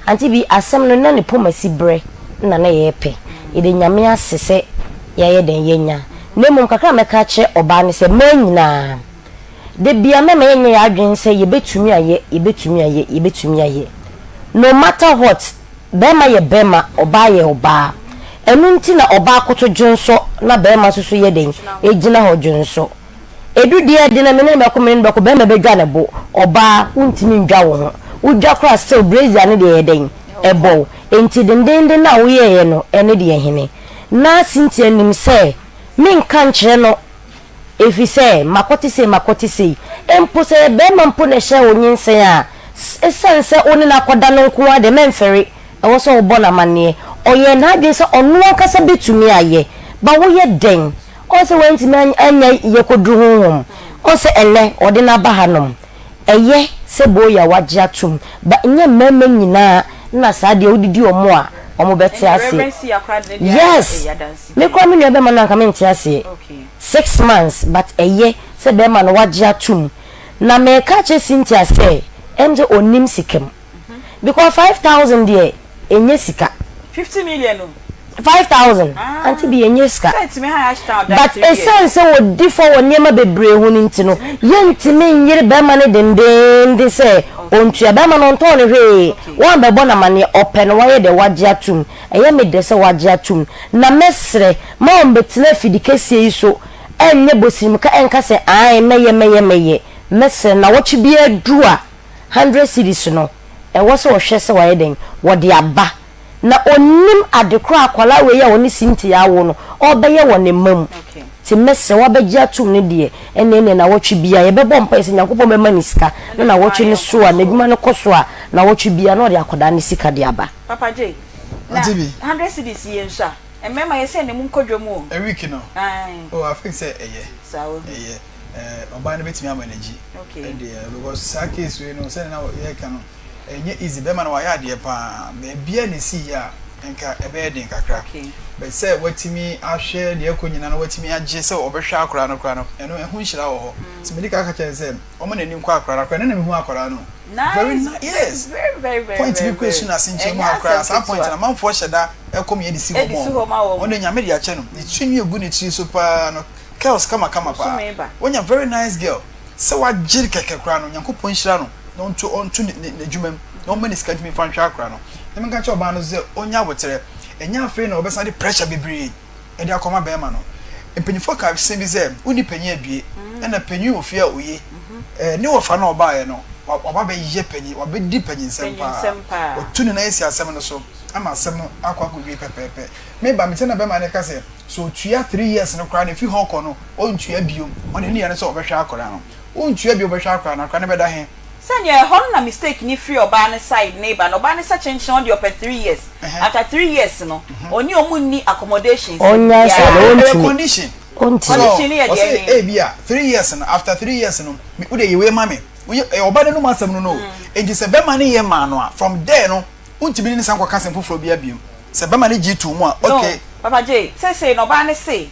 anti bi asem no na ne pomasi bre na na yepe ide nyame asese ye den yenya nemum kakra meka che oba ne se manyina de bia mema yenye ya adwen se yebetumi aye no matter what bema ye bema oba ye oba enu nti na oba akoto dwonso na bema susu ye den ejina ho dwonso edu de de na mene beko bema bedwa ne bo oba untimi ndwa wo ho udwa kra still brazier ne de ye den ebo enti dendende na wo ye no ene de ye hene na sinti anim se min kan kire no if you say makoti say empo say be mampo na hye onyense a esense oni na koda no nko ade memfere e wo so obo na mane oye na ade so onu akasa betumi aye ba wo ye den o se wenti me anya ye kodru honhom o se ele ode na ba hanom eye se boya wagye atum ba nye mema nyina na saade odidi omo a omo beti ase yes me kwa me be man anka me nti ase 6 months but eye se be man wagye atum na me ka che sinti ase emje onim sikem because 5,000 there enye sika 50 million 5,000 anti bi enye sika but essence wo differ wo niema bebre hu nti no yentime nyire be man de se ontua be man onto ne hwe wan be bona mane open wa ye de wagye atum eye me de se wagye atum na mesre ma on betena fidikesie iso enye bosim ka enka se ai meye mesre na wo chi bi adu a 100 cities no e wo se wo hwe se wa ye den wo de aba na onim adekra akwala we ya woni sinti ya wo no obeye woni mam ti messe wa begye atum ne de ene na wotwe bia ye bebo mpa ese nyankopon be mani sika na wotwe ne so a na dwuma ne koso a na wotwe bia na de akoda ne sika de aba papa j na 100 cities ye nsa emema ye se ne mu nkodwomu a week no oh I think say eye sawo eye oba ne betimi amanaji and because sakes we no say na ye ka no enye easy be man wa ya de pa be bia ne si ya enka ebe den kakra but say watimi ahwe de ekonyina na watimi agye say obehwe akora no eno ehu nhira wo ho so me dika ka chen say omo na nim kwa akora na na mehu akora no very nice yes very point me question asinche mu akora sa point na man fo sheda ekom ye de si ho mo ono nyame de ache no ni twinwi egu ne chi so pa no girls kama pa wonya very nice girl say wa jiri keke kora no nyankopon nhira no onto ne djumam no many scanty me fan chakra no me nka che oba no ze onya botere enya afi na obesa de pressure bebre e de akoma be ma no empanifo ka se bi ze uni panyi abie na panyi ofia oye ne ofa na oba ye no oba be ye panyi oba di panyi nsempa otuni na esi asem no so ama asem akwakobi pepepe me ba mete na be ma ne ka se so tua 3 years no kra na fi hoko no ontua biom on ne ne so obehwa akora no ontua bi obehwa akora na kra ne be da he Sanya hon na mistake ni free oba ne side neighbor no ba ne sa chenchen on the up 3 years after 3 years no oni omu ni accommodations onya sa condition e bia 3 years no after 3 years no we dey we mame oba de no masam no enti se be ma ne ye ma no from there no untimi ni sanko kasem foforo bia biem se be ma ne G2 mu okay Papa J say no ba ne say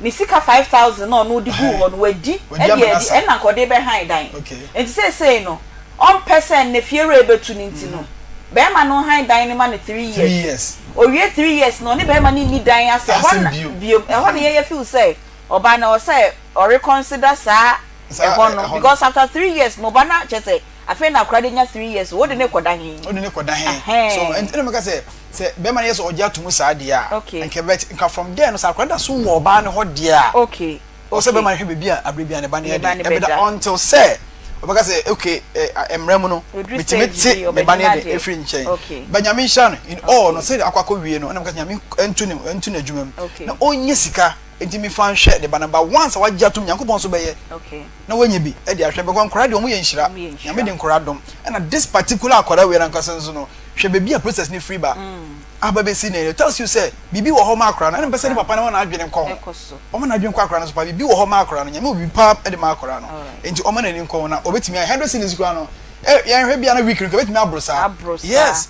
ni sika 5,000 no di bu won wadi e na kode behind dan enti say no on person ne fiere betu ninti no be ma no hind dan ni ma ne 3 years o wie 3 years no ne be ma ni dan ase hon bio e hon ye feel say oba na o say or reconsider sa e hon no because after 3 years no ba na che say afi na kwade nya 3 years wo de ne koda hin so enti me ka say be ma yes oja tumu sa de a nke bet nka from there no sa kwada so wo oba ne ho de a okay o say be ma hwe bibia abribia ne ba ne de until say obaga say okay emrem no mitimeti me ba ne de efri nchen banyame hia no in all no say akwakọ wie no na me ka nyame entu na adwumam na onye sika enti mi fan hwe de ba number once wagye atum yankopon so beye na wanye bi e de ahwe be kon kora de omo ye nhira nyame de nkora dom na this particular akora we ran kasa nso no hwe be bia process ni free ba aba be si na tells you say bibi wo ho ma akora na mpese ni papa na na adwene nko omo na adwene kwa akora no so pa bibi wo ho ma akora no nyame obi pa e de ma akora no enti omo na ni nko na obetimi 100 cedis kora no yan hwe bia na week ko betimi abrosa yes